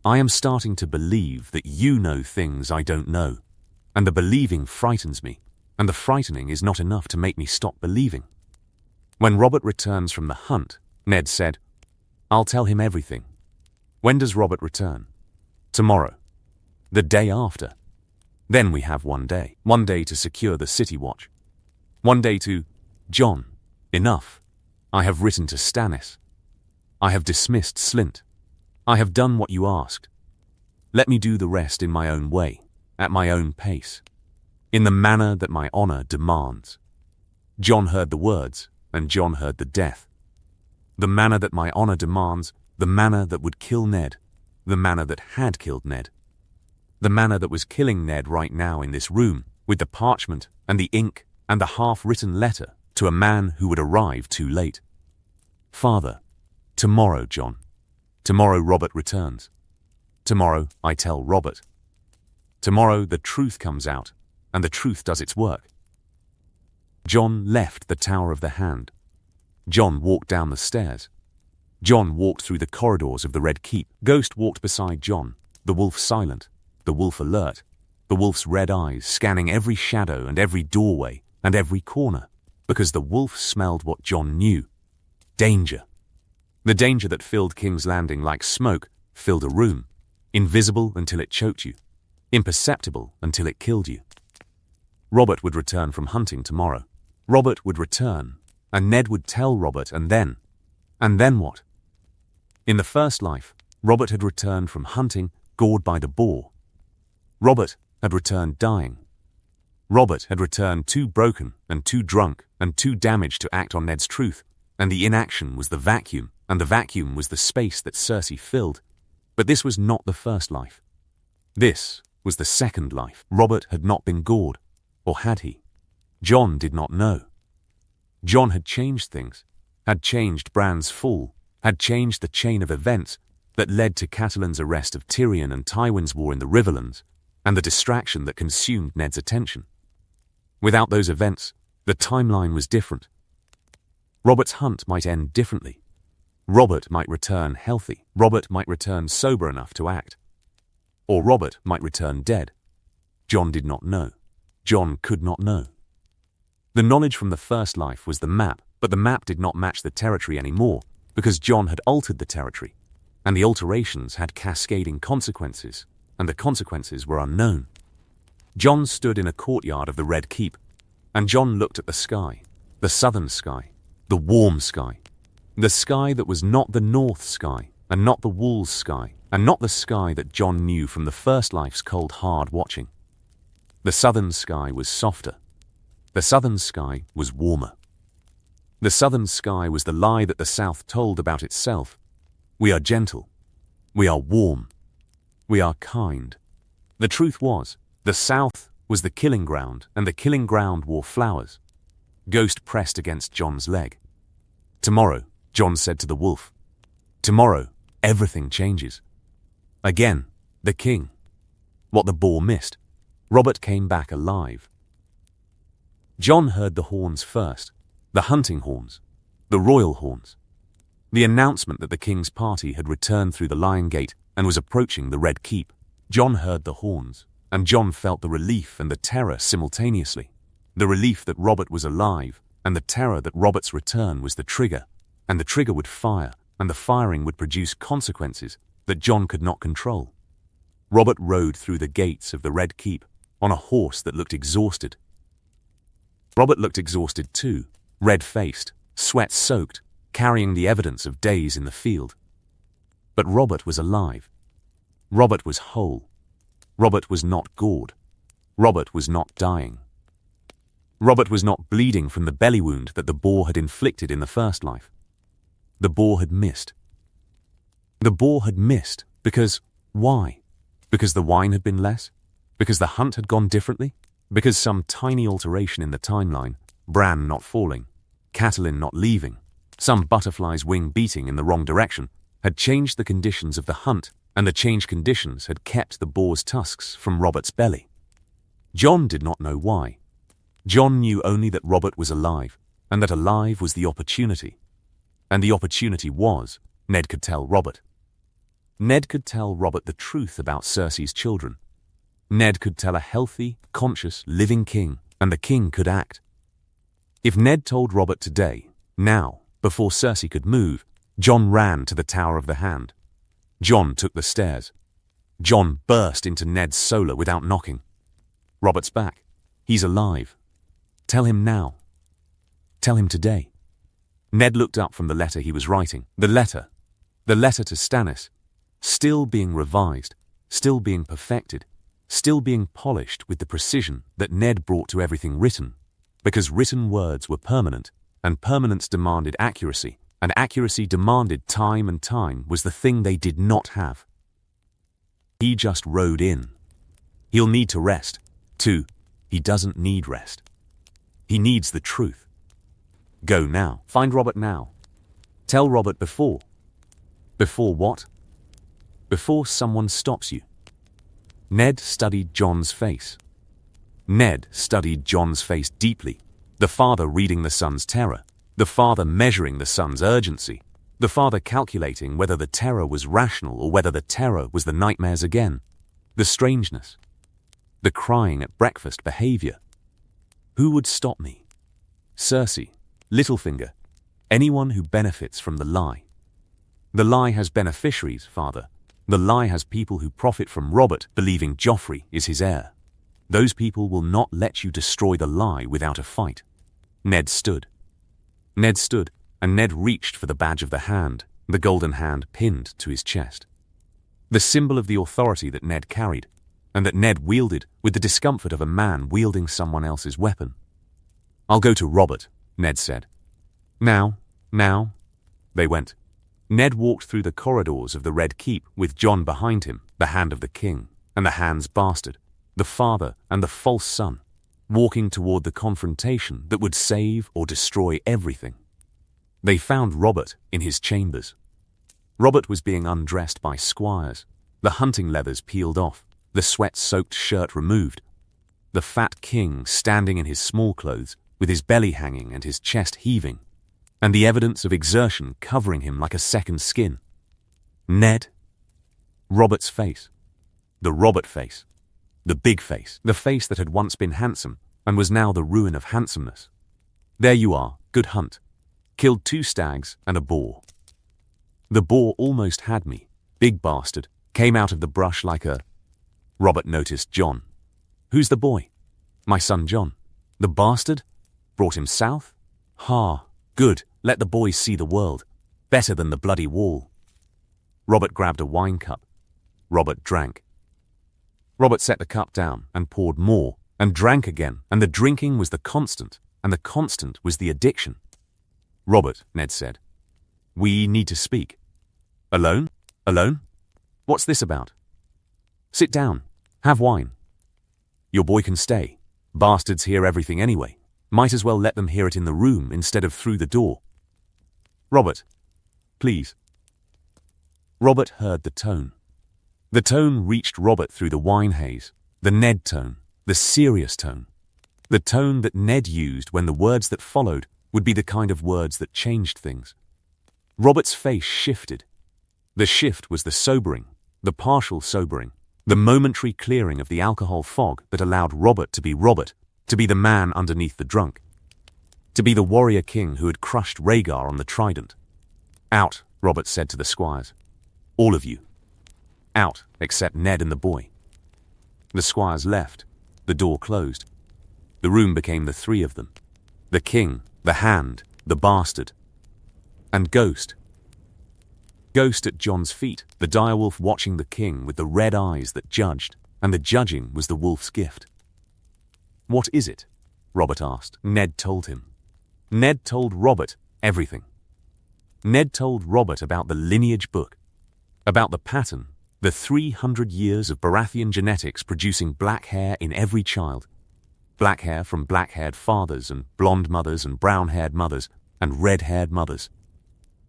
I am starting to believe that you know things I don't know. And the believing frightens me, and the frightening is not enough to make me stop believing. When Robert returns from the hunt, Ned said, I'll tell him everything. When does Robert return? Tomorrow. The day after. Then we have 1 day. 1 day to secure the city watch. 1 day to, Jon, enough. I have written to Stannis. I have dismissed Slint. I have done what you asked. Let me do the rest in my own way, at my own pace. in the manner that my honor demands." Jon heard the words, and Jon heard the death. The manner that my honor demands, the manner that would kill Ned, the manner that had killed Ned. The manner that was killing Ned right now in this room, with the parchment and the ink and the half-written letter to a man who would arrive too late. "Father, tomorrow, Jon. Tomorrow Robert returns. Tomorrow I tell Robert. Tomorrow the truth comes out, and the truth does its work." Jon left the Tower of the Hand. Jon walked down the stairs. Jon walked through the corridors of the Red Keep. Ghost walked beside Jon, the wolf silent, the wolf alert, the wolf's red eyes scanning every shadow and every doorway and every corner, because the wolf smelled what Jon knew: danger. The danger that filled King's Landing like smoke filled a room, invisible until it choked you, imperceptible until it killed you. Robert would return from hunting tomorrow. Robert would return, and Ned would tell Robert, and then what? In the first life, Robert had returned from hunting, gored by the boar. Robert had returned dying. Robert had returned too broken and too drunk and too damaged to act on Ned's truth, and the inaction was the vacuum, and the vacuum was the space that Cersei filled. But this was not the first life. This was the second life. Robert had not been gored, or had he? Jon did not know. Jon had changed things, had changed Bran's fall, had changed the chain of events that led to Catelyn's arrest of Tyrion and Tywin's war in the Riverlands, and the distraction that consumed Ned's attention. Without those events, the timeline was different. Robert's hunt might end differently. Robert might return healthy. Robert might return sober enough to act. Or Robert might return dead. Jon did not know. Jon could not know. The knowledge from the first life was the map, but the map did not match the territory anymore, because Jon had altered the territory, and the alterations had cascading consequences, and the consequences were unknown. Jon stood in a courtyard of the Red Keep, and Jon looked at the sky, the southern sky, the warm sky, the sky that was not the north sky, and not the wolves' sky, and not the sky that Jon knew from the first life's cold hard watching. The southern sky was softer. The southern sky was warmer. The southern sky was the lie that the south told about itself. We are gentle. We are warm. We are kind. The truth was, the south was the killing ground, and the killing ground wore flowers. Ghost pressed against Jon's leg. "Tomorrow," Jon said to the wolf. "Tomorrow, everything changes." Again, the king. What the boar missed. Robert came back alive. Jon heard the horns first, the hunting horns, the royal horns. The announcement that the king's party had returned through the Lion Gate and was approaching the Red Keep. Jon heard the horns, and Jon felt the relief and the terror simultaneously. The relief that Robert was alive, and the terror that Robert's return was the trigger, and the trigger would fire, and the firing would produce consequences that Jon could not control. Robert rode through the gates of the Red Keep on a horse that looked exhausted. Robert looked exhausted too, red-faced, sweat-soaked, carrying the evidence of days in the field. But Robert was alive. Robert was whole. Robert was not gored. Robert was not dying. Robert was not bleeding from the belly wound that the boar had inflicted in the first life. The boar had missed. The boar had missed because, why? Because the wine had been less? Because the hunt had gone differently? Because some tiny alteration in the timeline, Bran not falling, Catelyn not leaving, some butterfly's wing beating in the wrong direction, had changed the conditions of the hunt, and the changed conditions had kept the boar's tusks from Robert's belly. Jon did not know why. Jon knew only that Robert was alive, and that alive was the opportunity. And the opportunity was, Ned could tell Robert. Ned could tell Robert the truth about Cersei's children. Ned could tell a healthy, conscious, living king, and the king could act. If Ned told Robert today, now, before Cersei could move, Jon ran to the Tower of the Hand. Jon took the stairs. Jon burst into Ned's solar without knocking. Robert's back. He's alive. Tell him now. Tell him today. Ned looked up from the letter he was writing. The letter to Stannis, still being revised, still being perfected, still being polished with the precision that Ned brought to everything written, because written words were permanent, and permanence demanded accuracy, and accuracy demanded time, and time was the thing they did not have. He just rode in. He'll need to rest. Too, he doesn't need rest. He needs the truth. Go now. Find Robert now. Tell Robert before. Before what? Before someone stops you. Ned studied Jon's face. Ned studied Jon's face deeply, the father reading the son's terror, the father measuring the son's urgency, the father calculating whether the terror was rational or whether the terror was the nightmares again, the strangeness, the crying at breakfast behavior. Who would stop me? Cersei, Littlefinger, anyone who benefits from the lie. The lie has beneficiaries, father. The lie has people who profit from Robert believing Joffrey is his heir. Those people will not let you destroy the lie without a fight. Ned stood. Ned stood, and Ned reached for the badge of the hand, the golden hand pinned to his chest. The symbol of the authority that Ned carried, and that Ned wielded with the discomfort of a man wielding someone else's weapon. I'll go to Robert, Ned said. Now. They went. Ned walked through the corridors of the Red Keep with Jon behind him, the hand of the king, and the hand's bastard, the father and the false son, walking toward the confrontation that would save or destroy everything. They found Robert in his chambers. Robert was being undressed by squires, the hunting leathers peeled off, the sweat-soaked shirt removed, the fat king standing in his small clothes with his belly hanging and his chest heaving, and the evidence of exertion covering him like a second skin. Ned. Robert's face. The Robert face. The big face. The face that had once been handsome and was now the ruin of handsomeness. There you are, good hunt. Killed 2 stags and a boar. The boar almost had me, big bastard, came out of the brush like a... Robert noticed Jon. Who's the boy? My son Jon. The bastard? Brought him south? Ha. Good, let the boys see the world. Better than the bloody wall. Robert grabbed a wine cup. Robert drank. Robert set the cup down and poured more and drank again, and the drinking was the constant, and the constant was the addiction. Robert, Ned said, we need to speak. Alone? Alone? What's this about? Sit down. Have wine. Your boy can stay. Bastards hear everything anyway. Might as well let them hear it in the room instead of through the door. Robert, please. Robert heard the tone. The tone reached Robert through the wine haze, the Ned tone, the serious tone. The tone that Ned used when the words that followed would be the kind of words that changed things. Robert's face shifted. The shift was the sobering, the partial sobering, the momentary clearing of the alcohol fog that allowed Robert, to be the man underneath the drunk, to be the warrior king who had crushed Rhaegar on the trident. Out, Robert said to the squires. All of you. Out, except Ned and the boy. The squires left. The door closed. The room became the 3 of them. The king, the hand, the bastard, and Ghost. Ghost at Jon's feet, the direwolf watching the king with the red eyes that judged, and the judging was the wolf's gift. What is it? Robert asked. Ned told him. Ned told Robert everything. Ned told Robert about the lineage book, about the pattern, the 300 years of Baratheon genetics producing black hair in every child. Black hair from black-haired fathers and blonde mothers and brown-haired mothers and red-haired mothers.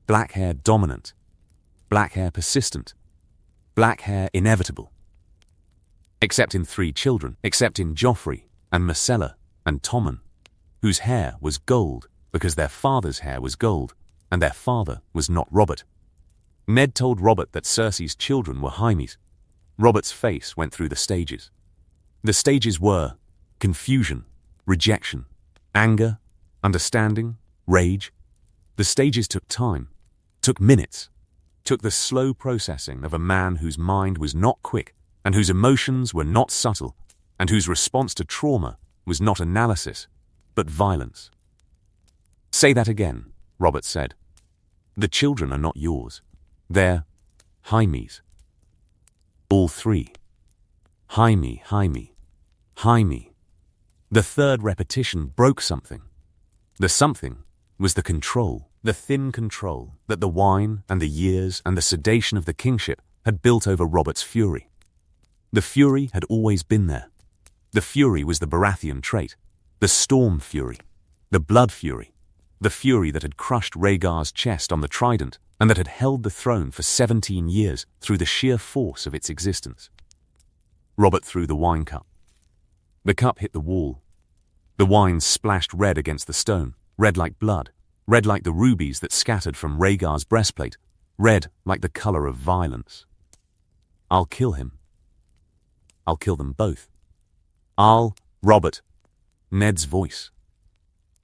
Black hair dominant. Black hair persistent. Black hair inevitable. Except in 3 children, except in Joffrey and Myrcella and Tommen, whose hair was gold because their father's hair was gold, and their father was not Robert. Ned told Robert that Cersei's children were Jaime's. Robert's face went through the stages. The stages were confusion, rejection, anger, understanding, rage. The stages took time, took minutes, took the slow processing of a man whose mind was not quick and whose emotions were not subtle and whose response to trauma was not analysis, but violence. Say that again, Robert said. The children are not yours. They're Jaime's. All 3. Jaime, Jaime, Jaime. The third repetition broke something. The something was the control, the thin control that the wine and the years and the sedation of the kingship had built over Robert's fury. The fury had always been there. The fury was the Baratheon trait, the storm fury, the blood fury, the fury that had crushed Rhaegar's chest on the trident and that had held the throne for 17 years through the sheer force of its existence. Robert threw the wine cup. The cup hit the wall. The wine splashed red against the stone, red like blood, red like the rubies that scattered from Rhaegar's breastplate, red like the color of violence. I'll kill him. I'll kill them both. Robert. Ned's voice.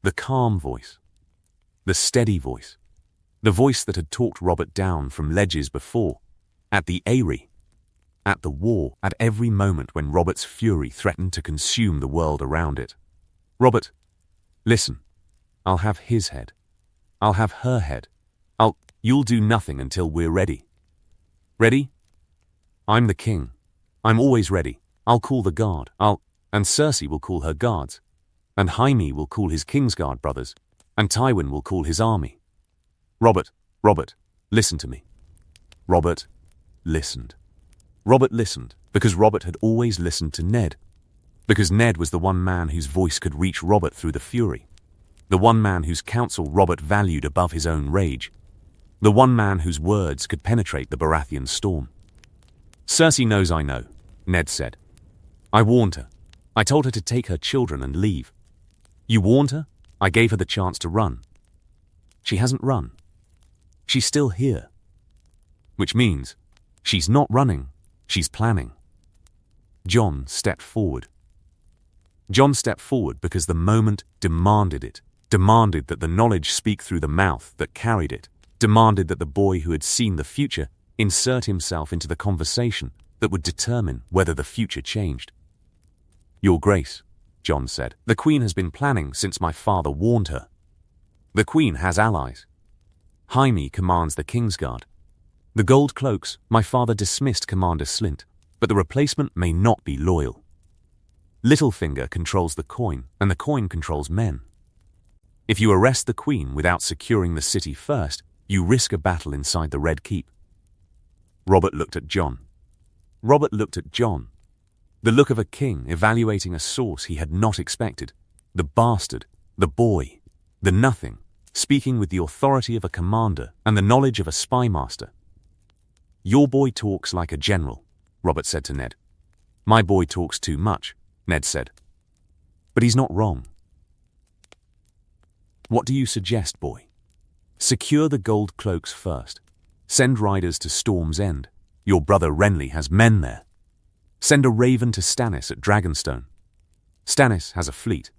The calm voice. The steady voice. The voice that had talked Robert down from ledges before, at the Eyrie, at the war, at every moment when Robert's fury threatened to consume the world around it. Robert, listen. I'll have his head. I'll have her head. You'll do nothing until we're ready. Ready? I'm the king. I'm always ready. I'll call the guard. And Cersei will call her guards. And Jaime will call his Kingsguard brothers. And Tywin will call his army. Robert, listen to me. Robert listened. Robert listened because Robert had always listened to Ned. Because Ned was the one man whose voice could reach Robert through the fury. The one man whose counsel Robert valued above his own rage. The one man whose words could penetrate the Baratheon storm. Cersei knows I know, Ned said. I warned her. I told her to take her children and leave. You warned her? I gave her the chance to run. She hasn't run. She's still here. Which means she's not running, she's planning. Jon stepped forward. Jon stepped forward because the moment demanded it, demanded that the knowledge speak through the mouth that carried it, demanded that the boy who had seen the future insert himself into the conversation that would determine whether the future changed. Your Grace, Jon said, the Queen has been planning since my father warned her. The Queen has allies. Jaime commands the Kingsguard. The Gold Cloaks, my father dismissed Commander Slint, but the replacement may not be loyal. Littlefinger controls the coin, and the coin controls men. If you arrest the Queen without securing the city first, you risk a battle inside the Red Keep. Robert looked at Jon. Robert looked at Jon. The look of a king evaluating a source he had not expected. The bastard, the boy, the nothing, speaking with the authority of a commander and the knowledge of a spy master. Your boy talks like a general, Robert said to Ned. My boy talks too much, Ned said. But he's not wrong. What do you suggest, boy? Secure the Gold Cloaks first. Send riders to Storm's End. Your brother Renly has men there. Send a raven to Stannis at Dragonstone. Stannis has a fleet.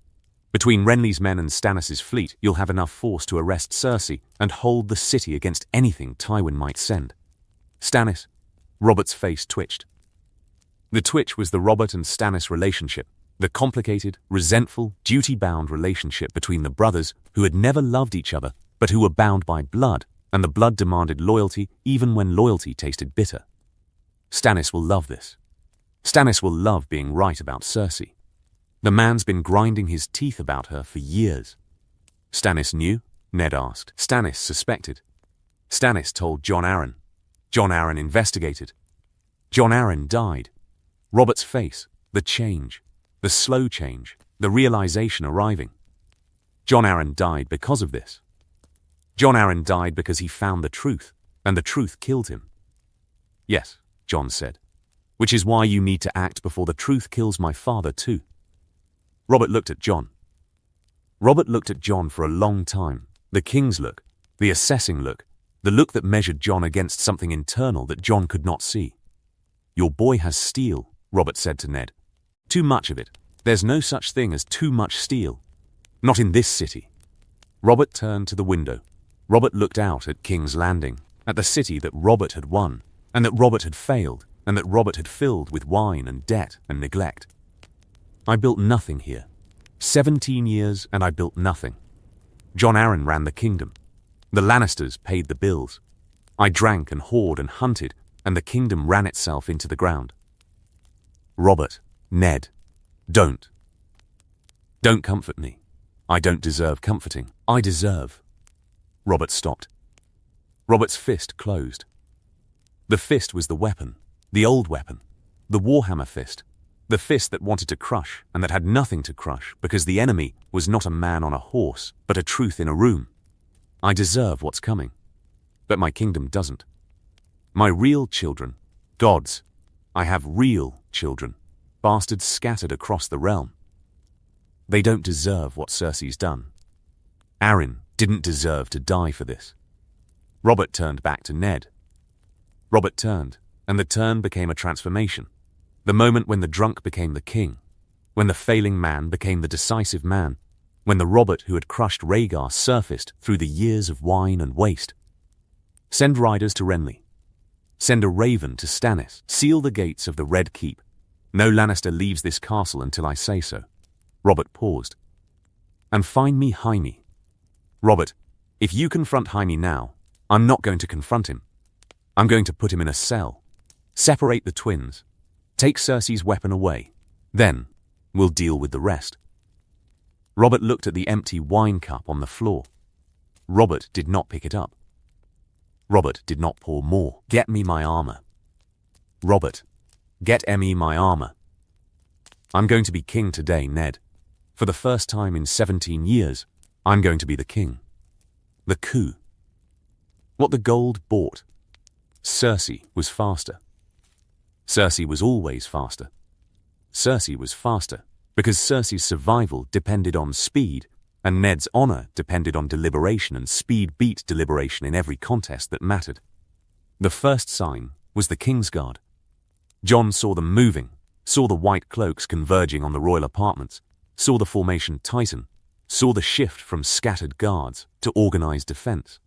Between Renly's men and Stannis' fleet, you'll have enough force to arrest Cersei and hold the city against anything Tywin might send. Stannis. Robert's face twitched. The twitch was the Robert and Stannis relationship, the complicated, resentful, duty-bound relationship between the brothers who had never loved each other but who were bound by blood, and the blood demanded loyalty even when loyalty tasted bitter. Stannis will love this. Stannis will love being right about Cersei. The man's been grinding his teeth about her for years. Stannis knew? Ned asked. Stannis suspected. Stannis told Jon Arryn. Jon Arryn investigated. Jon Arryn died. Robert's face, the change, the slow change, the realization arriving. Jon Arryn died because of this. Jon Arryn died because he found the truth, and the truth killed him. Yes, Jon said. Which is why you need to act before the truth kills my father too. Robert looked at Jon. Robert looked at Jon for a long time, the king's look, the assessing look, the look that measured Jon against something internal that Jon could not see. Your boy has steel, Robert said to Ned. Too much of it. There's no such thing as too much steel. Not in this city. Robert turned to the window. Robert looked out at King's Landing, at the city that Robert had won, and that Robert had failed, and that Robert had filled with wine and debt and neglect. I built nothing here. 17 years and I built nothing. Jon Arryn ran the kingdom. The Lannisters paid the bills. I drank and whored and hunted, and the kingdom ran itself into the ground. Robert, Ned, don't. Don't comfort me. I don't deserve comforting. I deserve. Robert stopped. Robert's fist closed. The fist was the weapon, the old weapon, the Warhammer fist, the fist that wanted to crush and that had nothing to crush because the enemy was not a man on a horse, but a truth in a room. I deserve what's coming, but my kingdom doesn't. My real children, gods, I have real children, bastards scattered across the realm. They don't deserve what Cersei's done. Arryn didn't deserve to die for this. Robert turned back to Ned. Robert turned, and the turn became a transformation. The moment when the drunk became the king, when the failing man became the decisive man, when the Robert who had crushed Rhaegar surfaced through the years of wine and waste. Send riders to Renly. Send a raven to Stannis. Seal the gates of the Red Keep. No Lannister leaves this castle until I say so. Robert paused. And find me Jaime. Robert, if you confront Jaime now, I'm not going to confront him. I'm going to put him in a cell. Separate the twins. Take Cersei's weapon away. Then, we'll deal with the rest. Robert looked at the empty wine cup on the floor. Robert did not pick it up. Robert did not pour more. Get me my armor. Robert, get me my armor. I'm going to be king today, Ned. For the first time in 17 years, I'm going to be the king. The coup. What the gold bought. Cersei was faster. Cersei was always faster. Cersei was faster because Cersei's survival depended on speed, and Ned's honor depended on deliberation, and speed beat deliberation in every contest that mattered. The first sign was the Kingsguard. Jon saw them moving, saw the white cloaks converging on the royal apartments, saw the formation tighten, saw the shift from scattered guards to organized defense.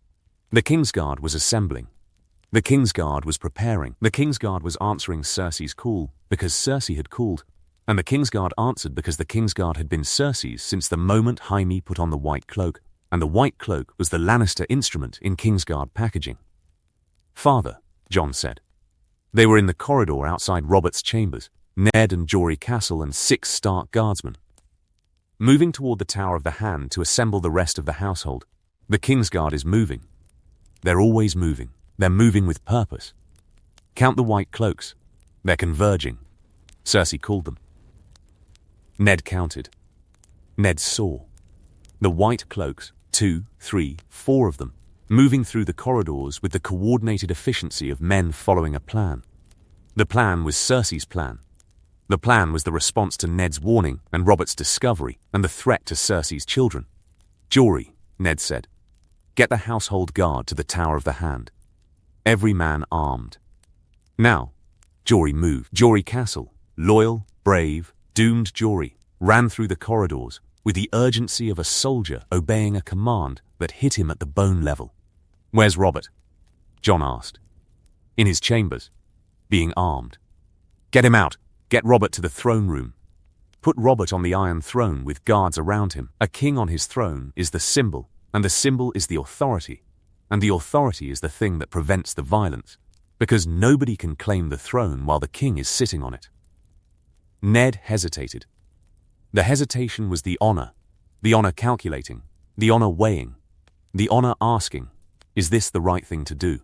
The Kingsguard was assembling. The Kingsguard was preparing. The Kingsguard was answering Cersei's call because Cersei had called, and the Kingsguard answered because the Kingsguard had been Cersei's since the moment Jaime put on the white cloak, and the white cloak was the Lannister instrument in Kingsguard packaging. Father, Jon said. They were in the corridor outside Robert's chambers, Ned and Jory Castle and 6 Stark guardsmen. Moving toward the Tower of the Hand to assemble the rest of the household. The Kingsguard is moving. They're always moving. They're moving with purpose. Count the white cloaks. They're converging. Cersei called them. Ned counted. Ned saw. The white cloaks, 2, 3, 4 of them, moving through the corridors with the coordinated efficiency of men following a plan. The plan was Cersei's plan. The plan was the response to Ned's warning and Robert's discovery and the threat to Cersei's children. Jory, Ned said, get the household guard to the Tower of the Hand. Every man armed. Now, Jory moved. Jory Castle, loyal, brave, doomed Jory, ran through the corridors with the urgency of a soldier obeying a command that hit him at the bone level. Where's Robert? Jon asked. In his chambers, being armed. Get him out. Get Robert to the throne room. Put Robert on the Iron Throne with guards around him. A king on his throne is the symbol, and the symbol is the authority, and the authority is the thing that prevents the violence, because nobody can claim the throne while the king is sitting on it. Ned hesitated. The hesitation was the honor calculating, the honor weighing, the honor asking, is this the right thing to do?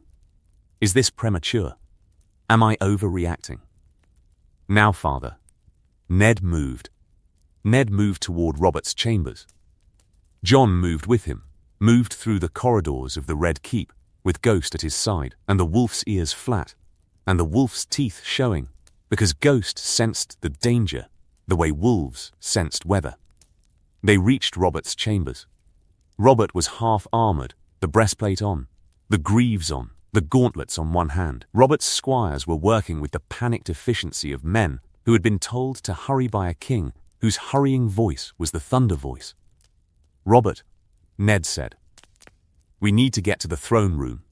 Is this premature? Am I overreacting? Now, Father. Ned moved. Ned moved toward Robert's chambers. Jon moved with him, moved through the corridors of the Red Keep, with Ghost at his side, and the wolf's ears flat, and the wolf's teeth showing, because Ghost sensed the danger the way wolves sensed weather. They reached Robert's chambers. Robert was half-armored, the breastplate on, the greaves on, the gauntlets on one hand. Robert's squires were working with the panicked efficiency of men who had been told to hurry by a king whose hurrying voice was the thunder voice. Robert, Ned said, we need to get to the throne room.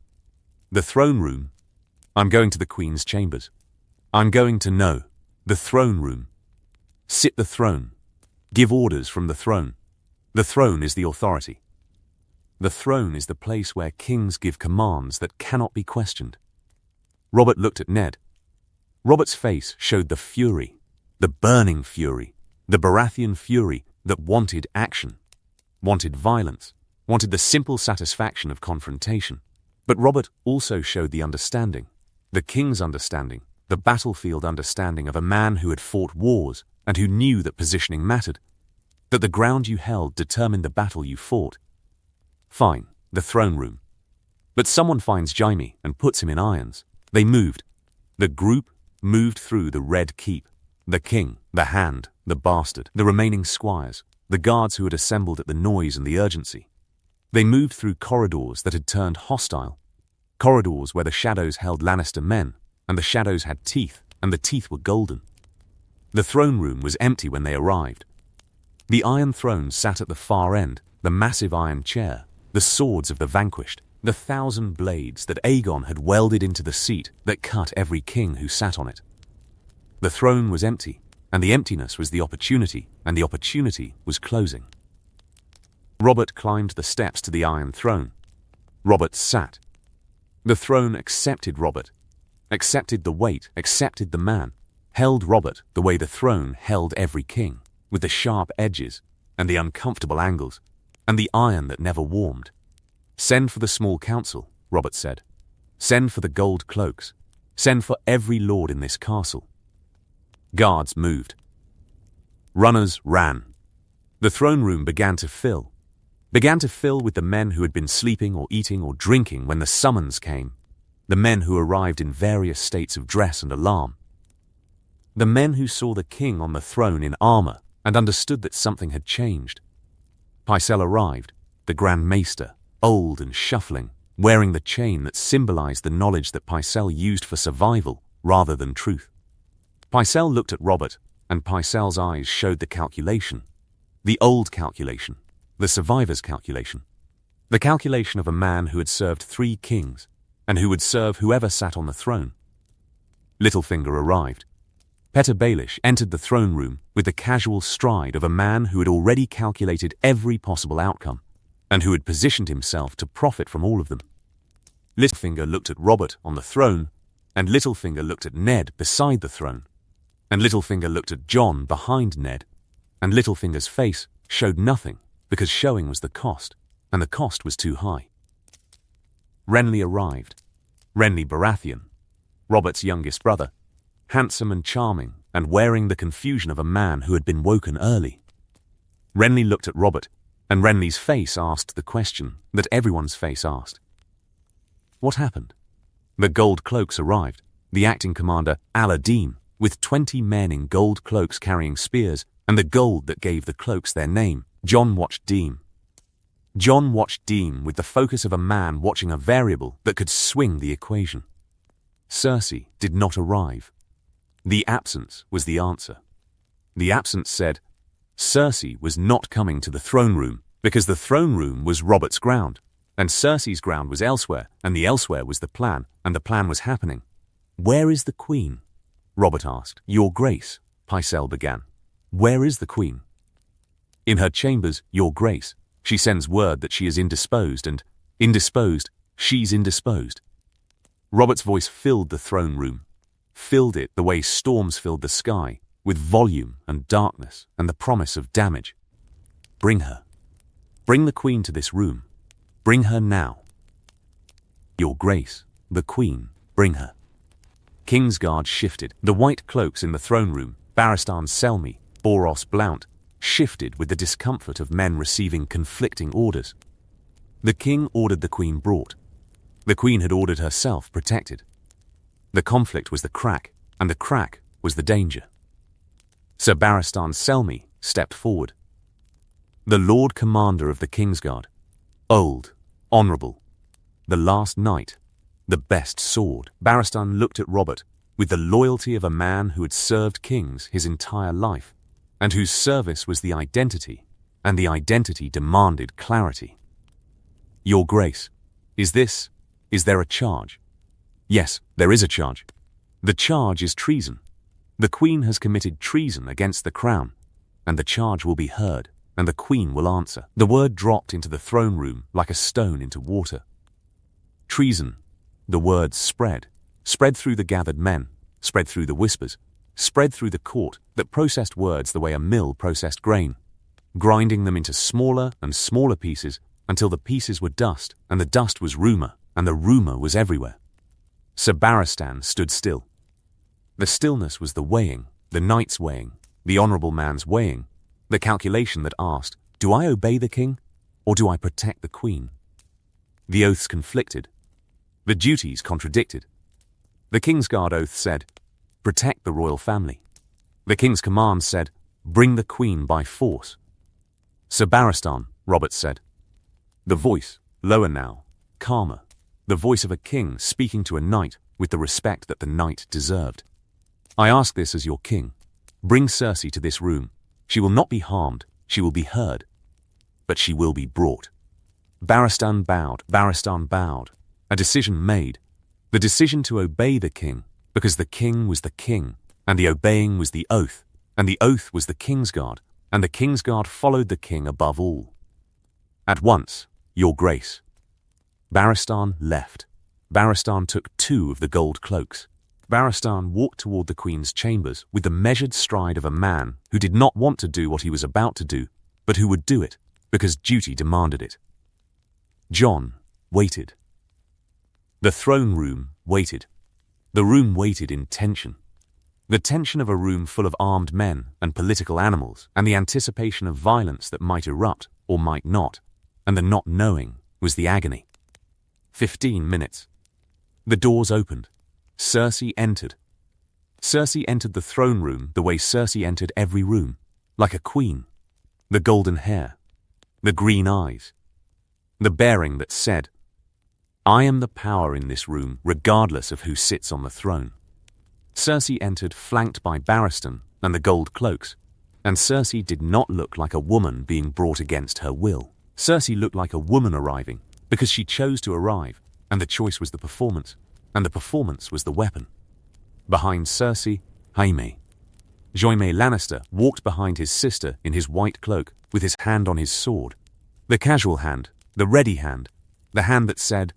The throne room? I'm going to the Queen's chambers. I'm going to know. The throne room. Sit the throne. Give orders from the throne. The throne is the authority. The throne is the place where kings give commands that cannot be questioned. Robert looked at Ned. Robert's face showed the fury, the burning fury, the Baratheon fury that wanted action, wanted violence, wanted the simple satisfaction of confrontation. But Robert also showed the understanding, the king's understanding, the battlefield understanding of a man who had fought wars and who knew that positioning mattered, that the ground you held determined the battle you fought. Fine, the throne room. But someone finds Jaime and puts him in irons. They moved. The group moved through the Red Keep. The king, the hand, the bastard, the remaining squires, the guards who had assembled at the noise and the urgency. They moved through corridors that had turned hostile, corridors where the shadows held Lannister men, and the shadows had teeth, and the teeth were golden. The throne room was empty when they arrived. The Iron Throne sat at the far end, the massive iron chair, the swords of the vanquished, the 1,000 blades that Aegon had welded into the seat that cut every king who sat on it. The throne was empty, and the emptiness was the opportunity, and the opportunity was closing. Robert climbed the steps to the Iron Throne. Robert sat. The throne accepted Robert, accepted the weight, accepted the man, held Robert the way the throne held every king, with the sharp edges, and the uncomfortable angles, and the iron that never warmed. Send for the small council, Robert said. Send for the gold cloaks. Send for every lord in this castle. Guards moved. Runners ran. The throne room began to fill with the men who had been sleeping or eating or drinking when the summons came, the men who arrived in various states of dress and alarm, the men who saw the king on the throne in armor and understood that something had changed. Pycelle arrived, the Grand Maester, old and shuffling, wearing the chain that symbolized the knowledge that Pycelle used for survival rather than truth. Pycelle looked at Robert, and Pycelle's eyes showed the calculation, the old calculation, the survivor's calculation, the calculation of a man who had served 3 kings, and who would serve whoever sat on the throne. Littlefinger arrived. Petyr Baelish entered the throne room with the casual stride of a man who had already calculated every possible outcome, and who had positioned himself to profit from all of them. Littlefinger looked at Robert on the throne, and Littlefinger looked at Ned beside the throne, and Littlefinger looked at Jon behind Ned, and Littlefinger's face showed nothing because showing was the cost, and the cost was too high. Renly arrived. Renly Baratheon, Robert's youngest brother, handsome and charming, and wearing the confusion of a man who had been woken early. Renly looked at Robert, and Renly's face asked the question that everyone's face asked. What happened? The gold cloaks arrived, the acting commander, Aladdin, with 20 men in gold cloaks carrying spears, and the gold that gave the cloaks their name. Jon watched Deem. Jon watched Deem with the focus of a man watching a variable that could swing the equation. Cersei did not arrive. The absence was the answer. The absence said, Cersei was not coming to the throne room because the throne room was Robert's ground, and Cersei's ground was elsewhere, and the elsewhere was the plan, and the plan was happening. Where is the queen? Robert asked. Your Grace, Pycelle began. Where is the queen? In her chambers, Your Grace. She sends word that she is indisposed, and indisposed, she's indisposed. Robert's voice filled the throne room, filled it the way storms filled the sky, with volume and darkness and the promise of damage. Bring her. Bring the queen to this room. Bring her now. Your Grace, the queen, bring her. Kingsguard shifted. The white cloaks in the throne room, Barristan Selmy, Boros Blount, shifted with the discomfort of men receiving conflicting orders. The king ordered the queen brought. The queen had ordered herself protected. The conflict was the crack, and the crack was the danger. Sir Barristan Selmy stepped forward. The Lord Commander of the Kingsguard, old, honourable, the last knight, the best sword. Barristan looked at Robert with the loyalty of a man who had served kings his entire life, and whose service was the identity, and the identity demanded clarity. Your Grace, is there a charge? Yes, there is a charge. The charge is treason. The Queen has committed treason against the crown, and the charge will be heard, and the Queen will answer. The word dropped into the throne room like a stone into water. Treason. The word spread through the gathered men, spread through the whispers, spread through the court that processed words the way a mill processed grain, grinding them into smaller and smaller pieces until the pieces were dust, and the dust was rumor, and the rumor was everywhere. Sir Barristan stood still. The stillness was the weighing, the knight's weighing, the honourable man's weighing, the calculation that asked, do I obey the king, or do I protect the queen? The oaths conflicted. The duties contradicted. The Kingsguard oath said, protect the royal family. The king's command said, bring the queen by force. Sir Barristan, Robert said. The voice, lower now, calmer, the voice of a king speaking to a knight with the respect that the knight deserved. I ask this as your king. Bring Cersei to this room. She will not be harmed, she will be heard. But she will be brought. Barristan bowed, a decision made. The decision to obey the king, because the king was the king, and the obeying was the oath, and the oath was the Kingsguard, and the Kingsguard followed the king above all. At once, your grace. Barristan left. Barristan took 2 of the gold cloaks. Barristan walked toward the queen's chambers with the measured stride of a man who did not want to do what he was about to do, but who would do it, because duty demanded it. Jon waited. The throne room waited. The room waited in tension. The tension of a room full of armed men and political animals, and the anticipation of violence that might erupt or might not, and the not knowing was the agony. 15 minutes. The doors opened. Cersei entered. Cersei entered the throne room the way Cersei entered every room, like a queen. The golden hair, the green eyes, the bearing that said, I am the power in this room regardless of who sits on the throne. Cersei entered flanked by Barristan and the gold cloaks, and Cersei did not look like a woman being brought against her will. Cersei looked like a woman arriving because she chose to arrive, and the choice was the performance, and the performance was the weapon. Behind Cersei, Jaime. Jaime Lannister walked behind his sister in his white cloak with his hand on his sword. The casual hand, the ready hand, the hand that said,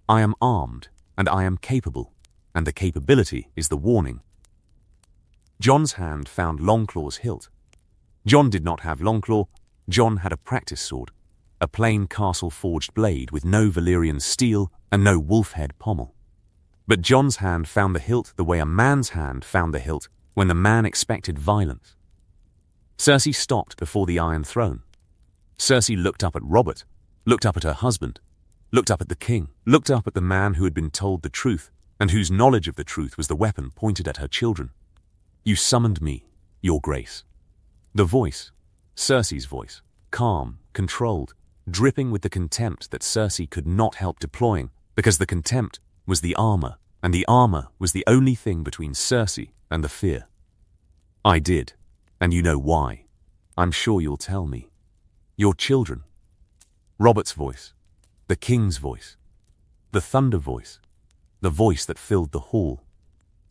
I am armed and I am capable, and the capability is the warning. Jon's hand found Longclaw's hilt. Jon did not have Longclaw. Jon had a practice sword, a plain castle-forged blade with no Valyrian steel and no wolf-head pommel. But Jon's hand found the hilt the way a man's hand found the hilt when the man expected violence. Cersei stopped before the Iron Throne. Cersei looked up at Robert, looked up at her husband, looked up at the king, looked up at the man who had been told the truth and whose knowledge of the truth was the weapon pointed at her children. You summoned me, your grace. The voice, Cersei's voice, calm, controlled, dripping with the contempt that Cersei could not help deploying, because the contempt was the armor, and the armor was the only thing between Cersei and the fear. I did, and you know why. I'm sure you'll tell me. Your children. Robert's voice, the king's voice, the thunder voice, the voice that filled the hall.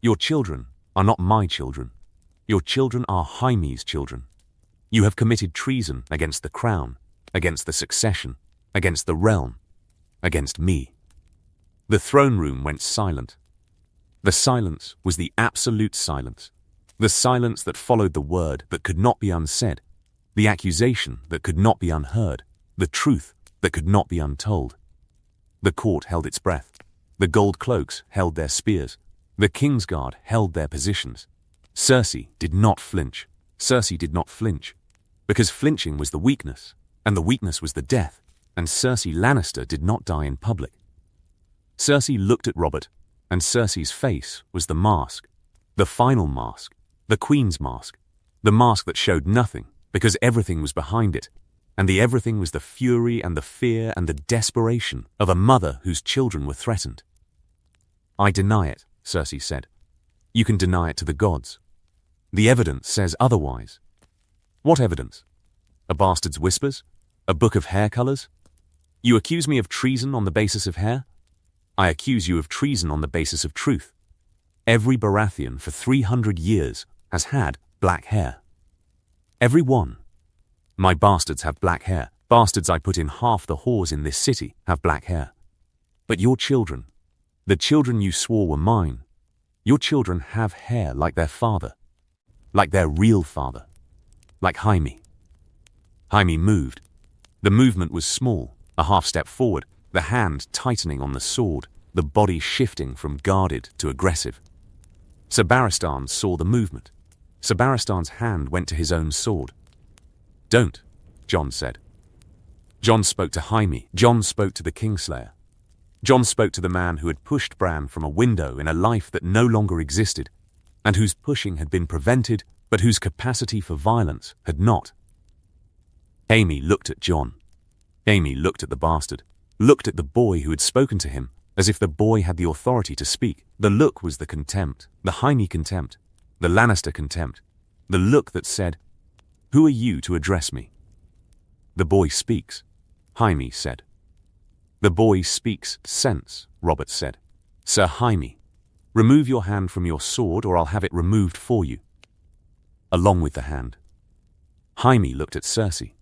Your children are not my children. Your children are Jaime's children. You have committed treason against the crown, against the succession, against the realm, against me. The throne room went silent. The silence was the absolute silence, the silence that followed the word that could not be unsaid, the accusation that could not be unheard, the truth that could not be untold. The court held its breath. The gold cloaks held their spears. The Kingsguard held their positions. Cersei did not flinch. Cersei did not flinch, because flinching was the weakness, and the weakness was the death, and Cersei Lannister did not die in public. Cersei looked at Robert, and Cersei's face was the mask, the final mask, the Queen's mask, the mask that showed nothing, because everything was behind it, and the everything was the fury and the fear and the desperation of a mother whose children were threatened. I deny it, Cersei said. You can deny it to the gods. The evidence says otherwise. What evidence? A bastard's whispers? A book of hair colors? You accuse me of treason on the basis of hair? I accuse you of treason on the basis of truth. Every Baratheon for 300 years has had black hair. Every one. My bastards have black hair. Bastards I put in half the whores in this city have black hair. But your children, the children you swore were mine, your children have hair like their father. like their real father, like Jaime. Jaime moved. The movement was small, a half step forward, the hand tightening on the sword, the body shifting from guarded to aggressive. Sir Barristan saw the movement. Sir Barristan's hand went to his own sword. "Don't," Jon said. Jon spoke to Jaime. Jon spoke to the Kingslayer. Jon spoke to the man who had pushed Bran from a window in a life that no longer existed, and whose pushing had been prevented, but whose capacity for violence had not. Jaime looked at Jon. Jaime looked at the bastard, looked at the boy who had spoken to him, as if the boy had the authority to speak. The look was the contempt, the Jaime contempt, the Lannister contempt, the look that said, "Who are you to address me?" "The boy speaks," Jaime said. "The boy speaks sense," Robert said. "Sir Jaime, remove your hand from your sword or I'll have it removed for you." Along with the hand. Jaime looked at Cersei.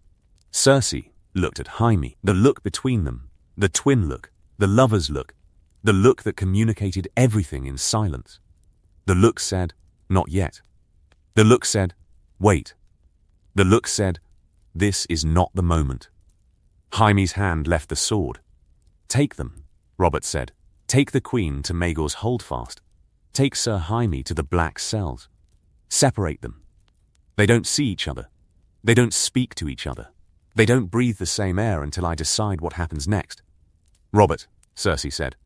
Cersei looked at Jaime. The look between them, the twin look, the lover's look, the look that communicated everything in silence. The look said, "Not yet." The look said, "Wait." The look said, "This is not the moment." Jaime's hand left the sword. "Take them," Robert said. "Take the Queen to Maegor's Holdfast. Take Sir Jaime to the Black Cells. Separate them. They don't see each other. They don't speak to each other. They don't breathe the same air until I decide what happens next." "Robert," Cersei said.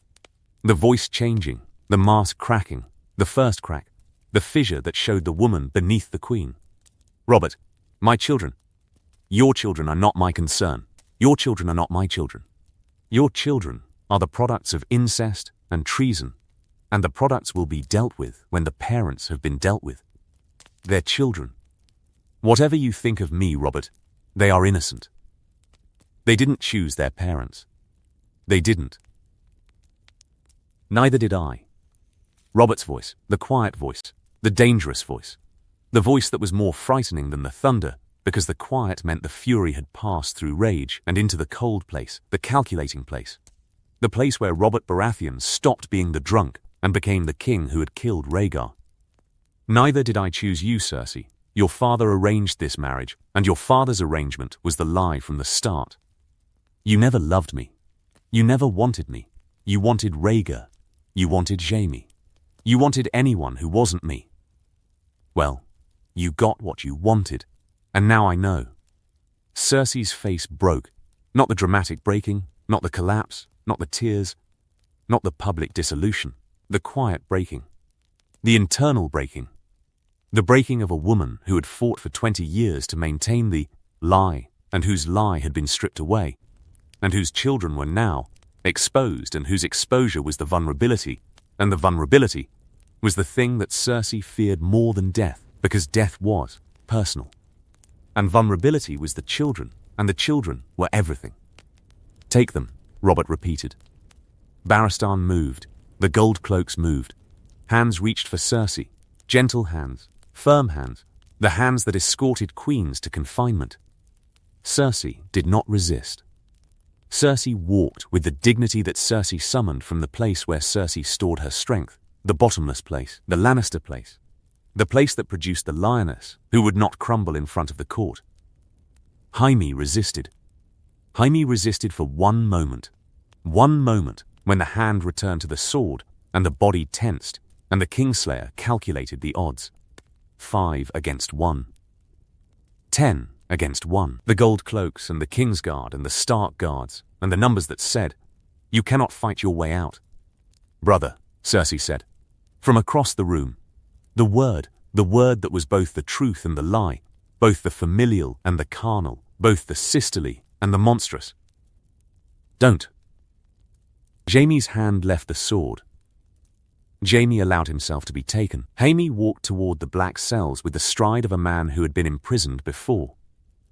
The voice changing, the mask cracking, the first crack, the fissure that showed the woman beneath the Queen. "Robert, my children. Your children are not my concern. Your children are not my children. Your children are the products of incest and treason, and the products will be dealt with when the parents have been dealt with. They're children. Whatever you think of me, Robert, they are innocent. They didn't choose their parents. They didn't. Neither did I." Robert's voice, the quiet voice, the dangerous voice, the voice that was more frightening than the thunder, because the quiet meant the fury had passed through rage and into the cold place, the calculating place, the place where Robert Baratheon stopped being the drunk and became the king who had killed Rhaegar. "Neither did I choose you, Cersei. Your father arranged this marriage, and your father's arrangement was the lie from the start. You never loved me. You never wanted me. You wanted Rhaegar. You wanted Jaime. You wanted anyone who wasn't me. Well, you got what you wanted, and now I know." Cersei's face broke. Not the dramatic breaking, not the collapse, not the tears, not the public dissolution. The quiet breaking. The internal breaking. The breaking of a woman who had fought for 20 years to maintain the lie, and whose lie had been stripped away, and whose children were now exposed, and whose exposure was the vulnerability, and the vulnerability was the thing that Cersei feared more than death, because death was personal. And vulnerability was the children, and the children were everything. "Take them," Robert repeated. Barristan moved. The gold cloaks moved. Hands reached for Cersei. Gentle hands, firm hands, the hands that escorted queens to confinement. Cersei did not resist. Cersei walked with the dignity that Cersei summoned from the place where Cersei stored her strength, the bottomless place, the Lannister place, the place that produced the lioness who would not crumble in front of the court. Jaime resisted. Jaime resisted for one moment when the hand returned to the sword and the body tensed and the Kingslayer calculated the odds. 5 against 1. 10 against 1. The gold cloaks and the Kingsguard and the Stark guards and the numbers that said, "You cannot fight your way out." "Brother," Cersei said, from across the room, the word that was both the truth and the lie, both the familial and the carnal, both the sisterly and the monstrous. "Don't." Jaime's hand left the sword. Jaime allowed himself to be taken. Jaime walked toward the black cells with the stride of a man who had been imprisoned before,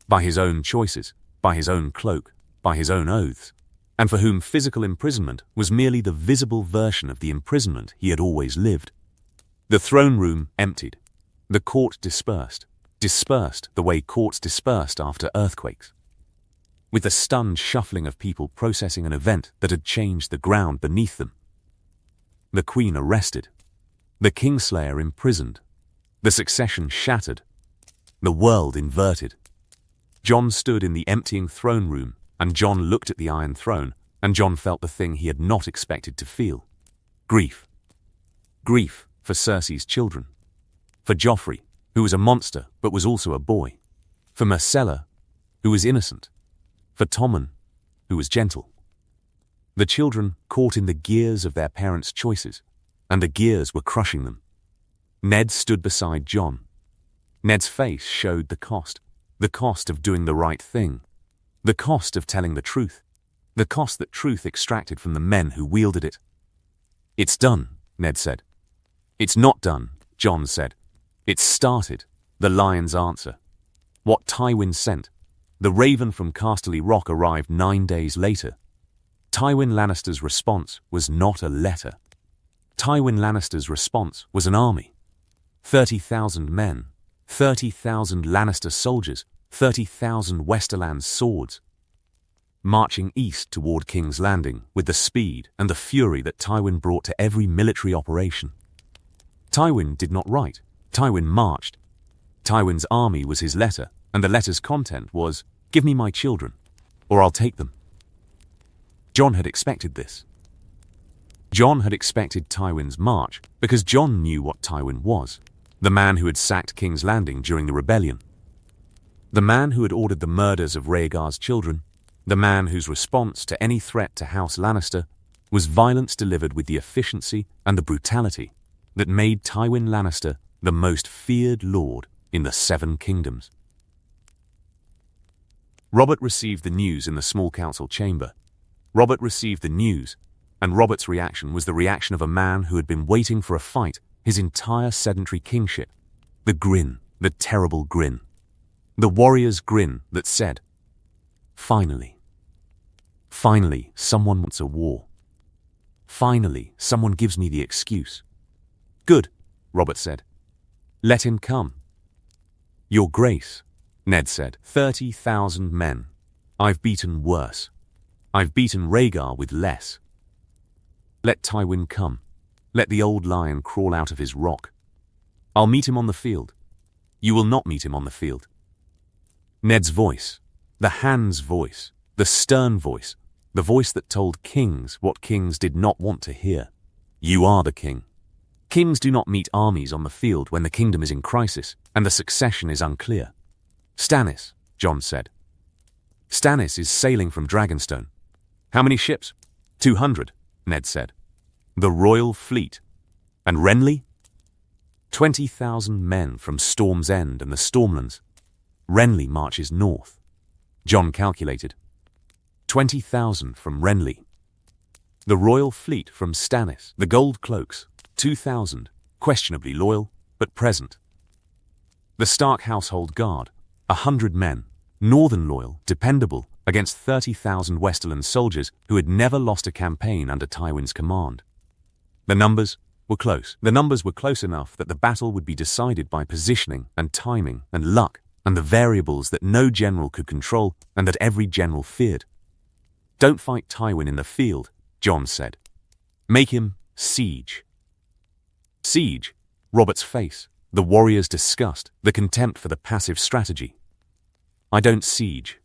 by his own choices, by his own cloak, by his own oaths, and for whom physical imprisonment was merely the visible version of the imprisonment he had always lived. The throne room emptied. The court dispersed the way courts dispersed after earthquakes, with the stunned shuffling of people processing an event that had changed the ground beneath them. The Queen arrested. The Kingslayer imprisoned. The succession shattered. The world inverted. Jon stood in the emptying throne room, and Jon looked at the Iron Throne, and Jon felt the thing he had not expected to feel. Grief. Grief for Cersei's children. For Joffrey, who was a monster but was also a boy. For Myrcella, who was innocent. For Tommen, who was gentle. The children caught in the gears of their parents' choices, and the gears were crushing them. Ned stood beside Jon. Ned's face showed the cost of doing the right thing, the cost of telling the truth, the cost that truth extracted from the men who wielded it. "It's done," Ned said. "It's not done," Jon said. "It's started," the lion's answer. What Tywin sent. The raven from Casterly Rock arrived 9 days later. Tywin Lannister's response was not a letter. Tywin Lannister's response was an army. 30,000 men, 30,000 Lannister soldiers, 30,000 Westerlands swords, marching east toward King's Landing with the speed and the fury that Tywin brought to every military operation. Tywin did not write. Tywin marched. Tywin's army was his letter, and the letter's content was, "Give me my children, or I'll take them." Jon had expected this. Jon had expected Tywin's march because Jon knew what Tywin was, the man who had sacked King's Landing during the rebellion. The man who had ordered the murders of Rhaegar's children, the man whose response to any threat to House Lannister was violence delivered with the efficiency and the brutality that made Tywin Lannister the most feared lord in the Seven Kingdoms. Robert received the news in the small council chamber. Robert received the news, and Robert's reaction was the reaction of a man who had been waiting for a fight his entire sedentary kingship. The grin, the terrible grin. The warrior's grin that said, "Finally. Finally, someone wants a war. Finally, someone gives me the excuse." "Good," Robert said. "Let him come." "Your Grace," Ned said, 30,000 men. I've beaten worse. I've beaten Rhaegar with less. Let Tywin come. Let the old lion crawl out of his rock. I'll meet him on the field. You will not meet him on the field." Ned's voice, the hand's voice, the stern voice, the voice that told kings what kings did not want to hear. You are the king. Kings do not meet armies on the field when the kingdom is in crisis and the succession is unclear. "Stannis," Jon said. "Stannis is sailing from Dragonstone." "How many ships?" 200, Ned said. "The Royal Fleet." "And Renly?" 20,000 men from Storm's End and the Stormlands. Renly marches north. Jon calculated. 20,000 from Renly. The Royal Fleet from Stannis, the Gold Cloaks, 2,000, questionably loyal, but present. The Stark household guard, 100 men, northern loyal, dependable, against 30,000 Westerland soldiers who had never lost a campaign under Tywin's command. The numbers were close. The numbers were close enough that the battle would be decided by positioning and timing and luck and the variables that no general could control and that every general feared. "Don't fight Tywin in the field," Jon said. "Make him siege." Siege, Robert's face, the warrior's disgust, the contempt for the passive strategy. "I don't siege.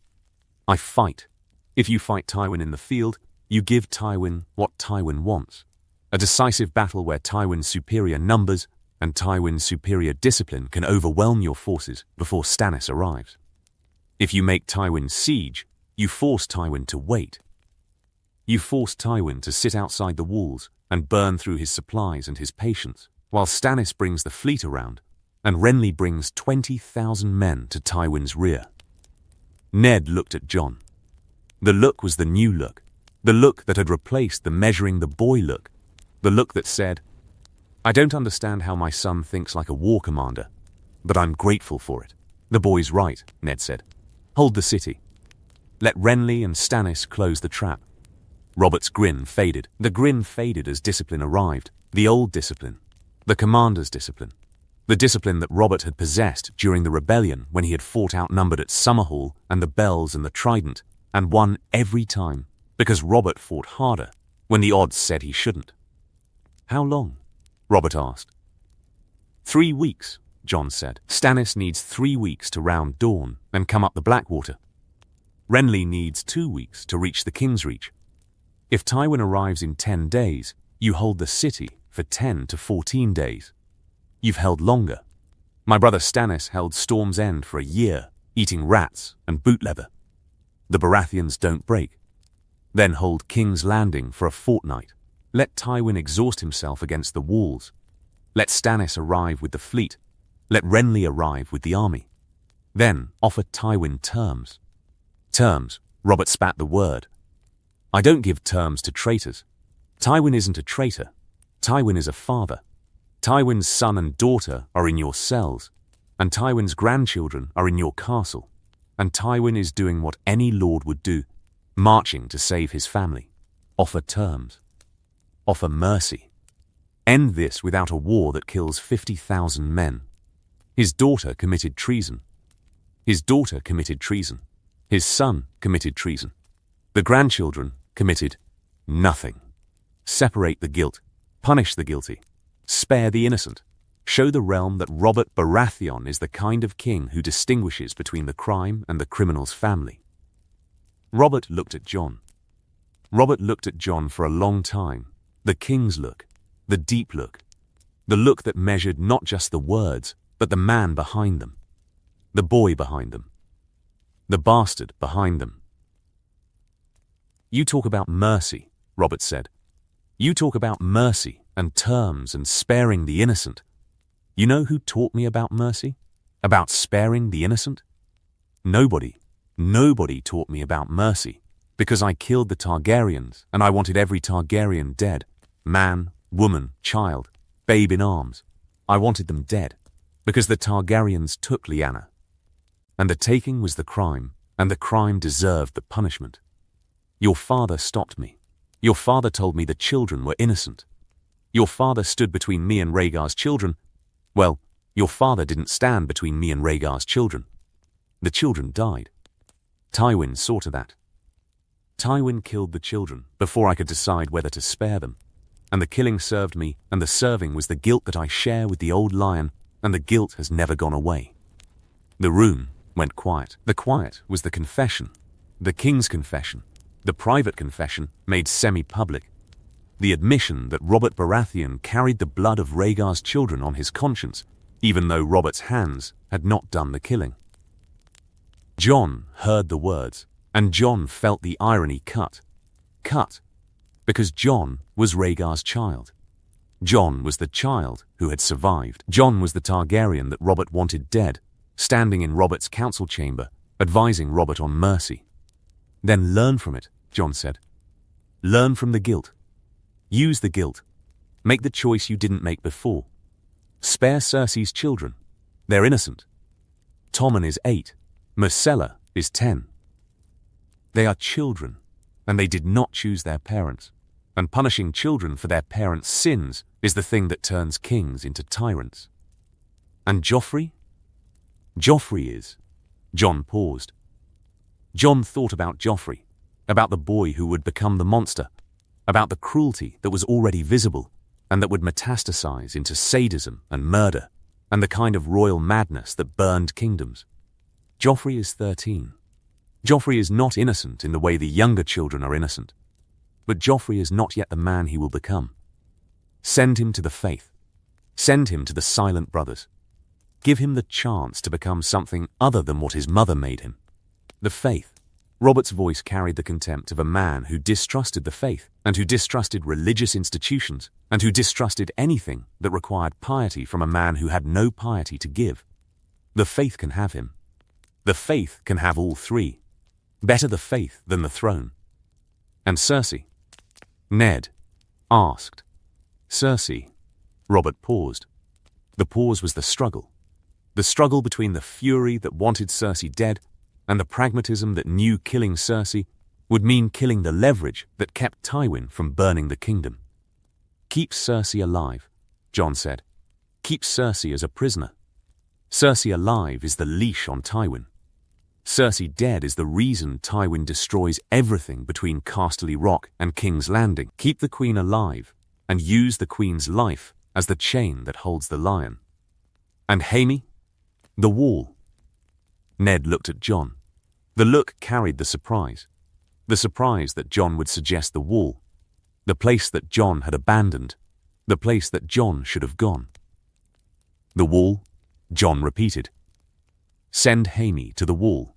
I fight. If you fight Tywin in the field, you give Tywin what Tywin wants. A decisive battle where Tywin's superior numbers and Tywin's superior discipline can overwhelm your forces before Stannis arrives. If you make Tywin siege, you force Tywin to wait. You force Tywin to sit outside the walls and burn through his supplies and his patience, while Stannis brings the fleet around and Renly brings 20,000 men to Tywin's rear." Ned looked at Jon. The look was the new look, the look that had replaced the measuring the boy look, the look that said, "I don't understand how my son thinks like a war commander, but I'm grateful for it." "The boy's right," Ned said. "Hold the city. Let Renly and Stannis close the trap." Robert's grin faded. The grin faded as discipline arrived, the old discipline, the commander's discipline, the discipline that Robert had possessed during the rebellion when he had fought outnumbered at Summerhall and the Bells and the Trident, and won every time, because Robert fought harder when the odds said he shouldn't. "How long?" Robert asked. 3 weeks, Jon said. Stannis needs 3 weeks to round Dawn and come up the Blackwater. Renly needs 2 weeks to reach the King's Reach. If Tywin arrives in 10 days, you hold the city for 10 to 14 days. You've held longer. My brother Stannis held Storm's End for a year, eating rats and boot leather. The Baratheons don't break. Then hold King's Landing for a fortnight. Let Tywin exhaust himself against the walls. Let Stannis arrive with the fleet. Let Renly arrive with the army. Then offer Tywin terms. Terms, Robert spat the word. I don't give terms to traitors. Tywin isn't a traitor. Tywin is a father. Tywin's son and daughter are in your cells, and Tywin's grandchildren are in your castle, and Tywin is doing what any lord would do, marching to save his family. Offer terms. Offer mercy. End this without a war that kills 50,000 men. His daughter committed treason. His daughter committed treason. His son committed treason. The grandchildren committed nothing. Separate the guilt. Punish the guilty. Spare the innocent. Show the realm that Robert Baratheon is the kind of king who distinguishes between the crime and the criminal's family. Robert looked at Jon. Robert looked at Jon for a long time. The king's look. The deep look. The look that measured not just the words, but the man behind them. The boy behind them. The bastard behind them. You talk about mercy, Robert said. You talk about mercy and terms and sparing the innocent. You know who taught me about mercy? About sparing the innocent? Nobody. Nobody taught me about mercy, because I killed the Targaryens and I wanted every Targaryen dead. Man, woman, child, babe in arms. I wanted them dead, because the Targaryens took Lyanna. And the taking was the crime, and the crime deserved the punishment. Your father stopped me. Your father told me the children were innocent. Your father stood between me and Rhaegar's children. Well, your father didn't stand between me and Rhaegar's children. The children died. Tywin saw to that. Tywin killed the children before I could decide whether to spare them. And the killing served me, and the serving was the guilt that I share with the old lion, and the guilt has never gone away. The room went quiet. The quiet was the confession. The king's confession. The private confession made semi-public. The admission that Robert Baratheon carried the blood of Rhaegar's children on his conscience, even though Robert's hands had not done the killing. Jon heard the words, and Jon felt the irony cut. Cut. Because Jon was Rhaegar's child. Jon was the child who had survived. Jon was the Targaryen that Robert wanted dead, standing in Robert's council chamber, advising Robert on mercy. Then learn from it, Jon said. Learn from the guilt. Use the guilt. Make the choice you didn't make before. Spare Cersei's children. They're innocent. Tommen is 8. Myrcella is 10. They are children, and they did not choose their parents. And punishing children for their parents' sins is the thing that turns kings into tyrants. And Joffrey? Joffrey is. Jon paused. Jon thought about Joffrey, about the boy who would become the monster, about the cruelty that was already visible and that would metastasize into sadism and murder and the kind of royal madness that burned kingdoms. Joffrey is 13. Joffrey is not innocent in the way the younger children are innocent, but Joffrey is not yet the man he will become. Send him to the faith. Send him to the Silent Brothers. Give him the chance to become something other than what his mother made him. The faith. Robert's voice carried the contempt of a man who distrusted the faith and who distrusted religious institutions and who distrusted anything that required piety from a man who had no piety to give. The faith can have him. The faith can have all three. Better the faith than the throne. And Cersei? Ned asked. Cersei. Robert paused. The pause was the struggle. The struggle between the fury that wanted Cersei dead and the pragmatism that knew killing Cersei would mean killing the leverage that kept Tywin from burning the kingdom. Keep Cersei alive, Jon said. Keep Cersei as a prisoner. Cersei alive is the leash on Tywin. Cersei dead is the reason Tywin destroys everything between Casterly Rock and King's Landing. Keep the Queen alive and use the Queen's life as the chain that holds the lion. And Jaime? The wall. Ned looked at Jon. The look carried the surprise. The surprise that Jon would suggest the wall. The place that Jon had abandoned. The place that Jon should have gone. The wall, Jon repeated. Send Jaime to the wall.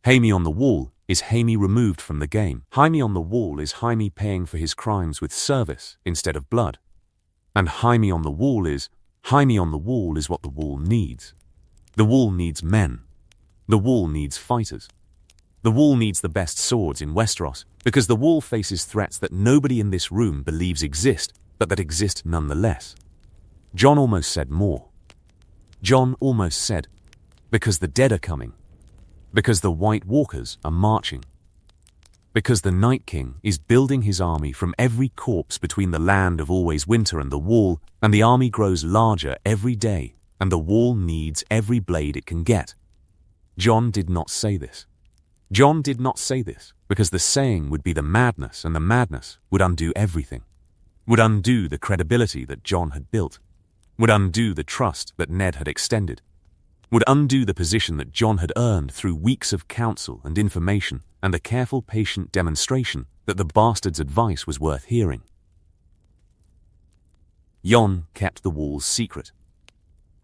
Jaime on the wall is Jaime removed from the game. Jaime on the wall is Jaime paying for his crimes with service instead of blood. And Jaime on the wall is what the wall needs. The wall needs men. The wall needs fighters. The wall needs the best swords in Westeros, because the wall faces threats that nobody in this room believes exist, but that exist nonetheless. Jon almost said more. Jon almost said, because the dead are coming. Because the White Walkers are marching. Because the Night King is building his army from every corpse between the land of always winter and the wall, and the army grows larger every day, and the wall needs every blade it can get. Jon did not say this. Jon did not say this because the saying would be the madness, and the madness would undo everything. Would undo the credibility that Jon had built. Would undo the trust that Ned had extended. Would undo the position that Jon had earned through weeks of counsel and information and the careful, patient demonstration that the bastard's advice was worth hearing. Jon kept the walls secret.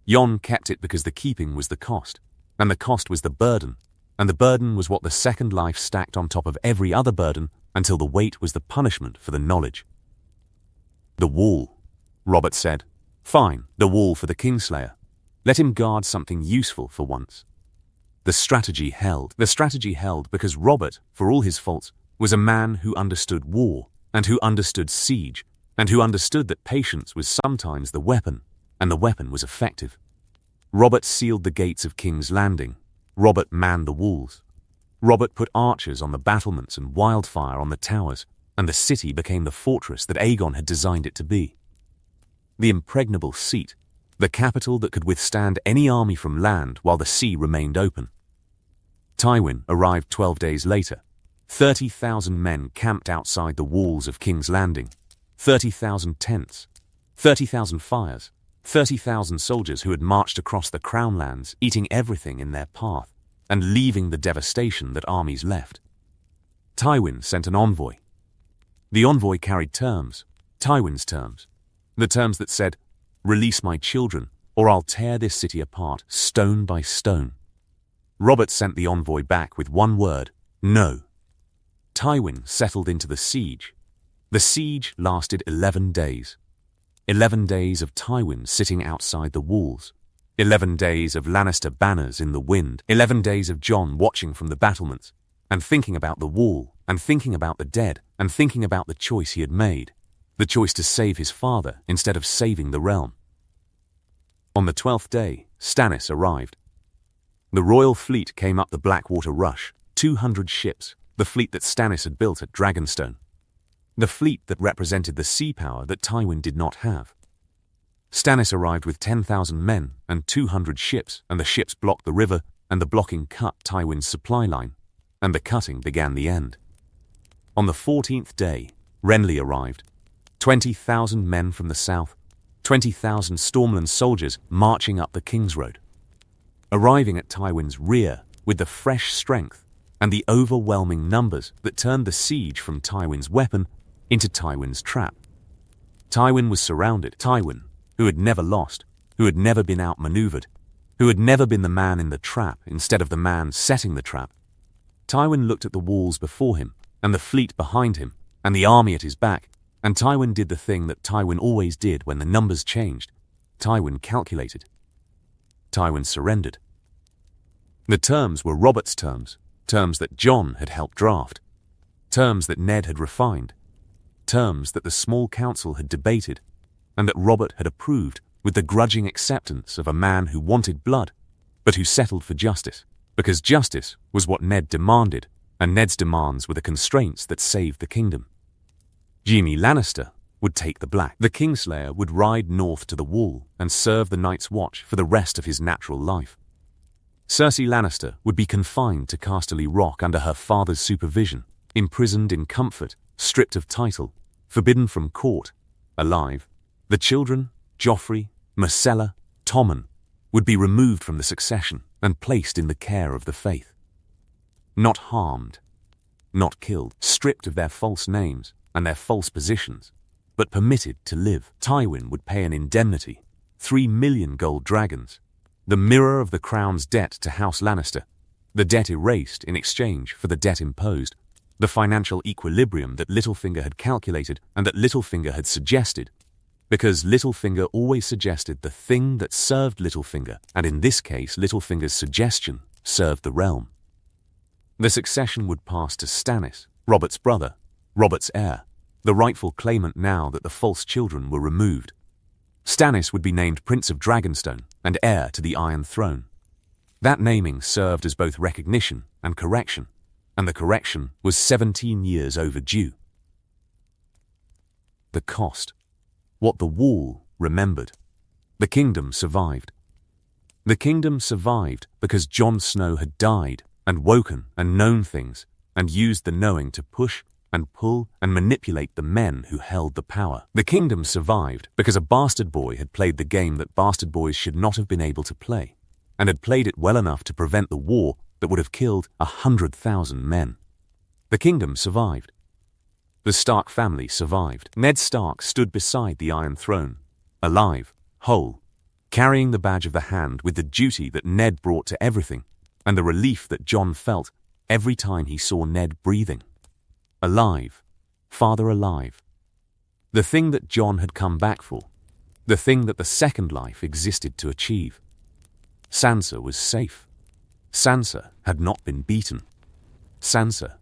Jon kept it because the keeping was the cost, and the cost was the burden, and the burden was what the second life stacked on top of every other burden until the weight was the punishment for the knowledge. The wall, Robert said. Fine, the wall for the Kingslayer. Let him guard something useful for once. The strategy held. The strategy held because Robert, for all his faults, was a man who understood war, and who understood siege, and who understood that patience was sometimes the weapon, and the weapon was effective. Robert sealed the gates of King's Landing. Robert manned the walls. Robert put archers on the battlements and wildfire on the towers, and the city became the fortress that Aegon had designed it to be. The impregnable seat, the capital that could withstand any army from land while the sea remained open. Tywin arrived 12 days later. 30,000 men camped outside the walls of King's Landing. 30,000 tents. 30,000 fires. 30,000 soldiers who had marched across the Crown Lands, eating everything in their path, and leaving the devastation that armies left. Tywin sent an envoy. The envoy carried terms, Tywin's terms, the terms that said, "Release my children, or I'll tear this city apart, stone by stone." Robert sent the envoy back with one word, no. Tywin settled into the siege. The siege lasted 11 days. 11 days of Tywin sitting outside the walls. 11 days of Lannister banners in the wind. 11 days of Jon watching from the battlements, and thinking about the wall, and thinking about the dead, and thinking about the choice he had made. The choice to save his father instead of saving the realm. On the 12th day, Stannis arrived. The royal fleet came up the Blackwater Rush, 200 ships, the fleet that Stannis had built at Dragonstone. The fleet that represented the sea power that Tywin did not have. Stannis arrived with 10,000 men and 200 ships, and the ships blocked the river, and the blocking cut Tywin's supply line, and the cutting began the end. On the 14th day, Renly arrived. 20,000 men from the south, 20,000 Stormland soldiers marching up the King's Road. Arriving at Tywin's rear with the fresh strength and the overwhelming numbers that turned the siege from Tywin's weapon into Tywin's trap. Tywin was surrounded. Tywin, who had never lost, who had never been outmaneuvered, who had never been the man in the trap instead of the man setting the trap. Tywin looked at the walls before him, and the fleet behind him, and the army at his back, and Tywin did the thing that Tywin always did when the numbers changed. Tywin calculated. Tywin surrendered. The terms were Robert's terms, terms that Jon had helped draft, terms that Ned had refined, terms that the small council had debated, and that Robert had approved with the grudging acceptance of a man who wanted blood, but who settled for justice, because justice was what Ned demanded, and Ned's demands were the constraints that saved the kingdom. Jaime Lannister would take the Black. The Kingslayer would ride north to the Wall and serve the Night's Watch for the rest of his natural life. Cersei Lannister would be confined to Casterly Rock under her father's supervision, imprisoned in comfort, stripped of title, forbidden from court, alive. The children, Joffrey, Myrcella, Tommen, would be removed from the succession and placed in the care of the faith. Not harmed, not killed, stripped of their false names and their false positions, but permitted to live. Tywin would pay an indemnity, 3 million gold dragons, the mirror of the crown's debt to House Lannister, the debt erased in exchange for the debt imposed, the financial equilibrium that Littlefinger had calculated and that Littlefinger had suggested, because Littlefinger always suggested the thing that served Littlefinger, and in this case Littlefinger's suggestion served the realm. The succession would pass to Stannis, Robert's brother, Robert's heir, the rightful claimant now that the false children were removed. Stannis would be named Prince of Dragonstone and heir to the Iron Throne. That naming served as both recognition and correction, and the correction was 17 years overdue. The cost. What the Wall remembered. The kingdom survived. The kingdom survived because Jon Snow had died and woken and known things and used the knowing to push and pull and manipulate the men who held the power. The kingdom survived because a bastard boy had played the game that bastard boys should not have been able to play, and had played it well enough to prevent the war that would have killed 100,000 men. The kingdom survived. The Stark family survived. Ned Stark stood beside the Iron Throne, alive, whole, carrying the badge of the hand with the duty that Ned brought to everything, and the relief that Jon felt every time he saw Ned breathing. Alive, father alive. The thing that Jon had come back for, the thing that the second life existed to achieve. Sansa was safe. Sansa had not been beaten. Sansa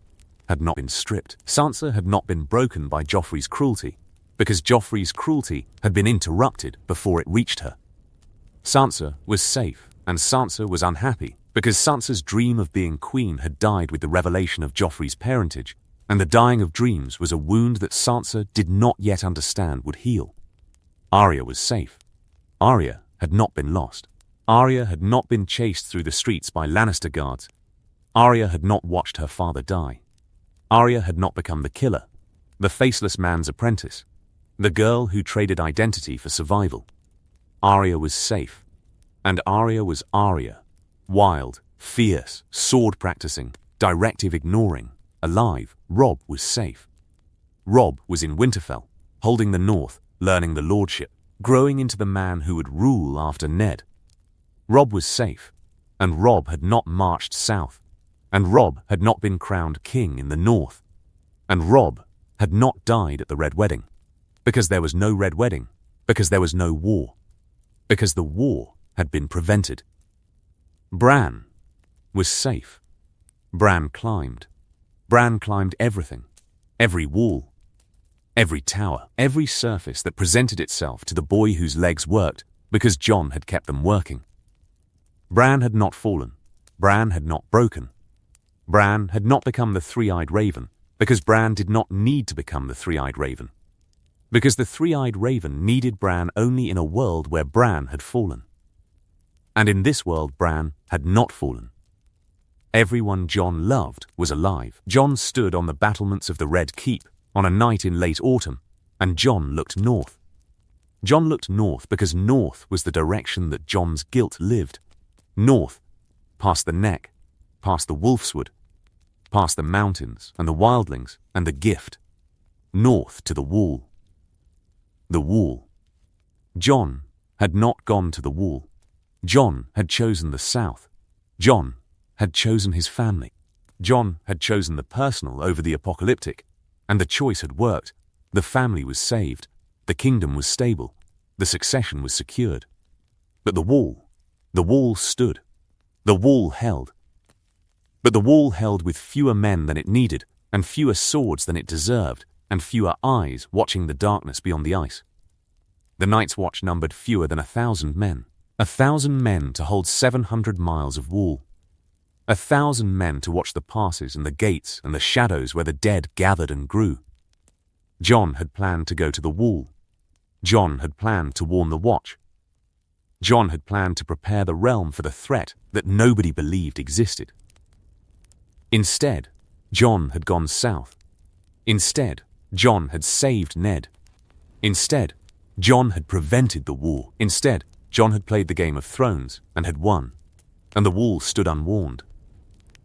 had not been stripped. Sansa had not been broken by Joffrey's cruelty, because Joffrey's cruelty had been interrupted before it reached her. Sansa was safe, and Sansa was unhappy, because Sansa's dream of being queen had died with the revelation of Joffrey's parentage, and the dying of dreams was a wound that Sansa did not yet understand would heal. Arya was safe. Arya had not been lost. Arya had not been chased through the streets by Lannister guards. Arya had not watched her father die. Arya had not become the killer, the faceless man's apprentice, the girl who traded identity for survival. Arya was safe, and Arya was Arya, wild, fierce, sword-practicing, directive-ignoring, alive. Robb was safe. Robb was in Winterfell, holding the North, learning the lordship, growing into the man who would rule after Ned. Robb was safe, and Robb had not marched south, and Robb had not been crowned king in the North, and Robb had not died at the Red Wedding, because there was no Red Wedding, because there was no war, because the war had been prevented. Bran was safe. Bran climbed. Bran climbed everything, every wall, every tower, every surface that presented itself to the boy whose legs worked because Jon had kept them working. Bran had not fallen. Bran had not broken. Bran had not become the three-eyed raven because Bran did not need to become the three-eyed raven, because the three-eyed raven needed Bran only in a world where Bran had fallen. And in this world Bran had not fallen. Everyone Jon loved was alive. Jon stood on the battlements of the Red Keep on a night in late autumn, and Jon looked north. Jon looked north because north was the direction that Jon's guilt lived. North, past the Neck, past the Wolfswood, past the mountains and the wildlings and the Gift. North to the Wall. The Wall. Jon had not gone to the Wall. Jon had chosen the south. Jon had chosen his family. Jon had chosen the personal over the apocalyptic, and the choice had worked. The family was saved. The kingdom was stable. The succession was secured. But the wall stood. The wall held. But the wall held with fewer men than it needed, and fewer swords than it deserved, and fewer eyes watching the darkness beyond the ice. The Night's Watch numbered fewer than 1,000 men. 1,000 men to hold 700 miles of wall. 1,000 men to watch the passes and the gates and the shadows where the dead gathered and grew. Jon had planned to go to the wall. Jon had planned to warn the Watch. Jon had planned to prepare the realm for the threat that nobody believed existed. Instead, Jon had gone south. Instead, Jon had saved Ned. Instead, Jon had prevented the war. Instead, Jon had played the Game of Thrones and had won, and the wall stood unwarned.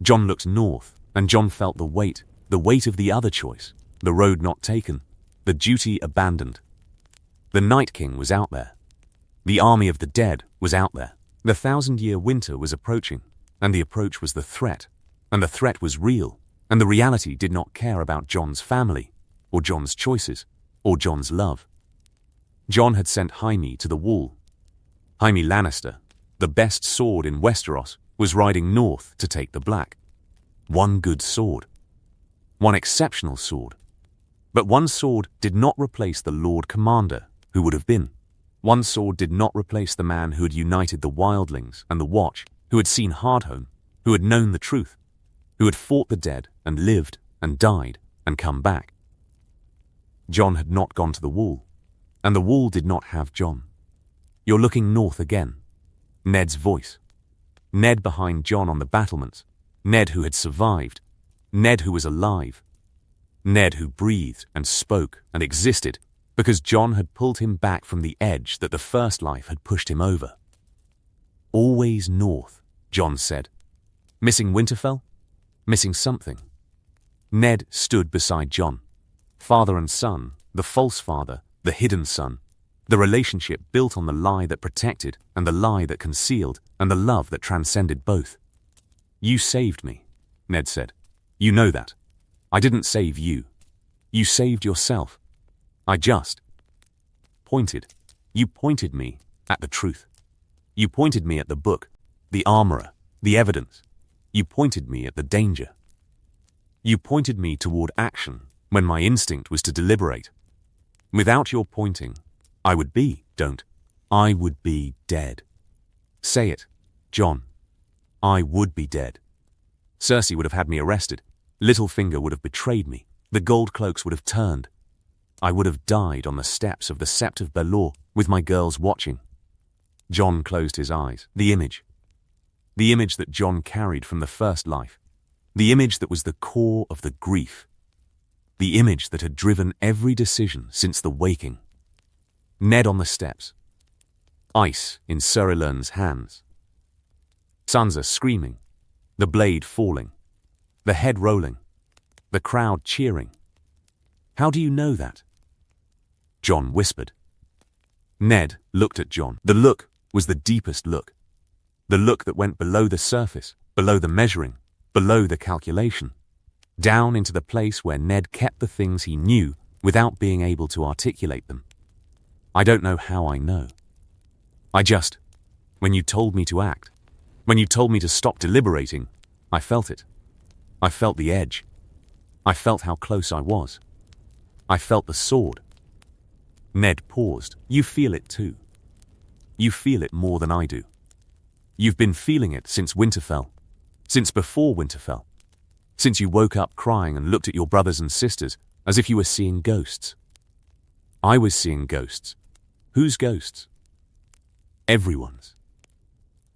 Jon looked north, and Jon felt the weight of the other choice, the road not taken, the duty abandoned. The Night King was out there. The army of the dead was out there. The 1,000-year winter was approaching, and the approach was the threat, and the threat was real, and the reality did not care about Jon's family, or Jon's choices, or Jon's love. Jon had sent Jaime to the wall. Jaime Lannister, the best sword in Westeros, was riding north to take the Black. One good sword. One exceptional sword. But one sword did not replace the Lord Commander who would have been. One sword did not replace the man who had united the wildlings and the Watch, who had seen Hardhome, who had known the truth, who had fought the dead and lived and died and come back. Jon had not gone to the wall, and the wall did not have Jon. "You're looking north again." Ned's voice. Ned behind Jon on the battlements. Ned who had survived. Ned who was alive. Ned who breathed and spoke and existed because Jon had pulled him back from the edge that the first life had pushed him over. "Always north," Jon said. Missing Winterfell? Missing something. Ned stood beside Jon. Father and son, the false father, the hidden son, the relationship built on the lie that protected and the lie that concealed and the love that transcended both. "You saved me," Ned said. "You know that. I didn't save you. You saved yourself. I just pointed. You pointed me at the truth. You pointed me at the book, the armorer, the evidence. You pointed me at the danger. You pointed me toward action when my instinct was to deliberate. Without your pointing, I would be dead. Say it, Jon. I would be dead. Cersei would have had me arrested. Littlefinger would have betrayed me. The gold cloaks would have turned. I would have died on the steps of the Sept of Baelor with my girls watching." Jon closed his eyes. The image that Jon carried from the first life. The image that was the core of the grief. The image that had driven every decision since the waking. Ned on the steps. Ice in Sir Elern's hands. Sansa screaming. The blade falling. The head rolling. The crowd cheering. "How do you know that?" Jon whispered. Ned looked at Jon. The look was the deepest look. The look that went below the surface, below the measuring, below the calculation, down into the place where Ned kept the things he knew without being able to articulate them. "I don't know how I know. When you told me to act, when you told me to stop deliberating, I felt it. I felt the edge. I felt how close I was. I felt the sword." Ned paused. "You feel it too. You feel it more than I do. You've been feeling it since Winterfell, since before Winterfell, since you woke up crying and looked at your brothers and sisters as if you were seeing ghosts. I was seeing ghosts. Whose ghosts? Everyone's."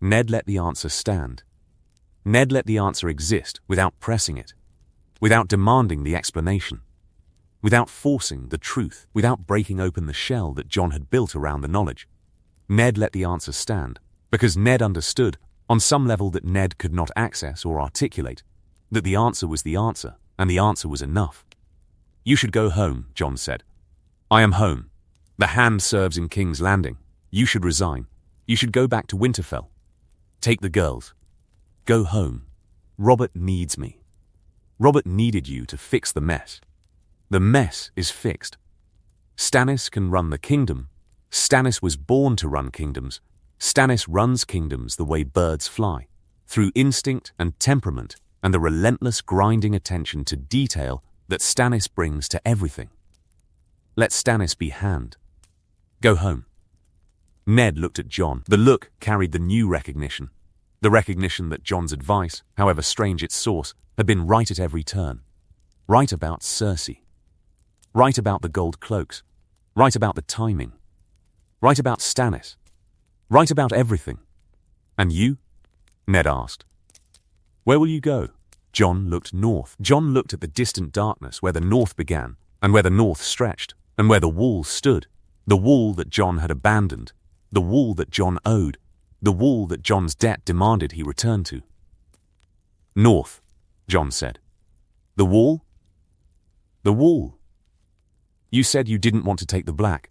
Ned let the answer stand. Ned let the answer exist without pressing it, without demanding the explanation, without forcing the truth, without breaking open the shell that Jon had built around the knowledge. Ned let the answer stand, because Ned understood, on some level that Ned could not access or articulate, that the answer was the answer, and the answer was enough. "You should go home," Jon said. "I am home. The hand serves in King's Landing. You should resign. You should go back to Winterfell. Take the girls. Go home. Robert needs me. Robert needed you to fix the mess. The mess is fixed. Stannis can run the kingdom. Stannis was born to run kingdoms. Stannis runs kingdoms the way birds fly, through instinct and temperament and the relentless grinding attention to detail that Stannis brings to everything. Let Stannis be hand. Go home." Ned looked at Jon. The look carried the new recognition. The recognition that Jon's advice, however strange its source, had been right at every turn. Right about Cersei. Right about the gold cloaks. Right about the timing. Right about Stannis. Right about everything. "And you?" Ned asked. "Where will you go?" Jon looked north. Jon looked at the distant darkness where the north began, and where the north stretched, and where the wall stood, the wall that Jon had abandoned, The wall that Jon owed. The wall that Jon's debt demanded he return to. North, Jon said. The wall? The wall. You said you didn't want to take the black.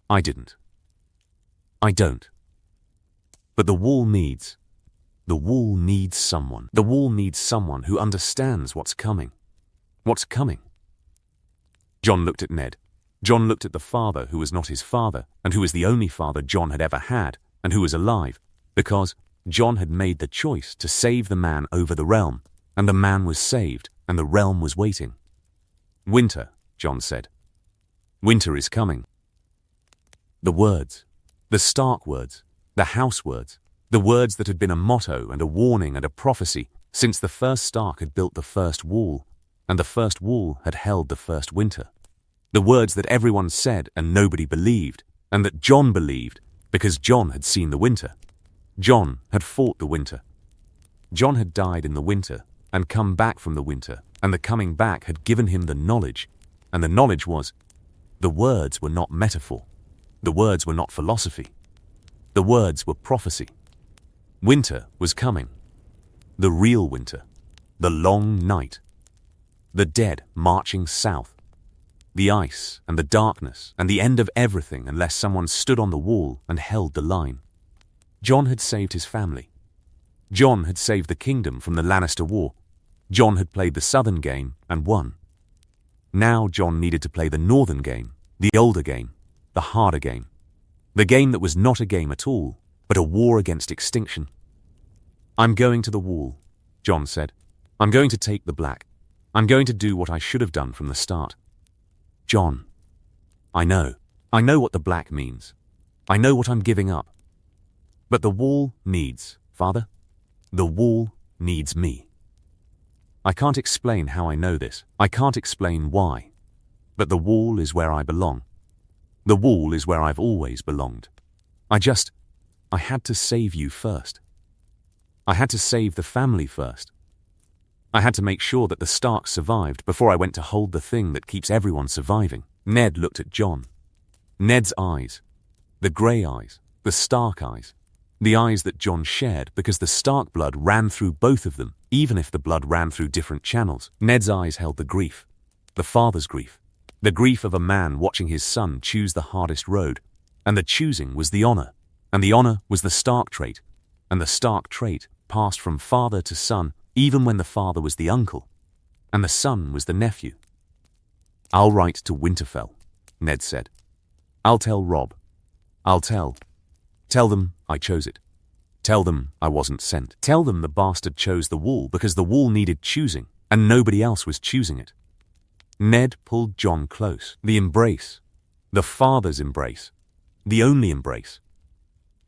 I didn't. I don't. But the wall needs someone. The wall needs someone who understands what's coming. What's coming? Jon looked at Ned. Jon looked at the father who was not his father, and who was the only father Jon had ever had, and who was alive, because Jon had made the choice to save the man over the realm, and the man was saved, and the realm was waiting. Winter, Jon said. Winter is coming. The words, the Stark words, the house words, the words that had been a motto and a warning and a prophecy since the first Stark had built the first wall, and the first wall had held the first winter. The words that everyone said and nobody believed, and that Jon believed because Jon had seen the winter. Jon had fought the winter. Jon had died in the winter and come back from the winter, and the coming back had given him the knowledge, and the knowledge was, the words were not metaphor. The words were not philosophy. The words were prophecy. Winter was coming. The real winter. The long night. The dead marching south. The ice and the darkness and the end of everything unless someone stood on the wall and held the line. Jon had saved his family. Jon had saved the kingdom from the Lannister War. Jon had played the southern game and won. Now Jon needed to play the northern game, the older game, the harder game. The game that was not a game at all, but a war against extinction. I'm going to the wall, Jon said. I'm going to take the black. I'm going to do what I should have done from the start. Jon, I know what the black means. I know what I'm giving up. But the wall needs, Father, the wall needs me. I can't explain how I know this. I can't explain why. But the wall is where I belong. The wall is where I've always belonged. I had to save you first. I had to save the family first. I had to make sure that the Starks survived before I went to hold the thing that keeps everyone surviving. Ned looked at Jon. Ned's eyes. The grey eyes. The Stark eyes. The eyes that Jon shared because the Stark blood ran through both of them, even if the blood ran through different channels. Ned's eyes held the grief. The father's grief. The grief of a man watching his son choose the hardest road. And the choosing was the honor. And the honor was the Stark trait. And the Stark trait passed from father to son, even when the father was the uncle, and the son was the nephew. I'll write to Winterfell, Ned said. I'll tell Robb. I'll tell them I chose it. Tell them I wasn't sent. Tell them the bastard chose the wall because the wall needed choosing, and nobody else was choosing it. Ned pulled Jon close. The embrace. The father's embrace. The only embrace.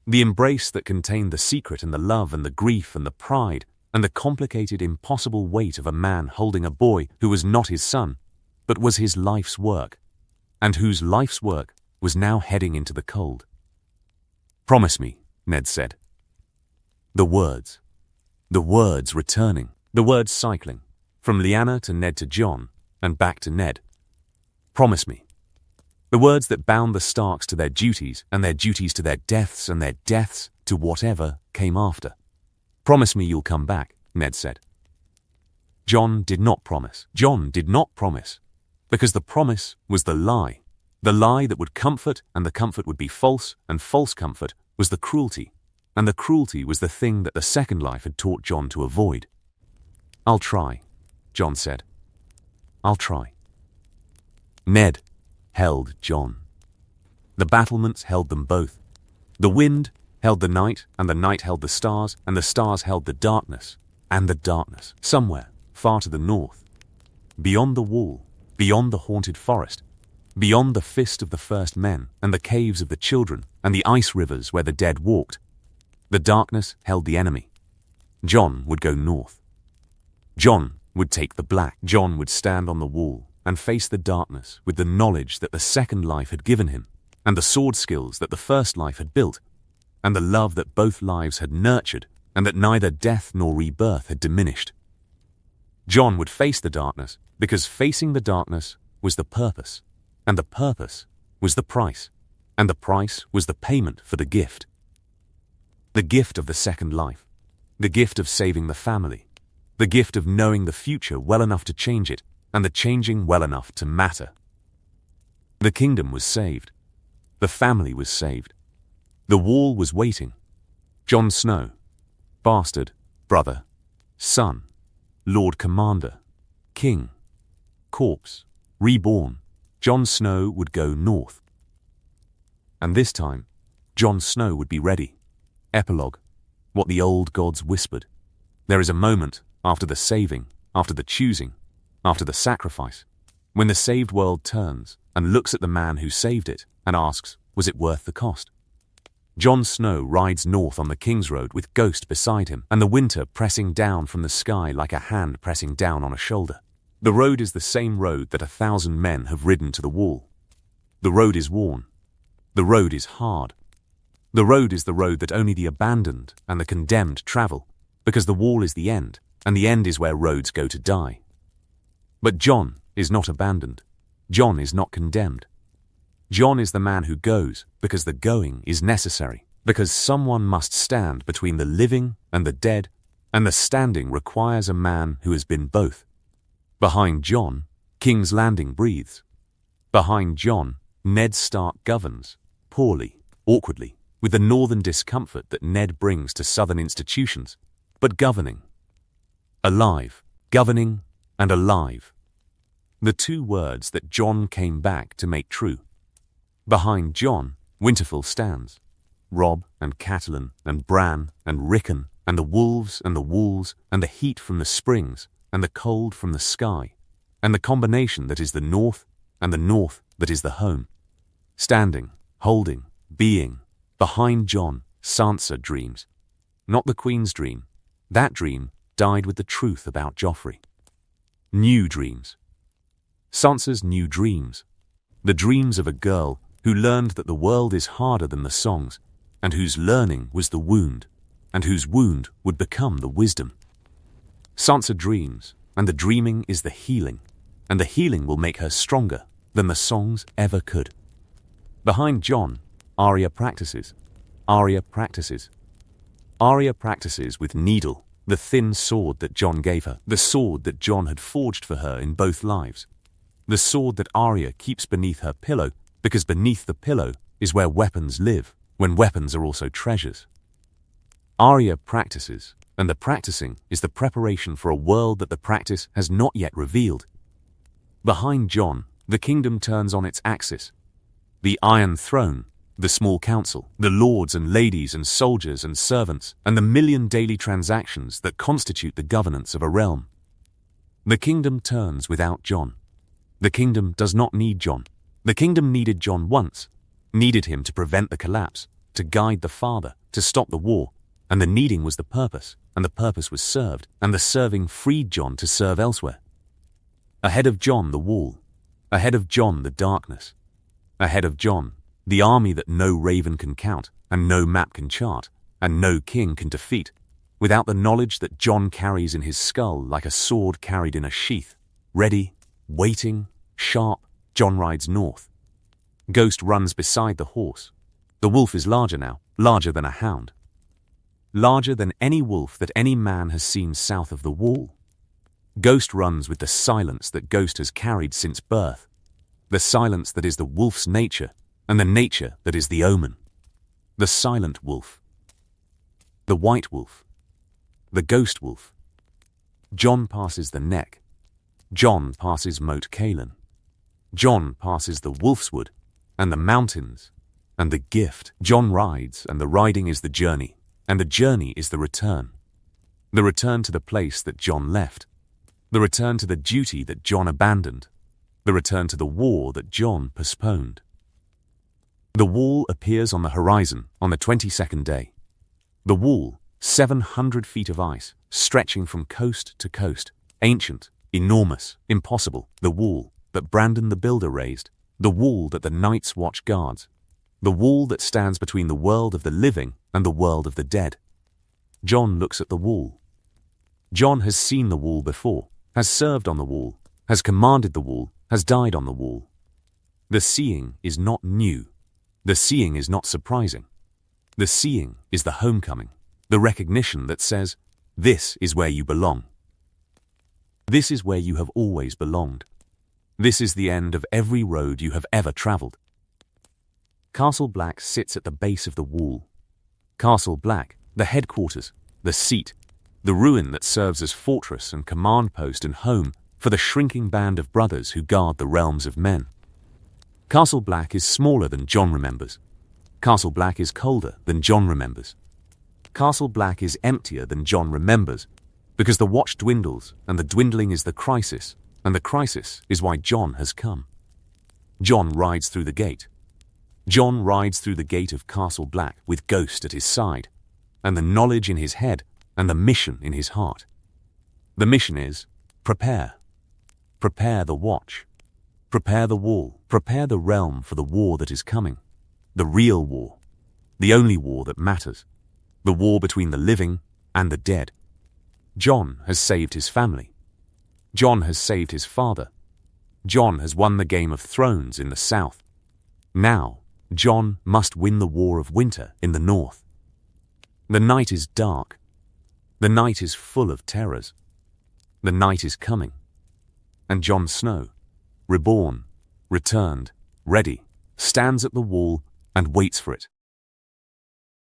The embrace that contained the secret and the love and the grief and the pride and the complicated, impossible weight of a man holding a boy who was not his son, but was his life's work, and whose life's work was now heading into the cold. Promise me, Ned said. The words returning, the words cycling, from Lyanna to Ned to Jon, and back to Ned. Promise me. The words that bound the Starks to their duties, and their duties to their deaths, and their deaths to whatever came after. Promise me you'll come back, Ned said. Jon did not promise. Jon did not promise. Because the promise was the lie. The lie that would comfort, and the comfort would be false, and false comfort was the cruelty. And the cruelty was the thing that the second life had taught Jon to avoid. I'll try, Jon said. I'll try. Ned held Jon. The battlements held them both. The wind held the night, and the night held the stars, and the stars held the darkness, and the darkness, somewhere, far to the north. Beyond the wall, beyond the haunted forest, beyond the fist of the first men, and the caves of the children, and the ice rivers where the dead walked. The darkness held the enemy. Jon would go north. Jon would take the black. Jon would stand on the wall and face the darkness with the knowledge that the second life had given him, and the sword skills that the first life had built, and the love that both lives had nurtured, and that neither death nor rebirth had diminished. Jon would face the darkness, because facing the darkness was the purpose, and the purpose was the price. and the price was the payment for the gift. The gift of the second life, the gift of saving the family, the gift of knowing the future well enough to change it, and the changing well enough to matter. The kingdom was saved. The family was saved. The wall was waiting. Jon Snow, bastard, brother, son, Lord Commander, King, corpse, reborn, Jon Snow would go north. And this time, Jon Snow would be ready. Epilogue, what the old gods whispered. There is a moment after the saving, after the choosing, after the sacrifice, when the saved world turns and looks at the man who saved it and asks, was it worth the cost? Jon Snow rides north on the King's Road with Ghost beside him and the winter pressing down from the sky like a hand pressing down on a shoulder. The road is the same road that 1,000 men have ridden to the wall. The road is worn. The road is hard. The road is the road that only the abandoned and the condemned travel, because the wall is the end, and the end is where roads go to die. But Jon is not abandoned. Jon is not condemned. Jon is the man who goes because the going is necessary, because someone must stand between the living and the dead, and the standing requires a man who has been both. Behind Jon, King's Landing breathes. Behind Jon, Ned Stark governs, poorly, awkwardly, with the northern discomfort that Ned brings to southern institutions, but governing. Alive, governing, and alive. The two words that Jon came back to make true. Behind Jon, Winterfell stands. Robb and Catelyn and Bran and Rickon and the wolves and the walls and the heat from the springs and the cold from the sky and the combination that is the north and the north that is the home. Standing, holding, being. Behind Jon, Sansa dreams. Not the Queen's dream. That dream died with the truth about Joffrey. New dreams. Sansa's new dreams. The dreams of a girl who learned that the world is harder than the songs, and whose learning was the wound, and whose wound would become the wisdom. Sansa dreams, and the dreaming is the healing, and the healing will make her stronger than the songs ever could. Behind Jon, Arya practices. Arya practices. Arya practices with Needle, the thin sword that Jon gave her, the sword that Jon had forged for her in both lives. The sword that Arya keeps beneath her pillow, because beneath the pillow is where weapons live, when weapons are also treasures. Arya practices, and the practicing is the preparation for a world that the practice has not yet revealed. Behind Jon, the kingdom turns on its axis. The Iron Throne, the small council, the lords and ladies and soldiers and servants, and the million daily transactions that constitute the governance of a realm. The kingdom turns without Jon. The kingdom does not need Jon. The kingdom needed Jon once, needed him to prevent the collapse, to guide the father, to stop the war, and the needing was the purpose, and the purpose was served, and the serving freed Jon to serve elsewhere. Ahead of Jon the wall, ahead of Jon the darkness, ahead of Jon the army that no raven can count, and no map can chart, and no king can defeat, without the knowledge that Jon carries in his skull like a sword carried in a sheath, ready, waiting, sharp. Jon rides north. Ghost runs beside the horse. The wolf is larger now, larger than a hound. Larger than any wolf that any man has seen south of the wall. Ghost runs with the silence that Ghost has carried since birth. The silence that is the wolf's nature, and the nature that is the omen. The silent wolf. The white wolf. The ghost wolf. Jon passes the neck. Jon passes Moat Cailin. Jon passes the Wolfswood, and the mountains, and the gift. Jon rides, and the riding is the journey, and the journey is the return. The return to the place that Jon left. The return to the duty that Jon abandoned. The return to the war that Jon postponed. The wall appears on the horizon on the 22nd day. The wall, 700 feet of ice, stretching from coast to coast, ancient, enormous, impossible, the wall that Brandon the Builder raised, the wall that the Night's Watch guards, the wall that stands between the world of the living and the world of the dead. Jon looks at the wall. Jon has seen the wall before, has served on the wall, has commanded the wall, has died on the wall. The seeing is not new. The seeing is not surprising. The seeing is the homecoming, the recognition that says, this is where you belong. This is where you have always belonged. This is the end of every road you have ever traveled. Castle Black sits at the base of the wall. Castle Black, the headquarters, the seat, the ruin that serves as fortress and command post and home for the shrinking band of brothers who guard the realms of men. Castle Black is smaller than Jon remembers. Castle Black is colder than Jon remembers. Castle Black is emptier than Jon remembers, because the watch dwindles, and the dwindling is the crisis, and the crisis is why Jon has come. Jon rides through the gate. Jon rides through the gate of Castle Black with Ghost at his side, and the knowledge in his head, and the mission in his heart. The mission is, prepare. Prepare the watch. Prepare the wall. Prepare the realm for the war that is coming. The real war. The only war that matters. The war between the living and the dead. Jon has saved his family. Jon has saved his father. Jon has won the Game of Thrones in the south. Now, Jon must win the war of winter in the north. The night is dark. The night is full of terrors. The night is coming. And Jon Snow, reborn, returned, ready, stands at the wall and waits for it.